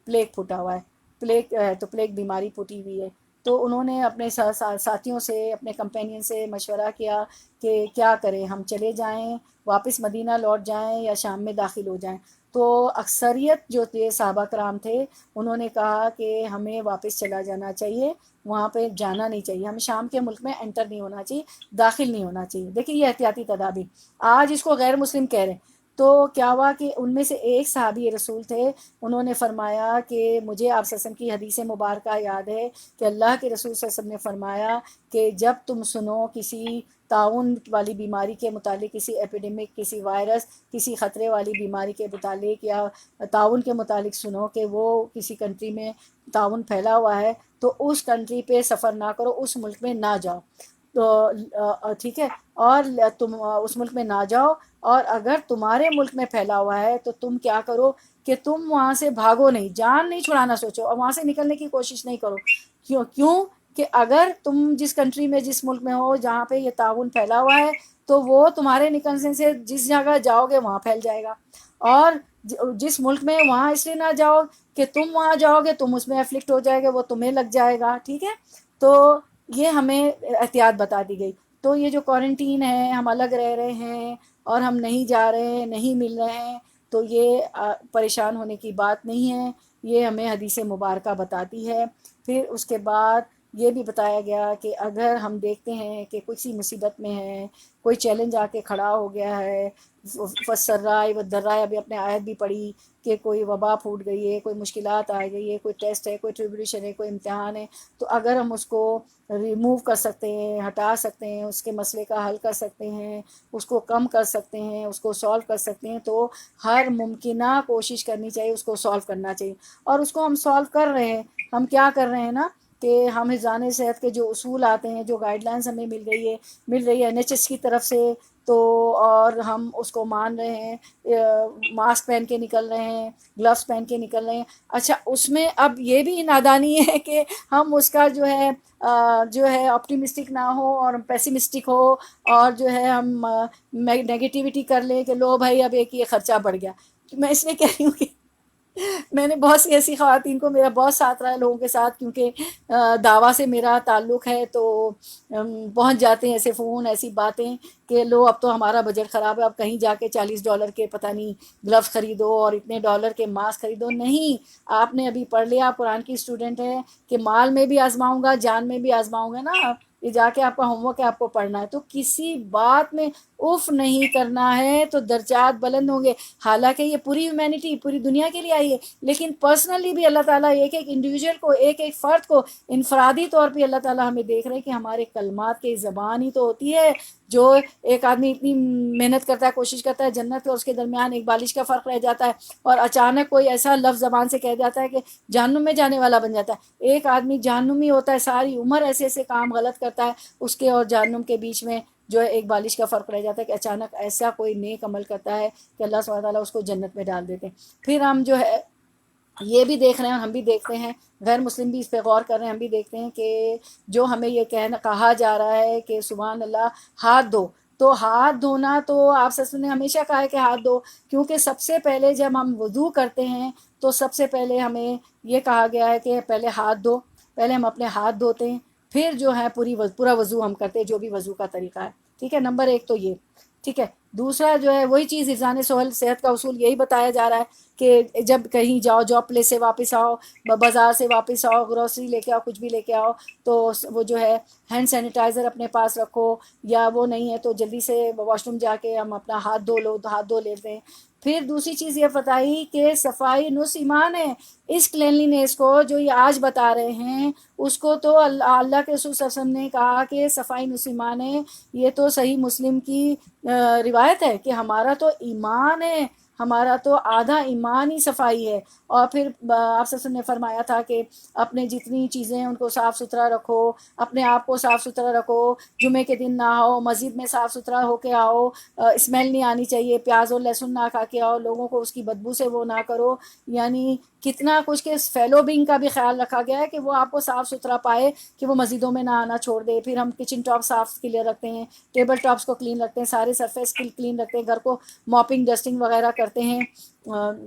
پلیگ پھوٹا ہوا ہے، پلیگ تو پلیگ بیماری پھوٹی ہوئی ہے. تو انہوں نے اپنے ساتھیوں سے، اپنے کمپینین سے مشورہ کیا کہ کیا کریں، ہم چلے جائیں، واپس مدینہ لوٹ جائیں، یا شام میں داخل ہو جائیں. تو اکثریت جو تھے صحابہ کرام تھے، انہوں نے کہا کہ ہمیں واپس چلا جانا چاہیے، وہاں پہ جانا نہیں چاہیے، ہمیں شام کے ملک میں انٹر نہیں ہونا چاہیے، داخل نہیں ہونا چاہیے. دیکھیے یہ احتیاطی تدابیر، آج اس کو غیر مسلم کہہ رہے ہیں. تو کیا ہوا کہ ان میں سے ایک صحابی رسول تھے، انہوں نے فرمایا کہ مجھے آپ صلی اللہ علیہ وسلم کی حدیث مبارکہ یاد ہے کہ اللہ کے رسول صلی اللہ علیہ وسلم نے فرمایا کہ جب تم سنو کسی طاعون والی بیماری کے متعلق، کسی ایپیڈیمک، کسی وائرس، کسی خطرے والی بیماری کے متعلق، یا طاعون کے متعلق سنو کہ وہ کسی کنٹری میں طاعون پھیلا ہوا ہے، تو اس کنٹری پہ سفر نہ کرو، اس ملک میں نہ جاؤ. تو ٹھیک ہے، اور تم اس ملک میں نہ جاؤ، اور اگر تمہارے ملک میں پھیلا ہوا ہے تو تم کیا کرو کہ تم وہاں سے بھاگو نہیں، جان نہیں چھڑانا سوچو، اور وہاں سے نکلنے کی کوشش نہیں کرو. کیوں کہ اگر تم جس کنٹری میں، جس ملک میں ہو جہاں پہ یہ طاعون پھیلا ہوا ہے، تو وہ تمہارے نکلنے سے جس جگہ جاؤ گے وہاں پھیل جائے گا. اور جس ملک میں، وہاں اس لیے نہ جاؤ کہ تم وہاں جاؤ گے تم اس میں افلکٹ ہو جائے گا، وہ تمہیں لگ جائے گا. ٹھیک ہے، تو یہ ہمیں احتیاط بتا دی گئی. تو یہ جو کوارنٹین ہے، ہم الگ رہ رہے ہیں اور ہم نہیں جا رہے ہیں، نہیں مل رہے ہیں، تو یہ پریشان ہونے کی بات نہیں ہے، یہ ہمیں حدیث مبارکہ بتاتی ہے. پھر اس کے بعد یہ بھی بتایا گیا کہ اگر ہم دیکھتے ہیں کہ کسی مصیبت میں ہے، کوئی چیلنج آ کے کھڑا ہو گیا ہے، فسرائے و درائے، ابھی اپنے آیت بھی پڑھی کہ کوئی وبا پھوٹ گئی ہے، کوئی مشکلات آ گئی ہے، کوئی ٹیسٹ ہے، کوئی ٹریبیولیشن ہے، کوئی امتحان ہے، تو اگر ہم اس کو ریموو کر سکتے ہیں، ہٹا سکتے ہیں، اس کے مسئلے کا حل کر سکتے ہیں، اس کو کم کر سکتے ہیں، اس کو سالو کر سکتے ہیں، تو ہر ممکنہ کوشش کرنی چاہیے اس کو سالو کرنا چاہیے. اور اس کو ہم سالو کر رہے ہیں. ہم کیا کر رہے ہیں نا کہ ہم حفظان صحت کے جو اصول آتے ہیں، جو گائیڈ لائنس ہمیں مل رہی ہے NHS کی طرف سے، تو اور ہم اس کو مان رہے ہیں، ماسک پہن کے نکل رہے ہیں، گلوز پہن کے نکل رہے ہیں. اچھا، اس میں اب یہ بھی نادانی ہے کہ ہم اس کا جو ہے آپٹیمسٹک نہ ہو اور پیسیمسٹک ہو، اور جو ہے ہم نیگیٹیوٹی کر لیں کہ لو بھائی اب ایک یہ خرچہ بڑھ گیا. میں اس میں کہہ رہی ہوں کہ میں نے بہت سی ایسی خواتین کو، میرا بہت ساتھ رہا ہے لوگوں کے ساتھ، کیونکہ دعویٰ سے میرا تعلق ہے، تو پہنچ جاتے ہیں ایسے فون، ایسی باتیں کہ لو اب تو ہمارا بجٹ خراب ہے، اب کہیں جا کے $40 کے پتہ نہیں گلوز خریدو اور اتنے $, کے ماسک خریدو. نہیں، آپ نے ابھی پڑھ لیا، آپ قرآن کی اسٹوڈنٹ ہے کہ مال میں بھی آزماؤں گا، جان میں بھی آزماؤں گا نا. یہ جا کے آپ کا ہوم ورک ہے، آپ کو پڑھنا ہے. تو کسی بات میں اف نہیں کرنا ہے تو درجات بلند ہوں گے. حالانکہ یہ پوری ہیومینٹی، پوری دنیا کے لیے آئی ہے، لیکن پرسنلی بھی اللہ تعالیٰ ایک ایک انڈیویجول کو، ایک ایک فرد کو انفرادی طور پہ اللہ تعالیٰ ہمیں دیکھ رہے ہیں کہ ہمارے کلمات کی زبان ہی تو ہوتی ہے. جو ایک آدمی اتنی محنت کرتا ہے، کوشش کرتا ہے، جنت اور اس کے درمیان ایک بالش کا فرق رہ جاتا ہے، اور اچانک کوئی ایسا لفظ زبان سے کہہ جاتا ہے کہ جہنم میں جانے والا بن جاتا ہے. ایک آدمی جہنمی ہوتا ہے، ساری عمر ایسے ایسے کام غلط کرتا ہے، اس کے اور جہنم کے بیچ میں جو ہے ایک بالش کا فرق رہ جاتا ہے، کہ اچانک ایسا کوئی نیک عمل کرتا ہے کہ اللہ سبحانہ تعالیٰ اس کو جنت میں ڈال دیتے ہیں. پھر ہم جو ہے یہ بھی دیکھ رہے ہیں، ہم بھی دیکھتے ہیں، غیر مسلم بھی اس پہ غور کر رہے ہیں، ہم بھی دیکھتے ہیں کہ جو ہمیں یہ کہا جا رہا ہے کہ سبحان اللہ ہاتھ دو، تو ہاتھ دھونا تو آپ سسر نے ہمیشہ کہا ہے کہ ہاتھ دو، کیونکہ سب سے پہلے جب ہم وضو کرتے ہیں تو سب سے پہلے ہمیں یہ کہا گیا ہے کہ پہلے ہاتھ دو، پہلے ہم اپنے ہاتھ دھوتے ہیں، پھر جو ہے پورا وضو ہم کرتے ہیں، جو بھی وضو کا طریقہ ہے، ٹھیک ہے، نمبر 1 تو یہ، ٹھیک ہے۔ دوسرا جو ہے وہی چیز حفظان صحت کا اصول یہی بتایا جا رہا ہے کہ جب کہیں جاؤ، جاب پلیس سے واپس آؤ، بازار سے واپس آؤ، گروسری لے کے آؤ، کچھ بھی لے کے آؤ، تو وہ جو ہے ہینڈ سینیٹائزر اپنے پاس رکھو، یا وہ نہیں ہے تو جلدی سے واش روم جا کے ہم اپنا ہاتھ دھو لو، تو ہاتھ دھو لیتے ہیں۔ پھر دوسری چیز یہ بتائی کہ صفائی نصف ایمان ہے، اس کلینلینس کو جو یہ آج بتا رہے ہیں اس کو تو اللہ کے رسول صلی اللہ علیہ وسلم نے کہا کہ صفائی نصف ایمان ہے، یہ تو صحیح مسلم کی روایت ہے کہ ہمارا تو ایمان ہے، ہمارا تو آدھا ایمان ہی صفائی ہے۔ اور پھر آپ صلی اللہ علیہ وسلم نے فرمایا تھا کہ اپنے جتنی چیزیں ہیں ان کو صاف ستھرا رکھو، اپنے آپ کو صاف ستھرا رکھو، جمعے کے دن نہاؤ، مسجد میں صاف ستھرا ہو کے آؤ، اسمیل نہیں آنی چاہیے، پیاز اور لہسن نہ کھا کے آؤ، لوگوں کو اس کی بدبو سے وہ نہ کرو، یعنی کتنا کچھ کہ فیلو بینگ کا بھی خیال رکھا گیا ہے کہ وہ آپ کو صاف ستھرا پائے، کہ وہ مسجدوں میں نہ آنا چھوڑ دے۔ پھر ہم کچن ٹاپ صاف کلیئر رکھتے ہیں، ٹیبل ٹاپس کو کلین رکھتے ہیں، سارے سرفیس کلین رکھتے ہیں، گھر کو ماپنگ ڈسٹنگ وغیرہ کرتے ہیں،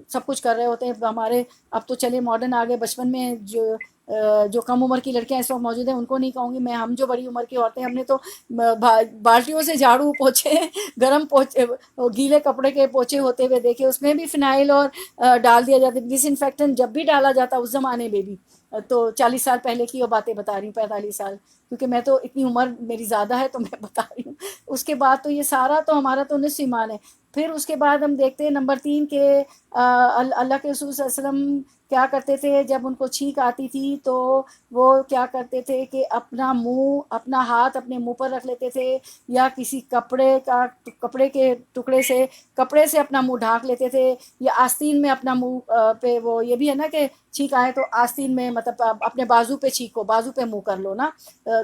سب کچھ کر رہے ہوتے ہیں۔ ہمارے اب تو چلے ماڈرن آگے، بچپن میں جو کم عمر کی لڑکیاں اس وقت موجود ہیں ان کو نہیں کہوں گی میں، ہم جو بڑی عمر کی عورتیں، ہم نے تو بالٹیوں سے جھاڑو پوچھے، گرم پوچھے، گیلے کپڑے کے پوچھے ہوتے ہوئے دیکھے، اس میں بھی فنائل اور ڈال دیا جاتا، ڈس انفیکٹنٹ جب بھی ڈالا جاتا اس زمانے میں بھی، تو 40 سال پہلے کی وہ باتیں بتا رہی ہوں، 45 سال، کیونکہ میں تو اتنی عمر میری زیادہ ہے تو میں بتا رہی ہوں۔ اس کے بعد تو یہ سارا تو ہمارا تو نصف ایمان ہے۔ پھر اس کے بعد ہم دیکھتے ہیں نمبر 3 کہ اللہ کے رسول صلی اللہ علیہ وسلم کیا کرتے تھے جب ان کو چھینک آتی تھی تو وہ کیا کرتے تھے کہ اپنا ہاتھ اپنے منہ پر رکھ لیتے تھے، یا کسی کپڑے کے ٹکڑے سے کپڑے سے اپنا منہ ڈھانک لیتے تھے، یا آستین میں اپنا منہ پہ، وہ یہ بھی ہے نا کہ چھینک آئے تو آستین میں، مطلب اپنے بازو پہ چھینکو، بازو پہ منہ کر لو نا،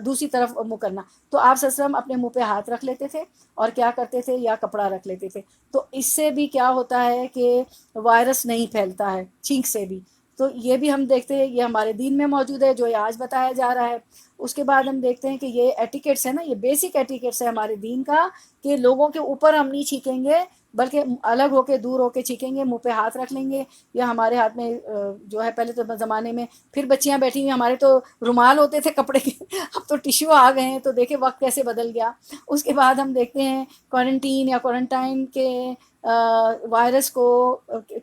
دوسری طرف منہ کرنا، تو آپ صلی اللہ علیہ وسلم اپنے منہ پہ ہاتھ رکھ لیتے تھے اور کیا کرتے تھے، یا کپڑا رکھ لیتے تھے، تو اس سے بھی کیا ہوتا ہے کہ وائرس نہیں پھیلتا ہے چھینک سے بھی۔ تو یہ بھی ہم دیکھتے ہیں، یہ ہمارے دین میں موجود ہے جو یہ آج بتایا جا رہا ہے۔ اس کے بعد ہم دیکھتے ہیں کہ یہ ایٹیکیٹس ہے نا، یہ بیسک ایٹیکیٹس ہے ہمارے دین کا، کہ لوگوں کے اوپر ہم نہیں چھینکیں گے بلکہ الگ ہو کے دور ہو کے چھینکیں گے، منہ پہ ہاتھ رکھ لیں گے، یا ہمارے ہاتھ میں جو ہے پہلے تو زمانے میں، پھر بچیاں بیٹھی ہوئی، ہمارے تو رومال ہوتے تھے کپڑے کے، اب تو ٹیشو آ گئے ہیں، تو دیکھیں وقت کیسے بدل گیا۔ اس کے بعد ہم دیکھتے ہیں کوارنٹین یا کوارنٹائن کے وائرس کو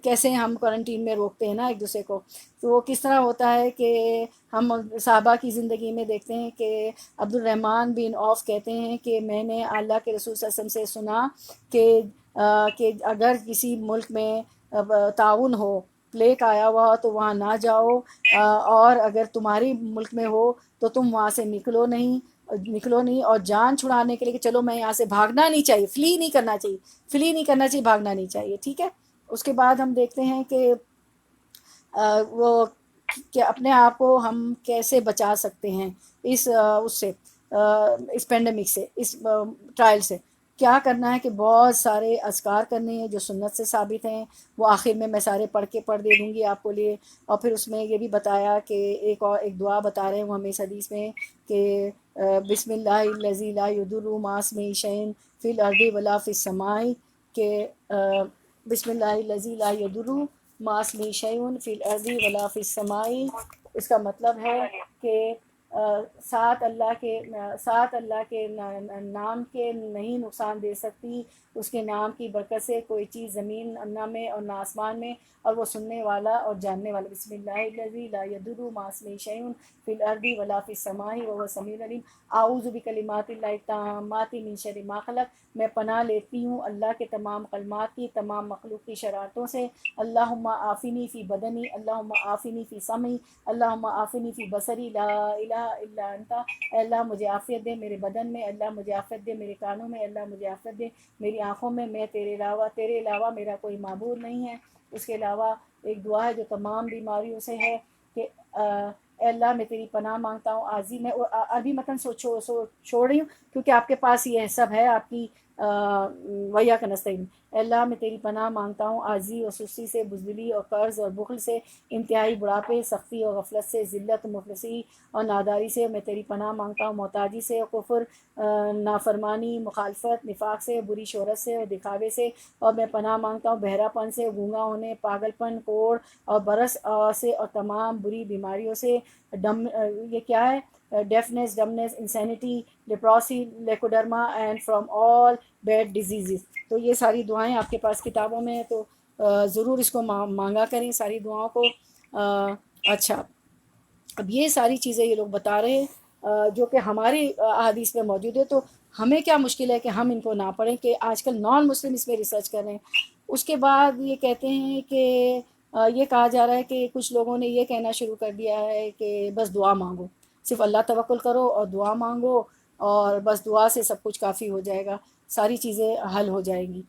کیسے ہم کوارنٹین میں روکتے ہیں نا ایک دوسرے کو، تو وہ کس طرح ہوتا ہے کہ ہم صحابہ کی زندگی میں دیکھتے ہیں کہ عبد الرحمن بن عوف کہتے ہیں کہ میں نے اللہ کے رسول صلی اللہ علیہ وسلم سے سنا کہ اگر کسی ملک میں طاعون ہو، پلیگ آیا ہوا تو وہاں نہ جاؤ، اور اگر تمہاری ملک میں ہو تو تم وہاں سے نکلو نہیں، اور جان چھڑانے کے لیے کہ چلو میں یہاں سے بھاگنا نہیں چاہیے، فلی نہیں کرنا چاہیے، بھاگنا نہیں چاہیے، ٹھیک ہے۔ اس کے بعد ہم دیکھتے ہیں کہ وہ کہ اپنے آپ کو ہم کیسے بچا سکتے ہیں اس سے، اس پینڈیمک سے، اس ٹرائل سے، کیا کرنا ہے کہ بہت سارے اذکار کرنے ہیں جو سنت سے ثابت ہیں، وہ آخر میں سارے پڑھ دے دوں گی آپ کو لیے۔ اور پھر اس میں یہ بھی بتایا کہ ایک دعا بتا رہے ہیں وہ ہمیں اس حدیث میں کہ بسم اللہ الذی لا یضر مع اسمہ شیء فی الارض ولا فی السماء، کہ بسم اللہ الذی لا یضر مع اسمہ شیء فی الارض ولا فی السماء، اس کا مطلب ہے کہ ساتھ اللہ کے نام کے نہیں نقصان دے سکتی، اس کے نام کی برکت سے کوئی چیز زمین نہ میں اور نہ آسمان میں، اور وہ سننے والا اور جاننے والا۔ بسم اللہ الذی لا یضر مع اسمہ شیء فی الارض ولا فی السماء وهو السمیع العلیم۔ اعوذ بکلمات اللہ التامات من شر ما خلق، میں پناہ لیتی ہوں اللہ کے تمام کلمات کی، تمام مخلوق کی شرارتوں سے۔ اللہم عافنی فی بدنی، اللہم عافنی فی سمعی، اللہم عافنی فی بصری، لا الہ الا انت، اے اللہ مجھے عافیت دے میرے بدن میں، اللہ مجھے عافیت دے میرے کانوں میں، اللہ مجھے عافیت دے میری آنکھوں میں، میں تیرے علاوہ میرا کوئی معبود نہیں ہے۔ اس کے علاوہ ایک دعا ہے جو تمام بیماریوں سے ہے کہ اے اللہ میں تیری پناہ مانگتا ہوں، عربی متن چھوڑ رہی ہوں کیونکہ آپ کے پاس یہ سب ہے، آپ کی وَإِيَّاكَ نَسْتَعِينُ۔ اے اللہ میں تیری پناہ مانگتا ہوں عاجزی اور سستی سے، بزدلی اور قرض اور بخل سے، انتہائی بڑھاپے، سختی اور غفلت سے، ذلت و مفلسی اور ناداری سے میں تیری پناہ مانگتا ہوں، محتاجی سے، کفر، نافرمانی، مخالفت، نفاق سے، بری شہرت سے اور دکھاوے سے، اور میں پناہ مانگتا ہوں بہرا پن سے، گونگا ہونے، پاگل پن، کوڑ اور برس سے، اور تمام بری بیماریوں سے، یہ کیا ہے، deafness, dumbness, insanity, leprosy, leucoderma and from all bad diseases. تو یہ ساری دعائیں آپ کے پاس کتابوں میں ہیں، تو ضرور اس کو مانگا کریں ساری دعاؤں کو۔ اچھا، اب یہ ساری چیزیں یہ لوگ بتا رہے ہیں جو کہ ہماری احادیث میں موجود ہے، تو ہمیں کیا مشکل ہے کہ ہم ان کو نہ پڑھیں، کہ آج کل نان مسلم اس میں ریسرچ کر رہے ہیں۔ اس کے بعد یہ کہتے ہیں کہ یہ کہا جا رہا ہے کہ کچھ لوگوں نے یہ کہنا شروع کر دیا ہے کہ بس دعا مانگو، صرف اللہ توکل کرو اور دعا مانگو، اور بس دعا سے سب کچھ کافی ہو جائے گا، ساری چیزیں حل ہو جائیں گی۔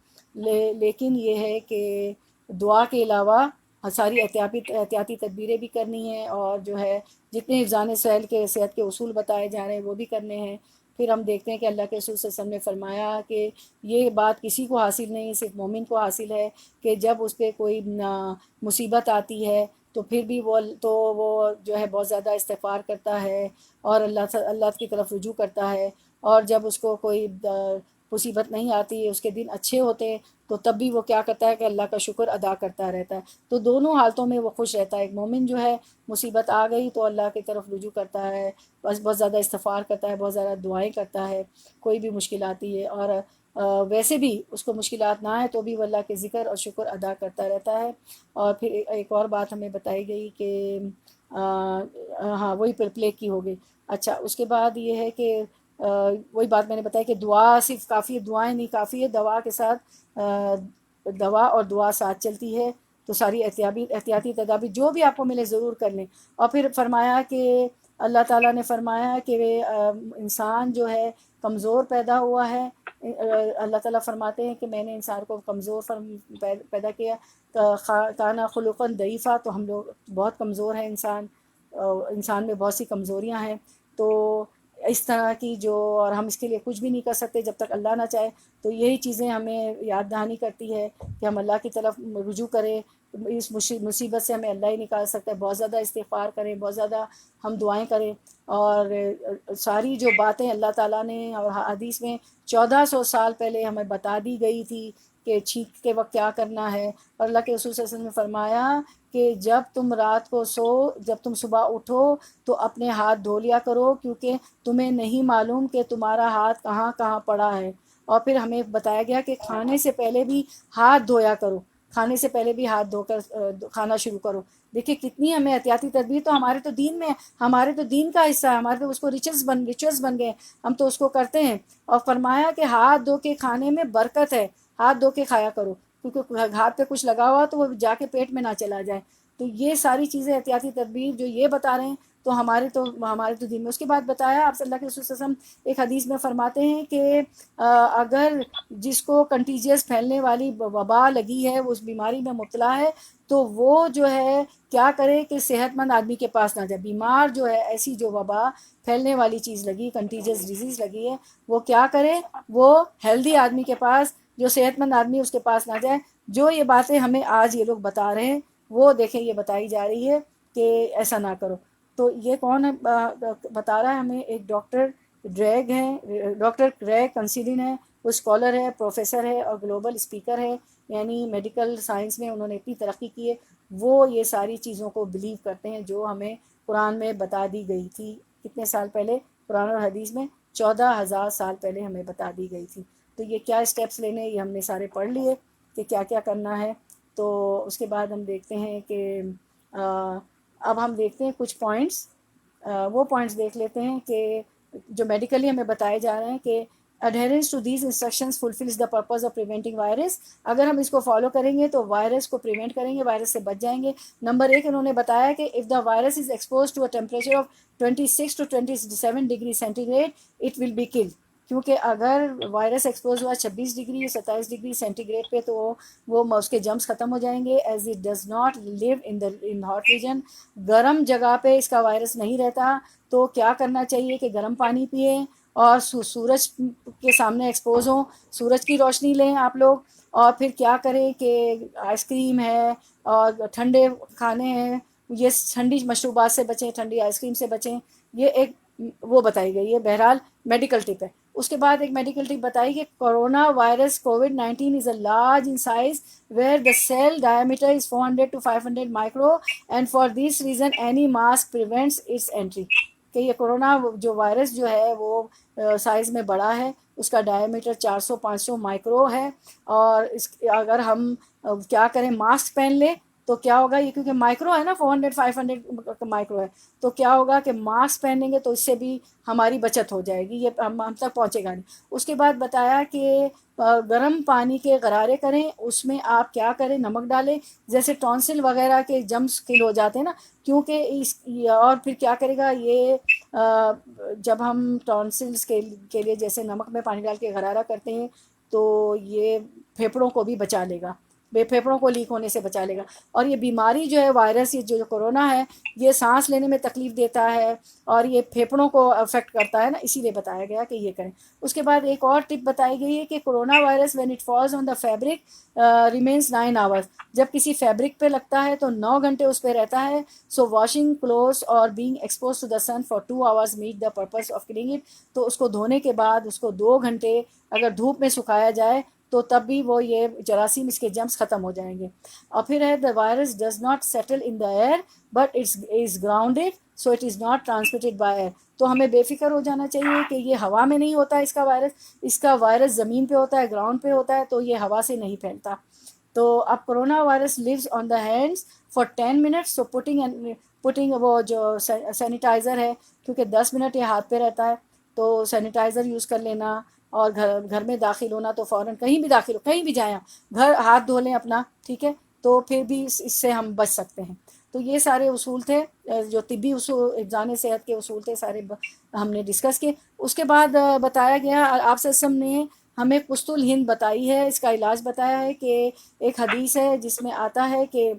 لیکن یہ ہے کہ دعا کے علاوہ ساری احتیاطی تدبیریں بھی کرنی ہیں، اور جو ہے جتنے حفظان صحت کے اصول بتائے جا رہے ہیں وہ بھی کرنے ہیں۔ پھر ہم دیکھتے ہیں کہ اللہ کے رسول صلی اللہ علیہ وسلم نے فرمایا کہ یہ بات کسی کو حاصل نہیں، صرف مومن کو حاصل ہے، کہ جب اس پہ کوئی مصیبت آتی ہے تو پھر بھی وہ جو ہے بہت زیادہ استغفار کرتا ہے اور اللہ کی طرف رجوع کرتا ہے، اور جب اس کو کوئی مصیبت نہیں آتی، اس کے دن اچھے ہوتے ہیں، تو تب بھی وہ کیا کرتا ہے کہ اللہ کا شکر ادا کرتا رہتا ہے۔ تو دونوں حالتوں میں وہ خوش رہتا ہے۔ ایک مومن جو ہے مصیبت آ گئی تو اللہ کی طرف رجوع کرتا ہے، بس بہت زیادہ استغفار کرتا ہے، بہت زیادہ دعائیں کرتا ہے، کوئی بھی مشکل آتی ہے، اور ویسے بھی اس کو مشکلات نہ آئے تو بھی وہ اللہ کے ذکر اور شکر ادا کرتا رہتا ہے۔ اور پھر ایک اور بات ہمیں بتائی گئی کہ ہاں وہی پلیگ کی ہو گئی۔ اچھا، اس کے بعد یہ ہے کہ وہی بات میں نے بتائی کہ دعا صرف کافی ہے، دعائیں نہیں کافی ہے، دوا کے ساتھ دوا اور دعا ساتھ چلتی ہے، تو ساری احتیاطی تدابیر جو بھی آپ کو ملے ضرور کر لیں۔ اور پھر فرمایا کہ اللہ تعالیٰ نے فرمایا کہ انسان جو ہے کمزور پیدا ہوا ہے، اللہ تعالیٰ فرماتے ہیں کہ میں نے انسان کو کمزور پیدا کیا، کانا خلقاً ضعیفہ، تو ہم لوگ بہت کمزور ہیں، انسان میں بہت سی کمزوریاں ہیں، تو اس طرح کی اور ہم اس کے لیے کچھ بھی نہیں کر سکتے جب تک اللہ نہ چاہے۔ تو یہی چیزیں ہمیں یاد دہانی کرتی ہے کہ ہم اللہ کی طرف رجوع کریں، اس مصیبت سے ہمیں اللہ ہی نکال سکتا ہے، بہت زیادہ استغفار کریں، بہت زیادہ ہم دعائیں کریں، اور ساری جو باتیں اللہ تعالیٰ نے اور حدیث میں 1400 سال پہلے ہمیں بتا دی گئی تھی کہ چھینک کے وقت کیا کرنا ہے۔ اور اللہ کے رسول صلی اللہ علیہ وسلم نے فرمایا کہ جب تم رات کو جب تم صبح اٹھو تو اپنے ہاتھ دھو لیا کرو، کیونکہ تمہیں نہیں معلوم کہ تمہارا ہاتھ کہاں کہاں پڑا ہے۔ اور پھر ہمیں بتایا گیا کہ کھانے سے پہلے بھی ہاتھ دھویا کرو، کھانے سے پہلے بھی ہاتھ دھو کر کھانا شروع کرو۔ دیکھیے کتنی ہمیں احتیاطی تدبیر، تو ہمارے تو دین میں، ہمارے تو دین کا حصہ ہے، ہمارے تو اس کو ریچولس بن گئے، ہم تو اس کو کرتے ہیں۔ اور فرمایا کہ ہاتھ دھو کے کھانے میں برکت ہے، ہاتھ دھو کے کھایا کرو، کیونکہ ہاتھ پہ کچھ لگا ہوا تو وہ جا کے پیٹ میں نہ چلا جائے۔ تو یہ ساری چیزیں احتیاطی تدبیر جو یہ بتا رہے ہیں تو ہمارے تو دین میں۔ اس کے بعد بتایا آپ صلی اللہ کے رسول صلی اللہ علیہ وسلم ایک حدیث میں فرماتے ہیں کہ اگر جس کو کنٹیجیس پھیلنے والی وبا لگی ہے، وہ اس بیماری میں مبتلا ہے، تو وہ جو ہے کیا کرے کہ صحت مند آدمی کے پاس نہ جائے۔ بیمار جو ہے، ایسی جو وبا پھیلنے والی چیز لگی، کنٹیجیس ڈیزیز لگی ہے، وہ کیا کرے، وہ ہیلدی آدمی کے پاس، جو صحت مند آدمی اس کے پاس نہ جائے۔ جو یہ باتیں ہمیں آج یہ لوگ بتا رہے ہیں وہ دیکھیں یہ بتائی جا رہی ہے کہ ایسا نہ کرو۔ تو یہ کون ہے بتا رہا ہے ہمیں؟ ایک ڈاکٹر ڈریگ ہیں، ڈاکٹر کریگ کنسیلن ہے، وہ اسکالر ہے، پروفیسر ہے اور گلوبل اسپیکر ہے، یعنی میڈیکل سائنس میں انہوں نے اتنی ترقی کی ہے۔ وہ یہ ساری چیزوں کو بلیو کرتے ہیں جو ہمیں قرآن میں بتا دی گئی تھی، کتنے سال پہلے، قرآن اور حدیث میں 14,000 سال پہلے ہمیں بتا دی گئی تھی۔ تو یہ کیا اسٹیپس لینے، یہ ہم نے سارے پڑھ لیے کہ کیا کیا کرنا ہے۔ تو اس کے بعد ہم دیکھتے ہیں کہ اب ہم دیکھتے ہیں کچھ پوائنٹس، وہ پوائنٹس دیکھ لیتے ہیں کہ جو میڈیکلی ہمیں بتائے جا رہے ہیں کہ adherence to these instructions fulfills the purpose of preventing virus۔ اگر ہم اس کو فالو کریں گے تو وائرس کو پریونٹ کریں گے، وائرس سے بچ جائیں گے۔ نمبر 1 انہوں نے بتایا کہ if the virus is exposed to a temperature of 26 to 27 degree centigrade it will be killed۔ کیونکہ اگر وائرس ایکسپوز ہوا 26 ڈگری 27 ڈگری سینٹی گریڈ پہ تو وہ اس کے جمس ختم ہو جائیں گے۔ As it does not live in hot region, گرم جگہ پہ اس کا وائرس نہیں رہتا، تو کیا کرنا چاہیے کہ گرم پانی پئیں اور سورج کے سامنے ایکسپوز ہوں، سورج کی روشنی لیں آپ لوگ، اور پھر کیا کریں کہ آئس کریم ہے اور ٹھنڈے کھانے ہیں، یہ ٹھنڈی مشروبات سے بچیں، ٹھنڈی آئس کریم سے بچیں، یہ ایک وہ بتائی گئی ہے بہرحال میڈیکل ٹپ ہے۔ اس کے بعد ایک میڈیکل ٹپ بتائی کہ کورونا وائرس کووڈ-19 is a large in size where the cell diameter is 400 to 500 micro and for this reason any mask prevents its entry, کہ یہ کورونا جو وائرس جو ہے وہ سائز میں بڑا ہے، اس کا ڈائمیٹر 400-500 مائکرو ہے، اور اگر ہم کیا کریں ماسک پہن لیں تو کیا ہوگا، یہ کیونکہ مائکرو ہے نا، 400-500 مائکرو ہے، تو کیا ہوگا کہ ماسک پہنیں گے تو اس سے بھی ہماری بچت ہو جائے گی، یہ ہم تک پہنچے گا نہیں۔ اس کے بعد بتایا کہ گرم پانی کے غرارے کریں، اس میں آپ کیا کریں، نمک ڈالیں، جیسے ٹونسل وغیرہ کے جمس کھل ہو جاتے ہیں نا، کیونکہ اور پھر کیا کرے گا یہ جب ہم ٹونسلس کے لیے جیسے نمک میں پانی ڈال کے غرارہ کرتے ہیں تو یہ پھیپھڑوں کو بھی بچا لے گا، پھیپھڑوں کو لیک ہونے سے بچا لے گا، اور یہ بیماری جو ہے وائرس یہ جو کورونا ہے یہ سانس لینے میں تکلیف دیتا ہے اور یہ پھیپھڑوں کو افیکٹ کرتا ہے نا، اسی لیے بتایا گیا کہ یہ کریں۔ اس کے بعد ایک اور ٹپ بتائی گئی ہے کہ corona virus when it falls on the fabric remains 9 hours، جب کسی فیبرک پہ لگتا ہے تو 9 گھنٹے اس پہ رہتا ہے، سو واشنگ کلوتھس اور being expose to the sun for 2 hours meet the purpose of killing it, تو اس کو دھونے کے بعد اس کو 2 گھنٹے اگر دھوپ میں سکھایا جائے تو تب بھی وہ یہ جراثیم اس کے جمس ختم ہو جائیں گے۔ اور پھر ہے the virus does not settle in the air but its is grounded so it is not transmitted by air, تو ہمیں بے فکر ہو جانا چاہیے کہ یہ ہوا میں نہیں ہوتا اس کا وائرس زمین پہ ہوتا ہے، گراؤنڈ پہ ہوتا ہے، تو یہ ہوا سے نہیں پھیلتا۔ تو اب corona virus lives on the hands for 10 minutes، so putting وہ جو سینیٹائزر ہے، کیونکہ 10 منٹ یہ ہاتھ پہ رہتا ہے تو سینیٹائزر یوز کر لینا، اور گھر میں داخل ہونا تو فوراً کہیں بھی داخل ہو، کہیں بھی جائیں گھر ہاتھ دھو لیں اپنا، ٹھیک ہے، تو پھر بھی اس سے ہم بچ سکتے ہیں۔ تو یہ سارے اصول تھے جو طبی اصول، حفظان صحت کے اصول تھے، سارے ہم نے ڈسکس کیے۔ اس کے بعد بتایا گیا، آپ صلی اللہ علیہ وسلم نے ہمیں قسط الہند بتائی ہے، اس کا علاج بتایا ہے کہ ایک حدیث ہے جس میں آتا ہے کہ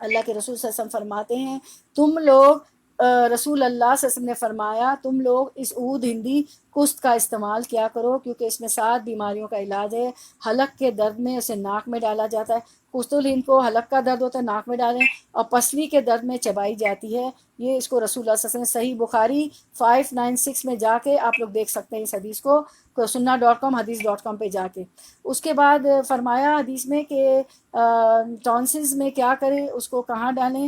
اللہ کے رسول صلی اللہ علیہ وسلم فرماتے ہیں تم لوگ رسول اللہ صلی اللہ علیہ وسلم نے فرمایا تم لوگ اس عود ہندی قسط کا استعمال کیا کرو، کیونکہ اس میں 7 بیماریوں کا علاج ہے۔ حلق کے درد میں اسے ناک میں ڈالا جاتا ہے، قسط الہند کو حلق کا درد ہوتا ہے ناک میں ڈالیں، اور پسلی کے درد میں چبائی جاتی ہے، یہ اس کو رسول اللہ صلی اللہ علیہ وسلم نے صحیح بخاری 596 میں جا کے آپ لوگ دیکھ سکتے ہیں اس حدیث کو، sunnah.com hadith.com پہ جا کے۔ اس کے بعد فرمایا حدیث میں کہ ٹونسلز میں کیا کریں، اس کو کہاں ڈالیں،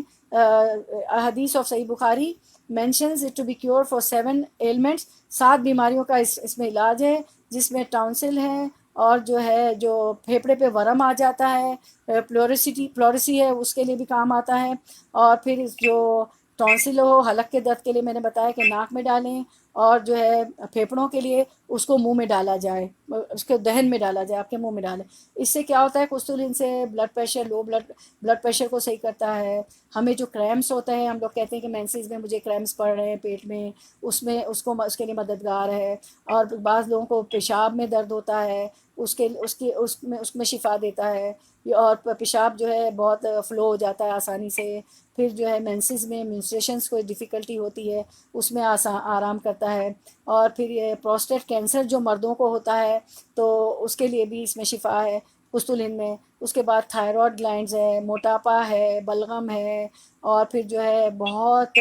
hadith of Sahih Bukhari mentions it to be cure for 7 ailments، 7 بیماریوں کا اس میں علاج ہے، جس میں ٹونسل ہے، اور جو ہے جو پھیپھڑے پہ ورم آ جاتا ہے، پلورسی ہے، اس کے لیے بھی کام آتا ہے، اور پھر جو ٹونسل ہو حلق کے درد کے لیے میں نے بتایا کہ ناک میں ڈالیں، اور جو ہے پھیپھڑوں کے لیے اس کو منہ میں ڈالا جائے، اس کے دہن میں ڈالا جائے، آپ کے منہ میں ڈالیں۔ اس سے کیا ہوتا ہے، قسط الہند سے بلڈ پریشر، بلڈ پریشر کو صحیح کرتا ہے۔ ہمیں جو کریمس ہوتا ہے، ہم لوگ کہتے ہیں کہ مینسز میں مجھے کریمس پڑ رہے ہیں پیٹ میں، اس کے لیے مددگار ہے، اور بعض لوگوں کو پیشاب میں درد ہوتا ہے، اس میں شفا دیتا ہے، اور پیشاب جو ہے بہت فلو ہو جاتا ہے آسانی سے، پھر جو ہے مینسز میں منسٹریشنس کو ڈیفیکلٹی ہوتی ہے اس میں آرام کرتا ہے، اور پھر یہ پروسٹیٹ کینسر جو مردوں کو ہوتا ہے تو اس کے لیے بھی اس میں شفا ہے قسط الہند میں۔ اس کے بعد تھائرائڈ گلینڈز ہے، موٹاپا ہے، بلغم ہے، اور پھر جو ہے بہت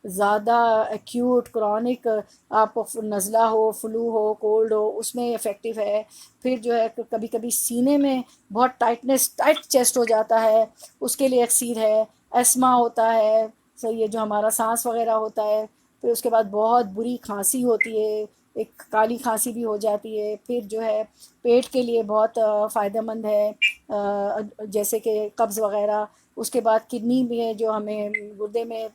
زیادہ ایکیوٹ کرونک آپ کو نزلہ ہو، فلو ہو، کولڈ ہو، اس میں افیکٹو ہے۔ پھر جو ہے کبھی کبھی سینے میں بہت ٹائٹ چیسٹ ہو جاتا ہے، اس کے لیے ایکسیر ہے۔ ایسما ہوتا ہے، یہ جو ہمارا سانس وغیرہ ہوتا ہے، پھر اس کے بعد بہت بری کھانسی ہوتی ہے، ایک کالی کھانسی بھی ہو جاتی ہے۔ پھر جو ہے پیٹ کے لیے بہت فائدہ مند ہے، جیسے کہ قبض وغیرہ۔ اس کے بعد کڈنی میں جو ہمیں گردے میں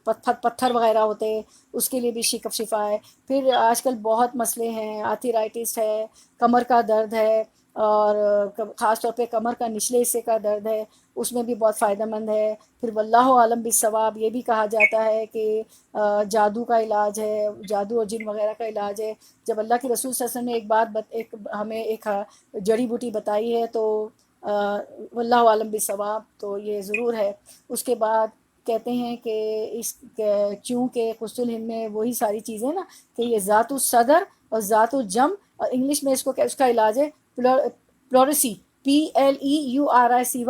پتھر وغیرہ ہوتے ہیں اس کے لیے بھی شفا ہے۔ پھر آج کل بہت مسئلے ہیں، آرتھرائٹس ہے، کمر کا درد ہے، اور خاص طور پہ کمر کا نچلے حصے کا درد ہے، اس میں بھی بہت فائدہ مند ہے۔ پھر واللہ عالم بالصواب، یہ بھی کہا جاتا ہے کہ جادو کا علاج ہے، جادو اور جن وغیرہ کا علاج ہے۔ جب اللہ کے رسول صلی اللہ علیہ وسلم نے ہمیں ایک جڑی بوٹی بتائی ہے تو واللہ عالم بالصواب، تو یہ ضرور ہے۔ اس کے بعد کہتے ہیں کہ اس چونکہ قسط الہند میں وہی ساری چیزیں نا کہ یہ ذات الصدر اور ذات الجم، اور انگلش میں اس کو اس کا علاج ہے پلورسی، PLEURICY،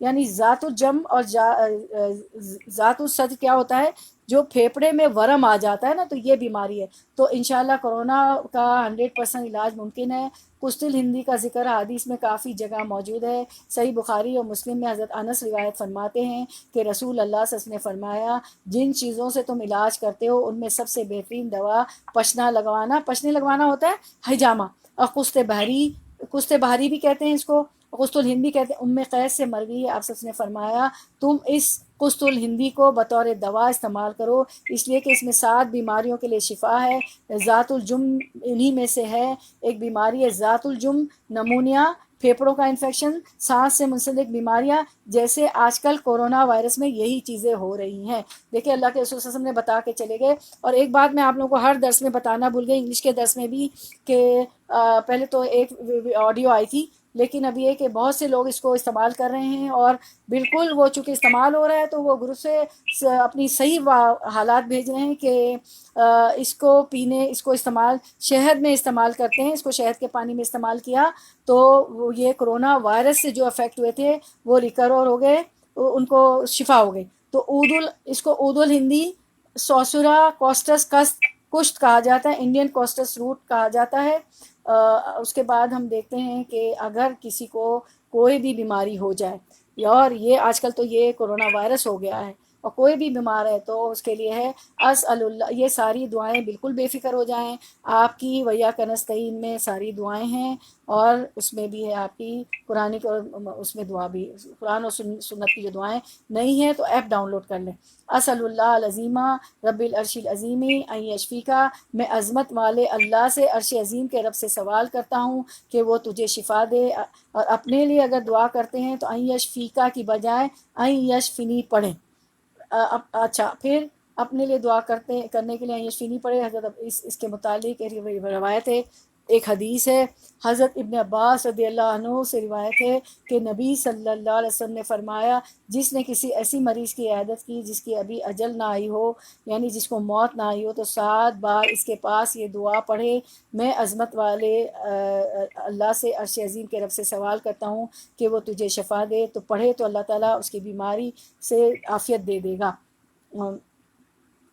یعنی ذات الجم اور ذات الصدر کیا ہوتا ہے؟ جو پھیپڑے میں ورم آ جاتا ہے نا، تو یہ بیماری ہے۔ تو انشاءاللہ کورونا کا 100% علاج ممکن ہے۔ قسط الہندی کا ذکر حدیث میں کافی جگہ موجود ہے۔ صحیح بخاری اور مسلم میں حضرت انس روایت فرماتے ہیں کہ رسول اللہ صلی اللہ علیہ وسلم نے فرمایا، جن چیزوں سے تم علاج کرتے ہو ان میں سب سے بہترین دوا پشنا لگوانا، پشنے لگوانا ہوتا ہے حجامہ، اور قسط بہری بھی کہتے ہیں اس کو، قسط الہند بھی کہتے ہیں۔ ام قیس سے مروی ہے، آپ سب نے فرمایا تم اس قسط الہندی کو بطور دوا استعمال کرو، اس لیے کہ اس میں 7 بیماریوں کے لیے شفا ہے۔ ذات الجم انہی میں سے ہے، ایک بیماری ہے ذات الجم، نمونیا، پھیپھڑوں کا انفیکشن، سانس سے منسلک بیماریاں، جیسے آج کل کورونا وائرس میں یہی چیزیں ہو رہی ہیں۔ دیکھیں اللہ کے رسول صلی اللہ علیہ وسلم نے بتا کے چلے گئے۔ اور ایک بات میں آپ لوگوں کو ہر درس میں بتانا بھول گئی، انگلش کے درس میں بھی، کہ پہلے تو ایک آڈیو آئی تھی، لیکن اب یہ کہ بہت سے لوگ اس کو استعمال کر رہے ہیں، اور بالکل وہ چونکہ استعمال ہو رہا ہے تو وہ گروپ سے اپنی صحیح حالات بھیج رہے ہیں کہ اس کو پینے، اس کو استعمال شہد میں استعمال کرتے ہیں، اس کو شہد کے پانی میں استعمال کیا تو وہ یہ کرونا وائرس سے جو افیکٹ ہوئے تھے وہ ریکور ہو گئے، ان کو شفا ہو گئی۔ تو اس کو عود الہندی سوسورا کوسٹس کشت کہا جاتا ہے، انڈین کوسٹس روٹ کہا جاتا ہے۔ اس کے بعد ہم دیکھتے ہیں کہ اگر کسی کو کوئی بھی بیماری ہو جائے، اور یہ آج کل تو یہ کرونا وائرس ہو گیا ہے، اور کوئی بھی بیمار ہے تو اس کے لیے ہے اسأل اللہ، یہ ساری دعائیں بالکل بے فکر ہو جائیں، آپ کی ویاک نستعین میں ساری دعائیں ہیں، اور اس میں بھی ہے آپ کی قرآن اس میں دعا بھی، قرآن اور سنت کی جو دعائیں نہیں ہیں تو ایپ ڈاؤن لوڈ کر لیں۔ اسأل اللہ العظیمہ رب العرش العظیم ان یشفیکا، میں عظمت والے اللہ سے، عرش عظیم کے رب سے سوال کرتا ہوں کہ وہ تجھے شفا دے۔ اور اپنے لیے اگر دعا کرتے ہیں تو ان یشفیکا کی بجائے ان یشفنی پڑھیں۔ اچھا، پھر اپنے لیے دعا کرنے کے لیے ان یشفنی پڑھے۔ حضرت اس کے متعلق روایت ہے، ایک حدیث ہے، حضرت ابن عباس رضی اللہ عنہ سے روایت ہے کہ نبی صلی اللہ علیہ وسلم نے فرمایا، جس نے کسی ایسی مریض کی عیادت کی جس کی ابھی اجل نہ آئی ہو، یعنی جس کو موت نہ آئی ہو، تو 7 بار اس کے پاس یہ دعا پڑھے، میں عظمت والے اللہ سے، عرش عظیم کے رب سے سوال کرتا ہوں کہ وہ تجھے شفا دے۔ تو پڑھے تو اللہ تعالیٰ اس کی بیماری سے عافیت دے دے گا۔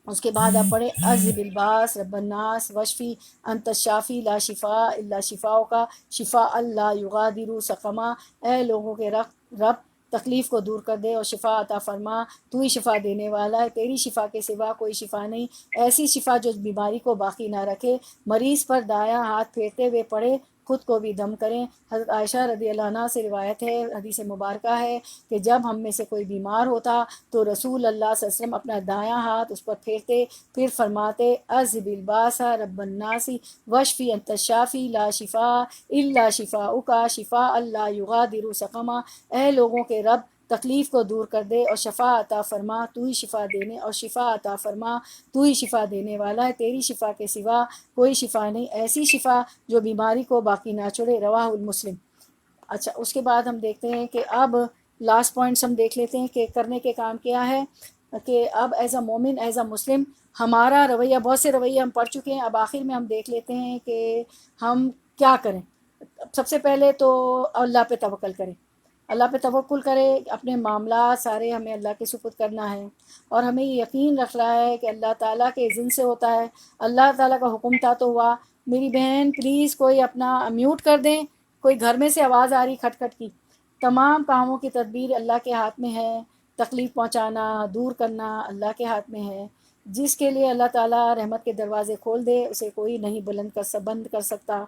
اس کے بعد آپ پڑھیں اذهب الباس رب الناس واشفی انت الشافی لا شفاء الا شفاؤک شفاء لا یغادر سقما، اے لوگوں کے رب تکلیف کو دور کر دے اور شفا عطا فرما، تو ہی شفا دینے والا ہے، تیری شفا کے سوا کوئی شفا نہیں، ایسی شفا جو بیماری کو باقی نہ رکھے۔ مریض پر دایاں ہاتھ پھیرتے ہوئے پڑھے، خود کو بھی دم کریں۔ حضرت عائشہ رضی اللہ عنہ سے روایت ہے، حدیث مبارکہ ہے کہ جب ہم میں سے کوئی بیمار ہوتا تو رسول اللہ صلی اللہ علیہ وسلم اپنا دایاں ہاتھ اس پر پھیرتے، پھر فرماتے اذهب الباس رب الناس واشفی انت الشافی لا شفاء الا شفاؤک شفاء لا یغادر سقما، اے لوگوں کے رب تکلیف کو دور کر دے اور شفا عطا فرما، تو ہی شفا دینے اور شفا عطا فرما، تو ہی شفا دینے والا ہے، تیری شفا کے سوا کوئی شفا نہیں، ایسی شفا جو بیماری کو باقی نہ چھوڑے۔ رواہ المسلم۔ اچھا، اس کے بعد ہم دیکھتے ہیں کہ اب لاسٹ پوائنٹس ہم دیکھ لیتے ہیں کہ کرنے کے کام کیا ہے، کہ اب ایز اے مومن، ایز اے مسلم ہمارا رویہ، بہت سے رویے ہم پڑھ چکے ہیں، اب آخر میں ہم دیکھ لیتے ہیں کہ ہم کیا کریں۔ سب سے پہلے تو اللہ پہ توکل کریں، اللہ پہ توکل کرے، اپنے معاملات سارے ہمیں اللہ کے سپرد کرنا ہے، اور ہمیں یہ یقین رکھنا ہے کہ اللہ تعالیٰ کے اذن سے ہوتا ہے، اللہ تعالیٰ کا حکم تھا تو ہوا۔ میری بہن پلیز کوئی اپنا میوٹ کر دیں، کوئی گھر میں سے آواز آ رہی کھٹ کھٹ کی۔ تمام کاموں کی تدبیر اللہ کے ہاتھ میں ہے، تکلیف پہنچانا، دور کرنا اللہ کے ہاتھ میں ہے۔ جس کے لیے اللہ تعالیٰ رحمت کے دروازے کھول دے اسے کوئی نہیں بند کر سکتا۔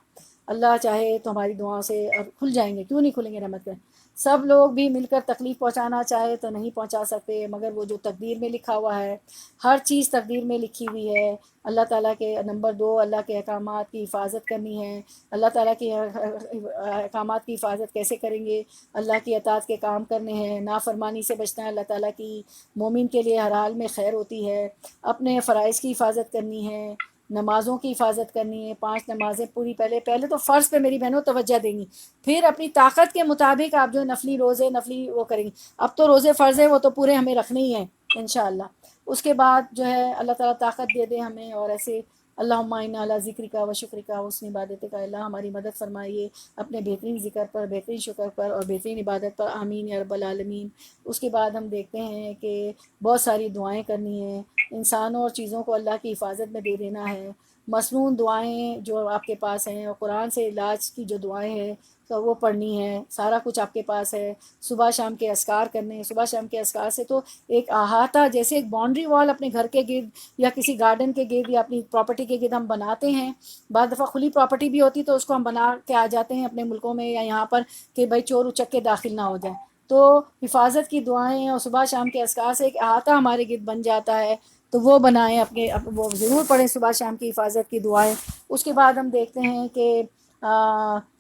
اللہ چاہے تو ہماری دعاؤں سے اور کھل جائیں گے، کیوں نہیں کھلیں گے رحمت کے؟ سب لوگ بھی مل کر تکلیف پہنچانا چاہے تو نہیں پہنچا سکتے، مگر وہ جو تقدیر میں لکھا ہوا ہے، ہر چیز تقدیر میں لکھی ہوئی ہے۔ اللہ تعالیٰ کے نمبر 2 اللہ کے احکامات کی حفاظت کرنی ہے۔ اللہ تعالیٰ کے احکامات کی حفاظت کیسے کریں گے؟ اللہ کی اطاعت کے کام کرنے ہیں، نافرمانی سے بچنا ہے، اللہ تعالیٰ کی مومن کے لیے ہر حال میں خیر ہوتی ہے۔ اپنے فرائض کی حفاظت کرنی ہے، نمازوں کی حفاظت کرنی ہے، 5 نمازیں پوری پہلے تو فرض پہ میری بہنوں توجہ دیں گی، پھر اپنی طاقت کے مطابق آپ جو نفلی روزے نفلی وہ کریں گی. اب تو روزے فرض ہے وہ تو پورے ہمیں رکھنے ہی ہیں انشاءاللہ. اس کے بعد جو ہے اللہ تعالیٰ طاقت دے دے ہمیں، اور ایسے اللہم انا علی ذکرک و شکرک و حسن عبادتک، اللہ ہماری مدد فرمائیے اپنے بہترین ذکر پر، بہترین شکر پر اور بہترین عبادت پر، آمین یا رب العالمین. اس کے بعد ہم دیکھتے ہیں کہ بہت ساری دعائیں کرنی ہیں، انسانوں اور چیزوں کو اللہ کی حفاظت میں دے دینا ہے. مصنون دعائیں جو آپ کے پاس ہیں، اور قرآن سے علاج کی جو دعائیں ہیں تو وہ پڑھنی ہے، سارا کچھ آپ کے پاس ہے. صبح شام کے اذکار کرنے ہیں، صبح شام کے اذکار سے تو ایک احاطہ، جیسے ایک باؤنڈری وال اپنے گھر کے گرد یا کسی گارڈن کے گرد یا اپنی پراپرٹی کے گرد ہم بناتے ہیں. بعض دفعہ کھلی پراپرٹی بھی ہوتی تو اس کو ہم بنا کے آ جاتے ہیں اپنے ملکوں میں یا یہاں پر کہ بھائی چور اچک کے داخل نہ ہو جائیں. تو حفاظت کی دعائیں اور صبح شام کے اذکار سے ایک احاطہ ہمارے گرد بن جاتا ہے، تو وہ بنائیں اپنے، وہ ضرور پڑھیں صبح شام کی حفاظت کی دعائیں. اس کے بعد ہم دیکھتے ہیں کہ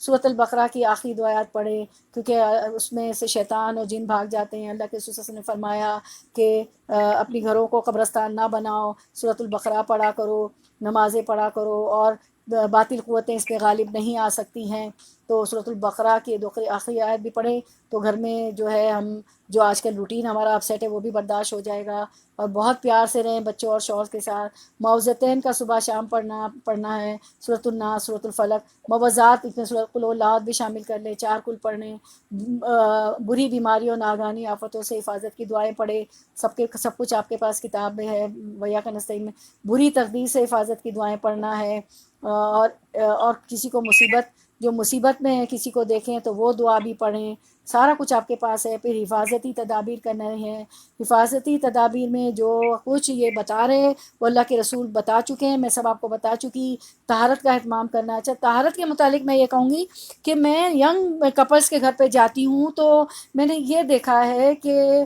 سورۃ البقرہ کی آخری دو آیات پڑھیں، کیونکہ اس میں سے شیطان اور جن بھاگ جاتے ہیں. اللہ کے رسول صلی اللہ علیہ وسلم نے فرمایا کہ اپنی گھروں کو قبرستان نہ بناؤ، سورۃ البقرہ پڑھا کرو، نمازیں پڑھا کرو، اور باطل قوتیں اس پہ غالب نہیں آ سکتی ہیں. تو سورۃ البقرہ کی آخری آیت بھی پڑھیں تو گھر میں جو ہے ہم جو آج کل روٹین ہمارا اپ سیٹ ہے وہ بھی برداشت ہو جائے گا. اور بہت پیار سے رہیں بچوں اور شوہر کے ساتھ. معوذتین کا صبح شام پڑھنا ہے، سورۃ الناس، سورۃ الفلق، موعظات اس میں سورۃ قل واللہ بھی شامل کر لیں، 4 کل پڑھنے. بری بیماریوں ناگہانی آفتوں سے حفاظت کی دعائیں پڑھیں. سب کچھ آپ کے پاس کتاب میں ہے، ویاک نستعین میں. بری تقدیر سے حفاظت کی دعائیں پڑھنا ہے. اور کسی کو جو مصیبت میں ہے کسی کو دیکھیں تو وہ دعا بھی پڑھیں. سارا کچھ آپ کے پاس ہے. پھر حفاظتی تدابیر کرنا ہے. حفاظتی تدابیر میں جو کچھ یہ بتا رہے ہیں وہ اللہ کے رسول بتا چکے ہیں، میں سب آپ کو بتا چکی. طہارت کا اہتمام کرنا. اچھا، طہارت کے متعلق میں یہ کہوں گی کہ میں ینگ کپلس کے گھر پہ جاتی ہوں تو میں نے یہ دیکھا ہے کہ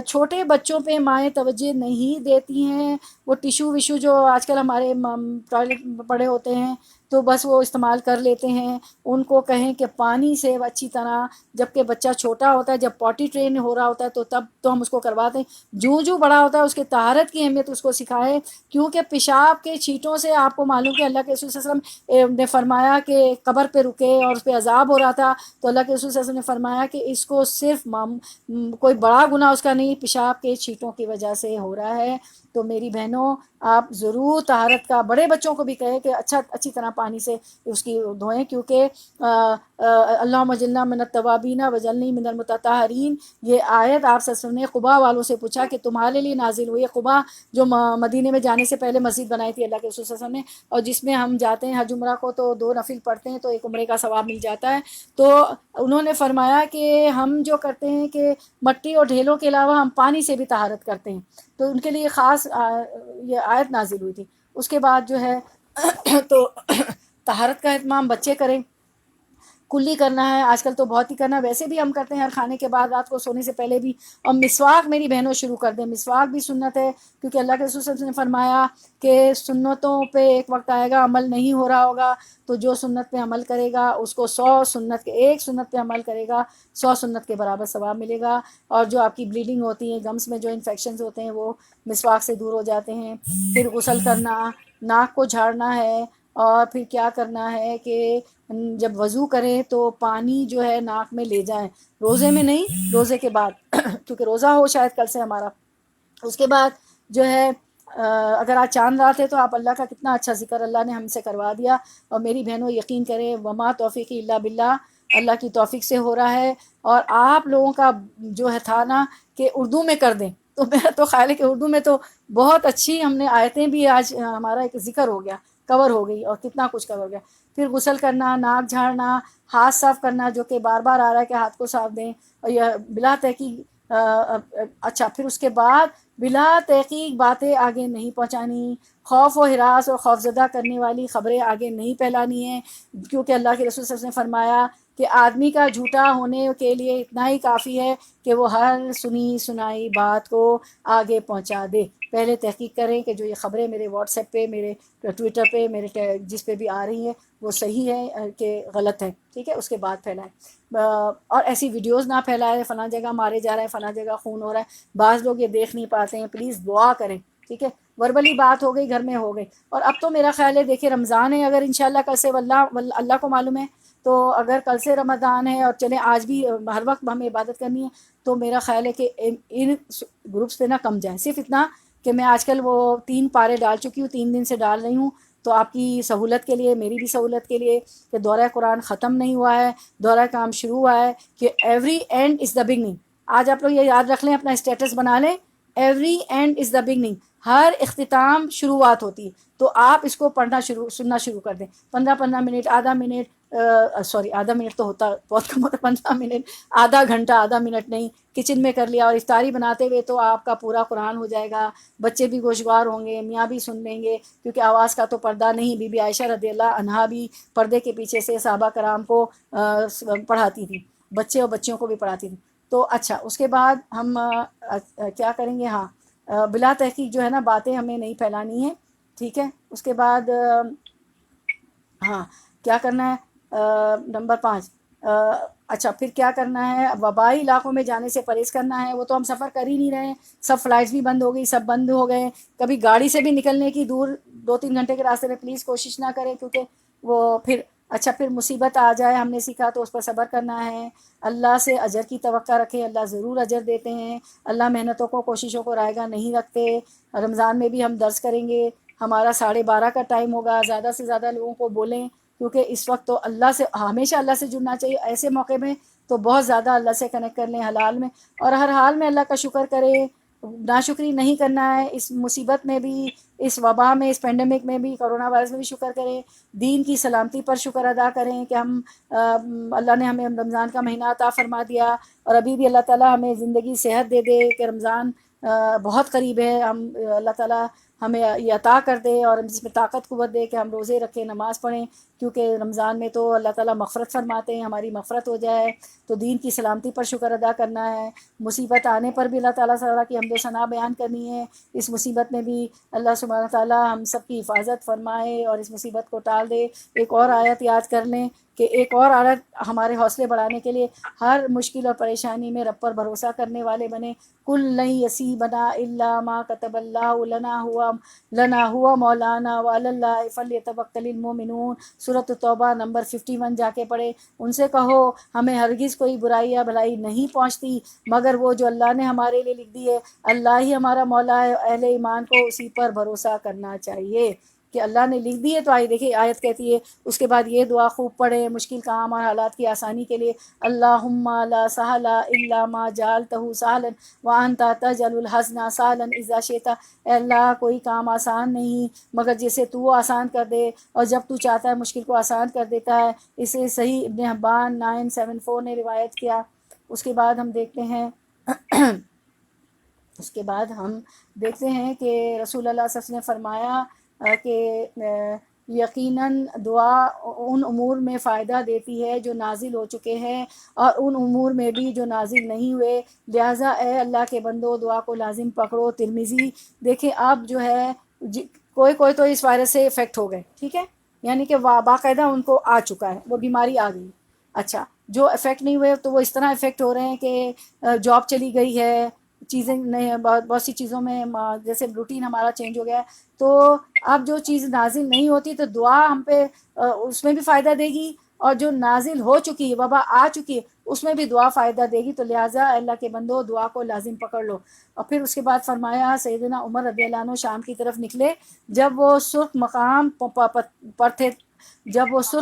چھوٹے بچوں پہ مائیں توجہ نہیں دیتی ہیں. وہ ٹیشو ویشو جو آج کل ہمارے ٹوائلٹ پڑے ہوتے ہیں تو بس وہ استعمال کر لیتے ہیں. ان کو کہیں کہ پانی سے اچھی طرح، جب کہ بچہ چھوٹا ہوتا ہے، جب پوٹی ٹرین ہو رہا ہوتا ہے تو تب تو ہم اس کو کرواتے ہیں. جو بڑا ہوتا ہے اس کے طہارت کی اہمیت اس کو سکھائے، کیونکہ پیشاب کے چھینٹوں سے آپ کو معلوم کہ اللہ کے رسول صلی اللہ علیہ وسلم نے فرمایا کہ قبر پہ رکے اور اس پہ عذاب ہو رہا تھا تو اللہ کے رسول صلی اللہ علیہ وسلم نے فرمایا کہ اس کو صرف کوئی بڑا گناہ اس کا نہیں، پیشاب کے چھینٹوں کی وجہ سے ہو رہا ہے. تو میری بہنوں، آپ ضرور طہارت کا، بڑے بچوں کو بھی کہیں کہ اچھی طرح پانی سے اس کی دھوئیں، کیونکہ اللہم اجعلنا من التوابین وجعلنی من المتطہرین. یہ آیت آپ صلی اللہ علیہ وسلم نے قباء والوں سے پوچھا کہ تمہارے لیے نازل ہوئی ہے. قباء جو مدینے میں جانے سے پہلے مسجد بنائی تھی اللہ کے رسول صلی اللہ علیہ وسلم نے، اور جس میں ہم جاتے ہیں حج عمرہ کو تو 2 نفل پڑھتے ہیں تو 1 عمرے کا ثواب مل جاتا ہے. تو انہوں نے فرمایا کہ ہم جو کرتے ہیں کہ مٹی اور ڈھیلوں کے علاوہ ہم پانی سے بھی طہارت کرتے ہیں، تو ان کے لیے خاص یہ آیت نازل ہوئی تھی. اس کے بعد جو ہے تو طہارت کا اہتمام بچے کریں، کلی کرنا ہے. آج کل تو بہت ہی کرنا ہے، ویسے بھی ہم کرتے ہیں ہر کھانے کے بعد، رات کو سونے سے پہلے بھی. اور مسواک میری بہنوں شروع کر دیں. مسواک بھی سنت ہے، کیونکہ اللہ کے رسول صلی اللہ علیہ وسلم نے فرمایا کہ سنتوں پہ ایک وقت آئے گا عمل نہیں ہو رہا ہوگا، تو جو سنت پہ عمل کرے گا اس کو 100 سنت کے، 1 سنت پہ عمل کرے گا 100 سنت کے برابر ثواب ملے گا. اور جو آپ کی بلیڈنگ ہوتی ہے، گمس میں جو انفیکشنز ہوتے ہیں وہ مسواک سے دور ہو جاتے ہیں. پھر غسل کرنا، ناک کو جھاڑنا ہے. اور پھر کیا کرنا ہے کہ جب وضو کریں تو پانی جو ہے ناک میں لے جائیں، روزے میں نہیں، روزے کے بعد کیونکہ روزہ ہو شاید کل سے ہمارا. اس کے بعد جو ہے اگر آج چاند رات ہے تو آپ اللہ کا کتنا اچھا ذکر اللہ نے ہم سے کروا دیا. اور میری بہنوں یقین کریں، وما توفیقی الا باللہ، اللہ کی توفیق سے ہو رہا ہے. اور آپ لوگوں کا جو ہے تھا نا کہ اردو میں کر دیں، تو میرا تو خیال ہے کہ اردو میں تو بہت اچھی ہم نے آیتیں بھی آج ہمارا ایک ذکر ہو گیا، کور ہو گئی، اور کتنا کچھ کور ہو گیا. پھر غسل کرنا، ناک جھاڑنا، ہاتھ صاف کرنا، جو کہ بار بار آ رہا ہے کہ ہاتھ کو صاف دیں. اور یہ بلا تحقیق اچھا، پھر اس کے بعد بلا تحقیق باتیں آگے نہیں پہنچانی، خوف و ہراس اور خوفزدہ کرنے والی خبریں آگے نہیں پھیلانی ہیں، کیونکہ اللہ کے رسول صلی اللہ علیہ وسلم نے فرمایا کہ آدمی کا جھوٹا ہونے کے لیے اتنا ہی کافی ہے کہ وہ ہر سنی سنائی بات کو آگے پہنچا دے. پہلے تحقیق کریں کہ جو یہ خبریں میرے واٹس ایپ پہ، میرے ٹویٹر پہ، میرے جس پہ بھی آ رہی ہیں وہ صحیح ہے کہ غلط ہے، ٹھیک ہے، اس کے بعد پھیلائیں. اور ایسی ویڈیوز نہ پھیلائیں فلاں جگہ مارے جا رہے ہیں، فلاں جگہ خون ہو رہا ہے. بعض لوگ یہ دیکھ نہیں پاتے ہیں، پلیز دعا کریں، ٹھیک ہے. وربلی بات ہو گئی گھر میں ہو گئی. اور اب تو میرا خیال ہے دیکھیں رمضان ہے، اگر انشاءاللہ کل سے اللہ کو معلوم ہے، تو اگر کل سے رمضان ہے اور چلیں آج بھی ہر وقت ہمیں عبادت کرنی ہے، تو میرا خیال ہے کہ ان گروپس پہ نہ کم جائیں. صرف اتنا کہ میں آج کل وہ 3 پارے ڈال چکی ہوں، 3 دن سے ڈال رہی ہوں، تو آپ کی سہولت کے لیے، میری بھی سہولت کے لیے، کہ دورہ قرآن ختم نہیں ہوا ہے، دورہ کام شروع ہوا ہے، کہ every end is the beginning. آج آپ لوگ یہ یاد رکھ لیں، اپنا اسٹیٹس بنا لیں، every end is the beginning. ہر اختتام شروعات ہوتی ہے. تو آپ اس کو سننا شروع کر دیں. 15 منٹ، آدھا منٹ، سوری آدھا منٹ تو ہوتا بہت کم ہوتا، 15 منٹ، آدھا گھنٹہ، آدھا منٹ نہیں، کچن میں کر لیا. اور افطاری بناتے ہوئے تو آپ کا پورا قرآن ہو جائے گا. بچے بھی گوشوار ہوں گے، میاں بھی سن لیں گے، کیونکہ آواز کا تو پردہ نہیں. بی بی عائشہ رضی اللہ عنہا بھی پردے کے پیچھے سے صحابہ کرام کو پڑھاتی تھی، بچے اور بچیوں کو بھی پڑھاتی تھی. تو اچھا، اس کے بعد ہم کیا کریں گے؟ ہاں، بلا تحقیق جو ہے نا، باتیں ہمیں نہیں پھیلانی ہے، ٹھیک ہے. اس کے بعد ہاں، کیا کرنا ہے؟ نمبر 5، اچھا پھر کیا کرنا ہے؟ وبائی علاقوں میں جانے سے پرہیز کرنا ہے. وہ تو ہم سفر کر ہی نہیں رہے ہیں، سب فلائٹس بھی بند ہو گئی، سب بند ہو گئے. کبھی گاڑی سے بھی نکلنے کی، دور 2-3 گھنٹے کے راستے میں پلیز کوشش نہ کریں، کیونکہ وہ پھر اچھا پھر مصیبت آ جائے، ہم نے سیکھا تو اس پر صبر کرنا ہے. اللہ سے اجر کی توقع رکھیں، اللہ ضرور اجر دیتے ہیں. اللہ محنتوں کو، کوششوں کو رائگاں نہیں رکھتے. رمضان میں بھی ہم درس کریں گے، ہمارا 12:30 کا ٹائم ہوگا. زیادہ سے زیادہ لوگوں کو بولیں، کیونکہ اس وقت تو اللہ سے، ہمیشہ اللہ سے جڑنا چاہیے. ایسے موقع میں تو بہت زیادہ اللہ سے کنیکٹ کر لیں حلال میں، اور ہر حال میں اللہ کا شکر کریں. ناشکری نہیں کرنا ہے. اس مصیبت میں بھی، اس وبا میں، اس پینڈیمک میں بھی، کرونا وائرس میں بھی شکر کریں. دین کی سلامتی پر شکر ادا کریں کہ ہم اللہ نے ہمیں رمضان کا مہینہ عطا فرما دیا، اور ابھی بھی اللہ تعالیٰ ہمیں زندگی صحت دے دے کہ رمضان بہت قریب ہے. ہم اللہ تعالیٰ ہمیں یہ عطا کر دے، اور جس میں طاقت قوت دے کہ ہم روزے رکھیں، نماز پڑھیں، کیونکہ رمضان میں تو اللہ تعالیٰ مغفرت فرماتے ہیں، ہماری مغفرت ہو جائے. تو دین کی سلامتی پر شکر ادا کرنا ہے. مصیبت آنے پر بھی اللہ تعالیٰ کی حمد و ثنا بیان کرنی ہے. اس مصیبت میں بھی اللہ سبحانہ تعالیٰ ہم سب کی حفاظت فرمائے اور اس مصیبت کو ٹال دے. ایک اور آیت یاد کر لیں، کہ ایک اور آیت ہمارے حوصلے بڑھانے کے لیے، ہر مشکل اور پریشانی میں رب پر بھروسہ کرنے والے بنے. کل لن یصیبنا الا ما کتب اللہ لنا ہوا مولانا وعلی اللہ فلیتوکل المؤمنون. سورۃ التوبہ نمبر 51 جا کے پڑھے. ان سے کہو ہمیں ہرگز کوئی برائی یا بھلائی نہیں پہنچتی مگر وہ جو اللہ نے ہمارے لیے لکھ دی ہے. اللہ ہی ہمارا مولا ہے، اہل ایمان کو اسی پر بھروسہ کرنا چاہیے کہ اللہ نے لکھ دی ہے. تو دیکھیے آیت کہتی ہے، اس کے بعد یہ دعا خوب پڑھیں مشکل کام اور حالات کی آسانی کے لیے. اللہم لا سہل الا ما جعلتہ سہلا وانت تجعل الحزن سہلا اذا شئت. اے اللہ، کوئی کام آسان نہیں مگر جسے تو آسان کر دے، اور جب تو چاہتا ہے مشکل کو آسان کر دیتا ہے. اسے صحیح ابن حبان 974 نے روایت کیا. اس کے بعد ہم دیکھتے ہیں کہ رسول اللہ صلی اللہ علیہ وسلم نے فرمایا کہ یقیناً دعا ان امور میں فائدہ دیتی ہے جو نازل ہو چکے ہیں، اور ان امور میں بھی جو نازل نہیں ہوئے. لہٰذا اے اللہ کے بندو، دعا کو لازم پکڑو. ترمذی. دیکھیں اب جو ہے کوئی تو اس وائرس سے افیکٹ ہو گئے، ٹھیک ہے، یعنی کہ باقاعدہ ان کو آ چکا ہے، وہ بیماری آ گئی. اچھا، جو افیکٹ نہیں ہوئے تو وہ اس طرح افیکٹ ہو رہے ہیں کہ جاب چلی گئی ہے، چیزیں نہیں، بہت سی چیزوں میں جیسے روٹین ہمارا چینج ہو گیا ہے. تو اب جو چیز نازل نہیں ہوتی تو دعا ہم پہ اس میں بھی فائدہ دے گی، اور جو نازل ہو چکی ہے، وبا آ چکی ہے، اس میں بھی دعا فائدہ دے گی. تو لہٰذا اللہ کے بندو، دعا کو لازم پکڑ لو. اور پھر اس کے بعد فرمایا سیدنا عمر رضی اللہ عنہ شام کی طرف نکلے. جب وہ سرخ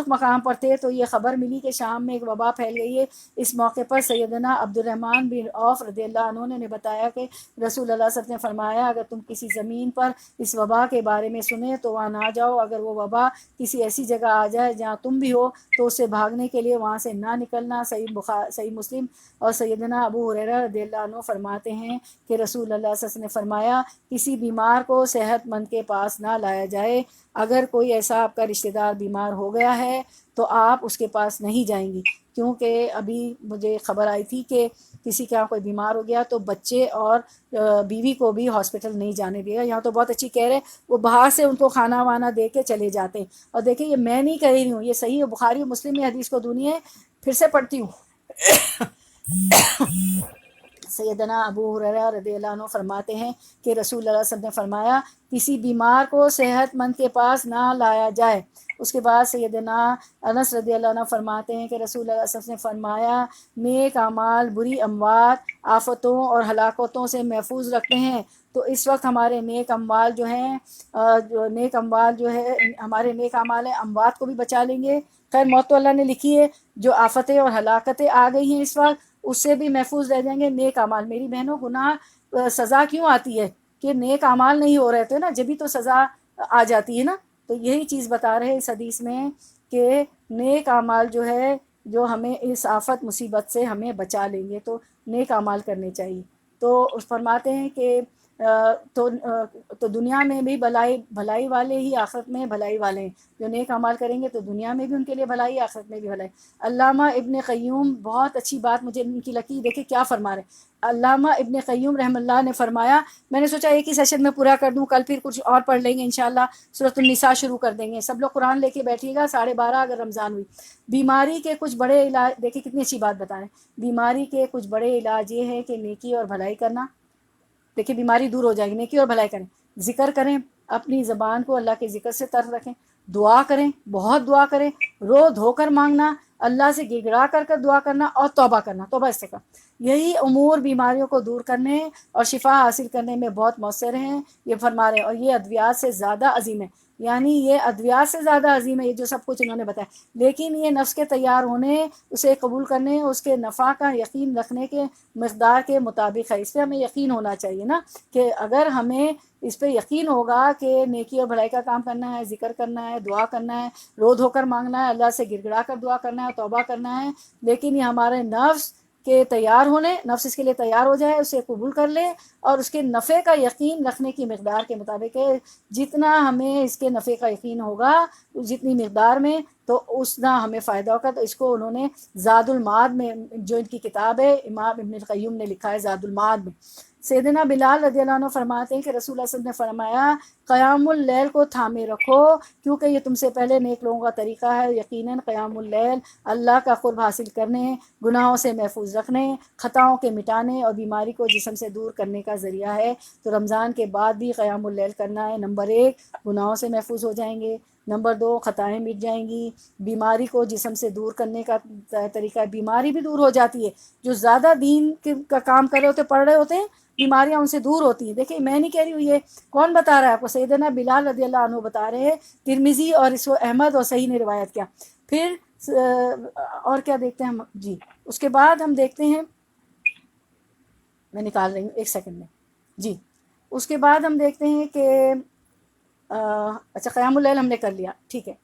مقام پر تھے تو یہ خبر ملی کہ شام میں ایک وبا پھیل گئی ہے. اس موقع پر سیدنا عبد الرحمن بن عوف رضی اللہ عنہ نے بتایا کہ رسول اللہ صلی اللہ علیہ وسلم نے فرمایا، اگر تم کسی زمین پر اس وبا کے بارے میں سنیں تو وہاں نہ جاؤ. اگر وہ وبا کسی ایسی جگہ آ جائے جہاں تم بھی ہو تو اسے بھاگنے کے لیے وہاں سے نہ نکلنا. صحیح مسلم. اور سیدنا ابو ہریرہ رضی اللہ عنہ فرماتے ہیں کہ رسول اللہ صلی اللہ علیہ وسلم نے فرمایا، کسی بیمار کو صحت مند کے پاس نہ لایا جائے. اگر کوئی ایسا آپ کا رشتہ دار بیمار ہو گیا ہے تو آپ اس کے پاس نہیں جائیں گی، کیونکہ ابھی مجھے خبر آئی تھی کہ کسی کا کوئی بیمار ہو گیا تو بچے اور بیوی کو بھی ہاسپٹل نہیں جانے دیا. یہاں تو بہت اچھی کہہ رہے، وہ باہر سے ان کو کھانا وانا دے کے چلے جاتے ہیں. اور دیکھیں یہ میں نہیں کہہ رہی ہوں، یہ صحیح ہے، بخاری و مسلم میں حدیث کو دنیا ہے. پھر سے پڑھتی ہوں. سیدنا ابو ہریرہ رضی اللہ عنہ فرماتے ہیں کہ رسول اللہ صلی اللہ علیہ وسلم نے فرمایا کسی بیمار کو صحت مند کے پاس نہ لایا جائے۔ اس کے بعد سیدنا انس رضی اللہ عنہ فرماتے ہیں کہ رسول اللہ صلی اللہ علیہ وسلم نے فرمایا نیک اعمال بری اموات، آفتوں اور ہلاکتوں سے محفوظ رکھتے ہیں۔ تو اس وقت ہمارے نیک اموال جو ہیں ہمارے نیک اعمال ہیں، اموات کو بھی بچا لیں گے۔ خیر موت تو اللہ نے لکھی ہے، جو آفتیں اور ہلاکتیں آ گئی ہیں اس وقت اس سے بھی محفوظ رہ جائیں گے۔ نیک اعمال، میری بہنوں گناہ سزا کیوں آتی ہے کہ نیک اعمال نہیں ہو رہے تھے نا، جبھی تو سزا آ جاتی ہے نا۔ تو یہی چیز بتا رہے اس حدیث میں کہ نیک اعمال جو ہے جو ہمیں اس آفت مصیبت سے ہمیں بچا لیں گے، تو نیک اعمال کرنے چاہیے۔ تو فرماتے ہیں کہ تو دنیا میں بھی بھلائی والے ہی آخرت میں بھلائی والے ہیں۔ جو نیک اعمال کریں گے تو دنیا میں بھی ان کے لیے بھلائی، آخرت میں بھی بھلائی۔ علامہ ابن قیوم بہت اچھی بات مجھے ان کی لگی، دیکھیں کیا فرما رہے ہیں۔ علامہ ابن قیوم رحمہ اللہ نے فرمایا، میں نے سوچا ایک ہی سیشن میں پورا کر دوں، کل پھر کچھ اور پڑھ لیں گے انشاءاللہ، سورۃ النساء شروع کر دیں گے۔ سب لوگ قرآن لے کے بیٹھیے گا، 12:30 اگر رمضان ہوئی۔ بیماری کے کچھ بڑے علاج، دیکھیں کتنی اچھی بات بتا رہے ہیں۔ بیماری کے کچھ بڑے علاج یہ ہے کہ نیکی اور بھلائی کرنا۔ دیکھیں بیماری دور ہو جائے گی، نیکی اور بھلائی کریں، ذکر کریں، اپنی زبان کو اللہ کے ذکر سے طرف رکھیں، دعا کریں، بہت دعا کریں، رو دھو کر مانگنا، اللہ سے گڑ گڑا کر دعا کرنا، اور توبہ کرنا، توبہ استغفار۔ یہی امور بیماریوں کو دور کرنے اور شفا حاصل کرنے میں بہت مؤثر ہیں، یہ فرما رہے ہیں۔ اور یہ ادویات سے زیادہ عظیم ہے، یعنی یہ ادویات سے زیادہ عظیم ہے، یہ جو سب کچھ انہوں نے بتایا۔ لیکن یہ نفس کے تیار ہونے، اسے قبول کرنے، اس کے نفع کا یقین رکھنے کے مقدار کے مطابق ہے۔ اس پہ ہمیں یقین ہونا چاہیے نا، کہ اگر ہمیں اس پہ یقین ہوگا کہ نیکی اور بھلائی کا کام کرنا ہے، ذکر کرنا ہے، دعا کرنا ہے، رو دھو کر مانگنا ہے، اللہ سے گڑ گڑا کر دعا کرنا ہے، توبہ کرنا ہے، لیکن یہ ہمارے نفس کے تیار ہونے، نفس اس کے لیے تیار ہو جائے، اسے قبول کر لے اور اس کے نفع کا یقین رکھنے کی مقدار کے مطابق ہے۔ جتنا ہمیں اس کے نفع کا یقین ہوگا جتنی مقدار میں، تو اتنا ہمیں فائدہ ہوگا۔ تو اس کو انہوں نے زاد المعاد میں، جو ان کی کتاب ہے امام ابن القیم نے لکھا ہے زاد المعاد میں، سیدنا بلال رضی اللہ عنہ فرماتے ہیں کہ رسول اللہ صلی اللہ علیہ وسلم نے فرمایا قیام اللیل کو تھامے رکھو، کیونکہ یہ تم سے پہلے نیک لوگوں کا طریقہ ہے۔ یقیناً قیام اللیل اللہ کا قرب حاصل کرنے، گناہوں سے محفوظ رکھنے، خطاؤں کے مٹانے اور بیماری کو جسم سے دور کرنے کا ذریعہ ہے۔ تو رمضان کے بعد بھی قیام اللیل کرنا ہے۔ نمبر 1 گناہوں سے محفوظ ہو جائیں گے، نمبر 2 خطائیں مٹ جائیں گی، بیماری کو جسم سے دور کرنے کا طریقہ ہے، بیماری بھی دور ہو جاتی ہے۔ جو زیادہ دین کا کام کر رہے ہوتے، پڑھ رہے ہوتے ہیں، بیماریاں ان سے دور ہوتی ہیں۔ دیکھیں میں نہیں کہہ رہی ہوں، یہ کون بتا رہا ہے آپ کو؟ سیدنا بلال رضی اللہ عنہ بتا رہے ہیں، ترمذی اور اس کو احمد اور صحیح نے روایت کیا۔ پھر اور کیا دیکھتے ہیں ہم؟ جی اس کے بعد ہم دیکھتے ہیں، میں نکال رہی ہوں ایک سیکنڈ میں۔ جی اس کے بعد ہم دیکھتے ہیں کہ اچھا قیام اللیل ہم نے کر لیا، ٹھیک ہے۔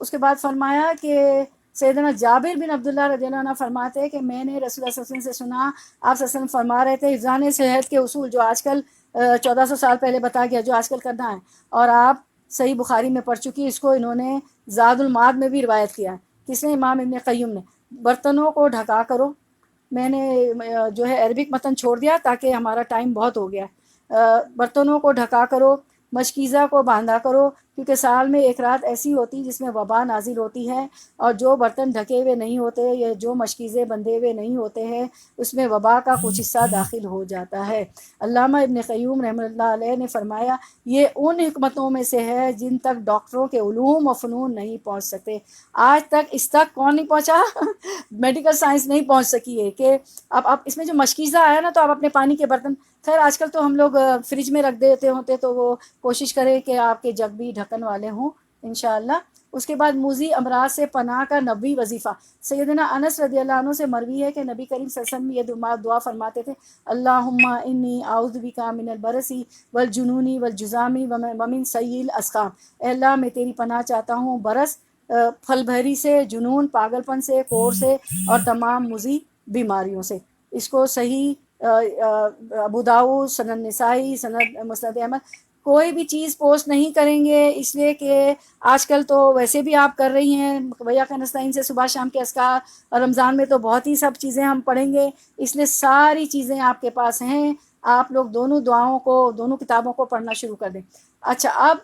اس کے بعد فرمایا کہ سیدنا جابر بن عبداللہ رضی اللہ عنہ فرماتے ہیں کہ میں نے رسول اللہ صلی اللہ علیہ وسلم سے سنا، آپ صلی اللہ علیہ وسلم فرما رہے تھے حفظان صحت کے اصول جو آج کل 1400 سال پہلے بتا گیا، جو آج کل کرنا ہے، اور آپ صحیح بخاری میں پڑھ چکی، اس کو انہوں نے زاد المعاد میں بھی روایت کیا ہے۔ کس نے؟ امام ابن قیم نے۔ برتنوں کو ڈھکا کرو، میں نے جو ہے عربک متن چھوڑ دیا تاکہ ہمارا ٹائم بہت ہو گیا۔ برتنوں کو ڈھکا کرو، مشکیزہ کو باندھا کرو، کیونکہ سال میں ایک رات ایسی ہوتی جس میں وبا نازل ہوتی ہے، اور جو برتن ڈھکے ہوئے نہیں ہوتے یا جو مشکیزیں بندھے ہوئے نہیں ہوتے ہیں اس میں وبا کا کچھ حصہ داخل ہو جاتا ہے۔ علامہ ابن قیوم رحمۃ اللہ علیہ نے فرمایا یہ ان حکمتوں میں سے ہے جن تک ڈاکٹروں کے علوم و فنون نہیں پہنچ سکتے۔ آج تک اس تک کون نہیں پہنچا؟ میڈیکل سائنس نہیں پہنچ سکی ہے کہ اب اس میں جو مشکیزہ آیا نا، تو آپ اپنے پانی کے برتن، خیر آج کل تو ہم لوگ فریج میں رکھ دیتے ہوتے، تو وہ کوشش کریں کہ آپ کے جگ بھی ڈھکن والے ہوں انشاءاللہ۔ اس کے بعد موذی امراض سے پناہ کا نبوی وظیفہ، سیدنا انس رضی اللہ عنہ سے مروی ہے کہ نبی کریم صلی اللہ علیہ وسلم یہ دعا فرماتے تھے، اللہم انی اعوذ بک من البرص والجنون والجذام ومن سیء الاسقام۔ اے اللہ میں تیری پناہ چاہتا ہوں برس، پھل بھری سے، جنون پاگل پن سے، کوڑ سے، اور تمام مضی بیماریوں سے۔ اس کو صحیح ابو داؤد، سنن نسائی، سند مسند احمد، کوئی بھی چیز پوسٹ نہیں کریں گے، اس لیے کہ آج کل تو ویسے بھی آپ کر رہی ہیں بھیا کا نستعین سے صبح شام کے اذکار، اور رمضان میں تو بہت ہی سب چیزیں ہم پڑھیں گے، اس لیے ساری چیزیں آپ کے پاس ہیں۔ آپ لوگ دونوں دعاؤں کو، دونوں کتابوں کو پڑھنا شروع کر دیں۔ اچھا اب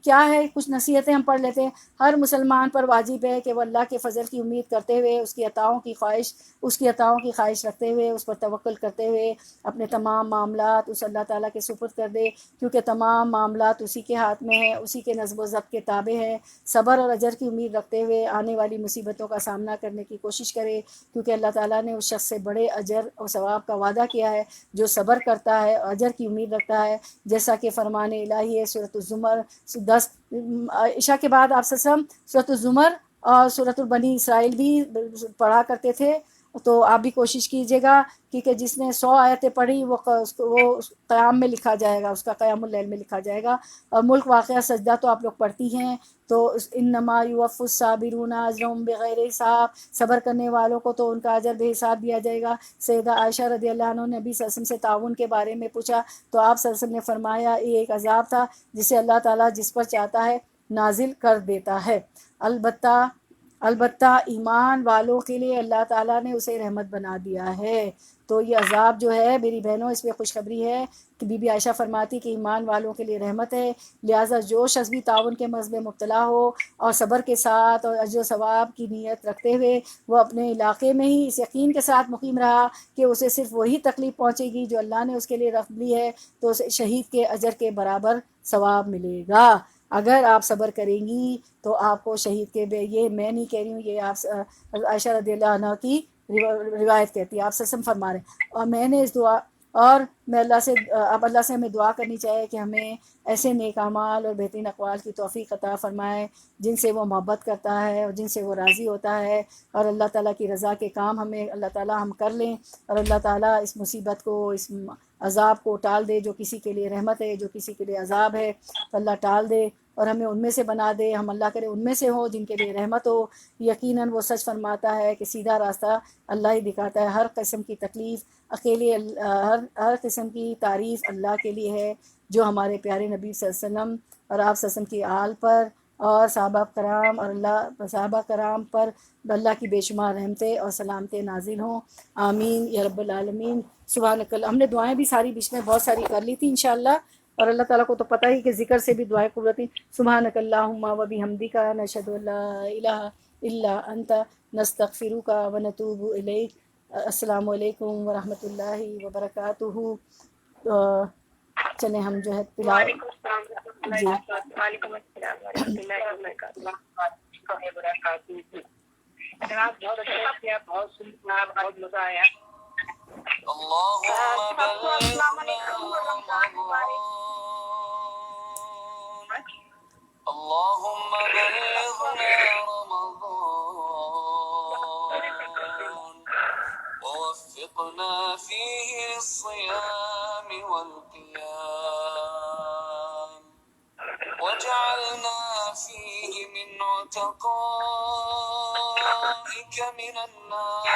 کیا ہے کچھ نصیحتیں ہم پڑھ لیتے ہیں۔ ہر مسلمان پر واجب ہے کہ وہ اللہ کے فضل کی امید کرتے ہوئے اس کی عطاؤں کی خواہش رکھتے ہوئے اس پر توکل کرتے ہوئے اپنے تمام معاملات اس اللہ تعالیٰ کے سپرد کر دے، کیونکہ تمام معاملات اسی کے ہاتھ میں ہیں، اسی کے نظم و ضبط کے تابع ہیں۔ صبر اور اجر کی امید رکھتے ہوئے آنے والی مصیبتوں کا سامنا کرنے کی کوشش کرے، کیونکہ اللہ تعالیٰ نے اس شخص سے بڑے اجر اور ثواب کا وعدہ کیا ہے جو صبر کرتا ہے اور اجر کی امید رکھتا ہے، جیسا کہ فرمان الہی ہے سورۃ الزمر 10۔ عشاء کے بعد آپ صلی اللہ علیہ وسلم سورۃ الزمر اور سورۃ البنی اسرائیل بھی پڑھا کرتے تھے، تو آپ بھی کوشش کیجیے گا، کیونکہ جس نے 100 آیتیں پڑھی وہ قیام میں لکھا جائے گا، اس کا قیام اللیل میں لکھا جائے گا۔ اور ملک واقعہ سجدہ تو آپ لوگ پڑھتی ہیں، تو انما یوفی الصابرون اجرهم بغیر حساب، صبر کرنے والوں کو تو ان کا اجر بے حساب دیا جائے گا۔ سیدہ عائشہ رضی اللہ عنہ نے نبی صلی اللہ علیہ وسلم سے تعاون کے بارے میں پوچھا تو آپ صلی اللہ علیہ وسلم نے فرمایا یہ ایک عذاب تھا جسے اللہ تعالیٰ جس پر چاہتا ہے نازل کر دیتا ہے، البتہ ایمان والوں کے لیے اللہ تعالیٰ نے اسے رحمت بنا دیا ہے۔ تو یہ عذاب جو ہے میری بہنوں اس پہ خوشخبری ہے کہ بی بی عائشہ فرماتی کہ ایمان والوں کے لیے رحمت ہے، لہٰذا جو شخص بھی تعاون کے مرض میں مبتلا ہو اور صبر کے ساتھ اور اجر و ثواب کی نیت رکھتے ہوئے وہ اپنے علاقے میں ہی اس یقین کے ساتھ مقیم رہا کہ اسے صرف وہی تکلیف پہنچے گی جو اللہ نے اس کے لیے رکھ لی ہے، تو اسے شہید کے اجر کے برابر ثواب ملے گا۔ اگر آپ صبر کریں گی تو آپ کو شہید کے یہ میں نہیں کہہ رہی ہوں، یہ آپ عائشہ رضی اللہ عنہ کی روایت کہتی ہے، آپ سسم فرما رہے ہیں۔ اور میں نے اس دعا اور میں اللہ سے اب اللہ سے ہمیں دعا کرنی چاہیے کہ ہمیں ایسے نیک اعمال اور بہترین اقوال کی توفیق عطا فرمائے جن سے وہ محبت کرتا ہے اور جن سے وہ راضی ہوتا ہے، اور اللہ تعالیٰ کی رضا کے کام ہمیں اللہ تعالیٰ ہم کر لیں، اور اللہ تعالیٰ اس مصیبت کو اس عذاب کو ٹال دے، جو کسی کے لیے رحمت ہے جو کسی کے لیے عذاب ہے تو اللہ ٹال دے اور ہمیں ان میں سے بنا دے، ہم اللہ کرے ان میں سے ہوں جن کے لیے رحمت ہو۔ یقیناً وہ سچ فرماتا ہے کہ سیدھا راستہ اللہ ہی دکھاتا ہے۔ ہر قسم کی تکلیف اکیلے ہر قسم کی تعریف اللہ کے لیے ہے، جو ہمارے پیارے نبی صلی اللہ علیہ وسلم اور آپ صلی اللہ علیہ وسلم کی آل پر اور صحابہ کرام پر اللہ کی بے شمار رحمتیں اور سلامتیں نازل ہوں، آمین یا رب العالمین۔ سبحانک اللہ، ہم نے دعائیں بھی ساری بیچ میں بہت ساری کر لی تھی انشاءاللہ، اور اللہ تعالیٰ کو تو پتہ ہی کہ ذکر سے بھی دعائیں قبول ہوتی۔ سبحانک اللہم و بحمدک نشہد ان لا الہ الا انت نستغفرک و نتوب الیک۔ السلام علیکم ورحمۃ اللہ وبرکاتہ۔ چلیں ہم جو ہے وعلیکم السلام ورحمۃ اللہ جی وبرکاتہ۔ وعلیکم السلام ورحمۃ اللہ وبرکاتہ۔ جناب بہت اچھا کیا، بہت سننا، بہت مزہ آیا۔ اللهم سب کو السلام علیکم اور بلغنا رمضان مبارک۔ اللهم بلغنا رمضان ووفقنا فيه للصيام والقيام واجعلنا فيه من عتقائك من النار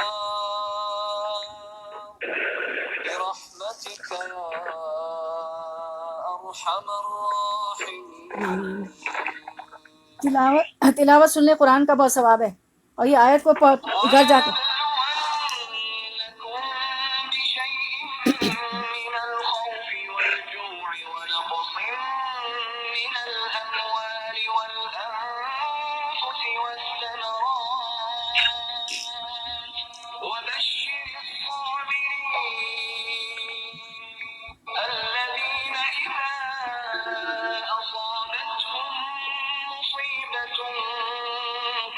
برحمتك يا أرحم الراحمين۔ تلاوت سن لیں، قرآن کا بہت ثواب ہے، اور یہ آیت کو گھر جا کر الذين إذا أصابتهم مصيبة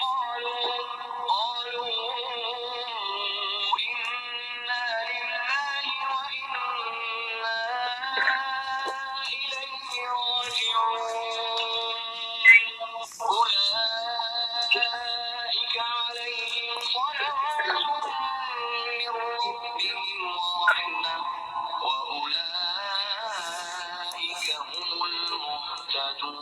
قالوا إنا لله وإنا إليه راجعون أولئك عليهم صلوات من ربهم ورحمة وأولئك هم المهتدون۔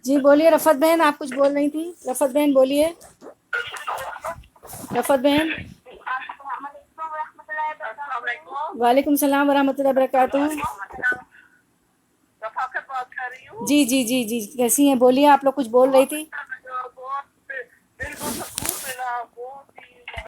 جی بولیے رفعت بہن، آپ کچھ بول رہی تھی، رفعت بہن بولیے، رفعت بہن۔ السلام علیکم ورحمۃ اللہ وبرکاتہ۔ وعلیکم السلام ورحمۃ اللہ وبرکاتہ۔ رفاقت بات کر رہی ہوں۔ جی جی جی جی کیسی ہیں؟ بولیے، آپ لوگ کچھ بول رہی تھی۔ بہت دل کو سکون ملا، بہت ہی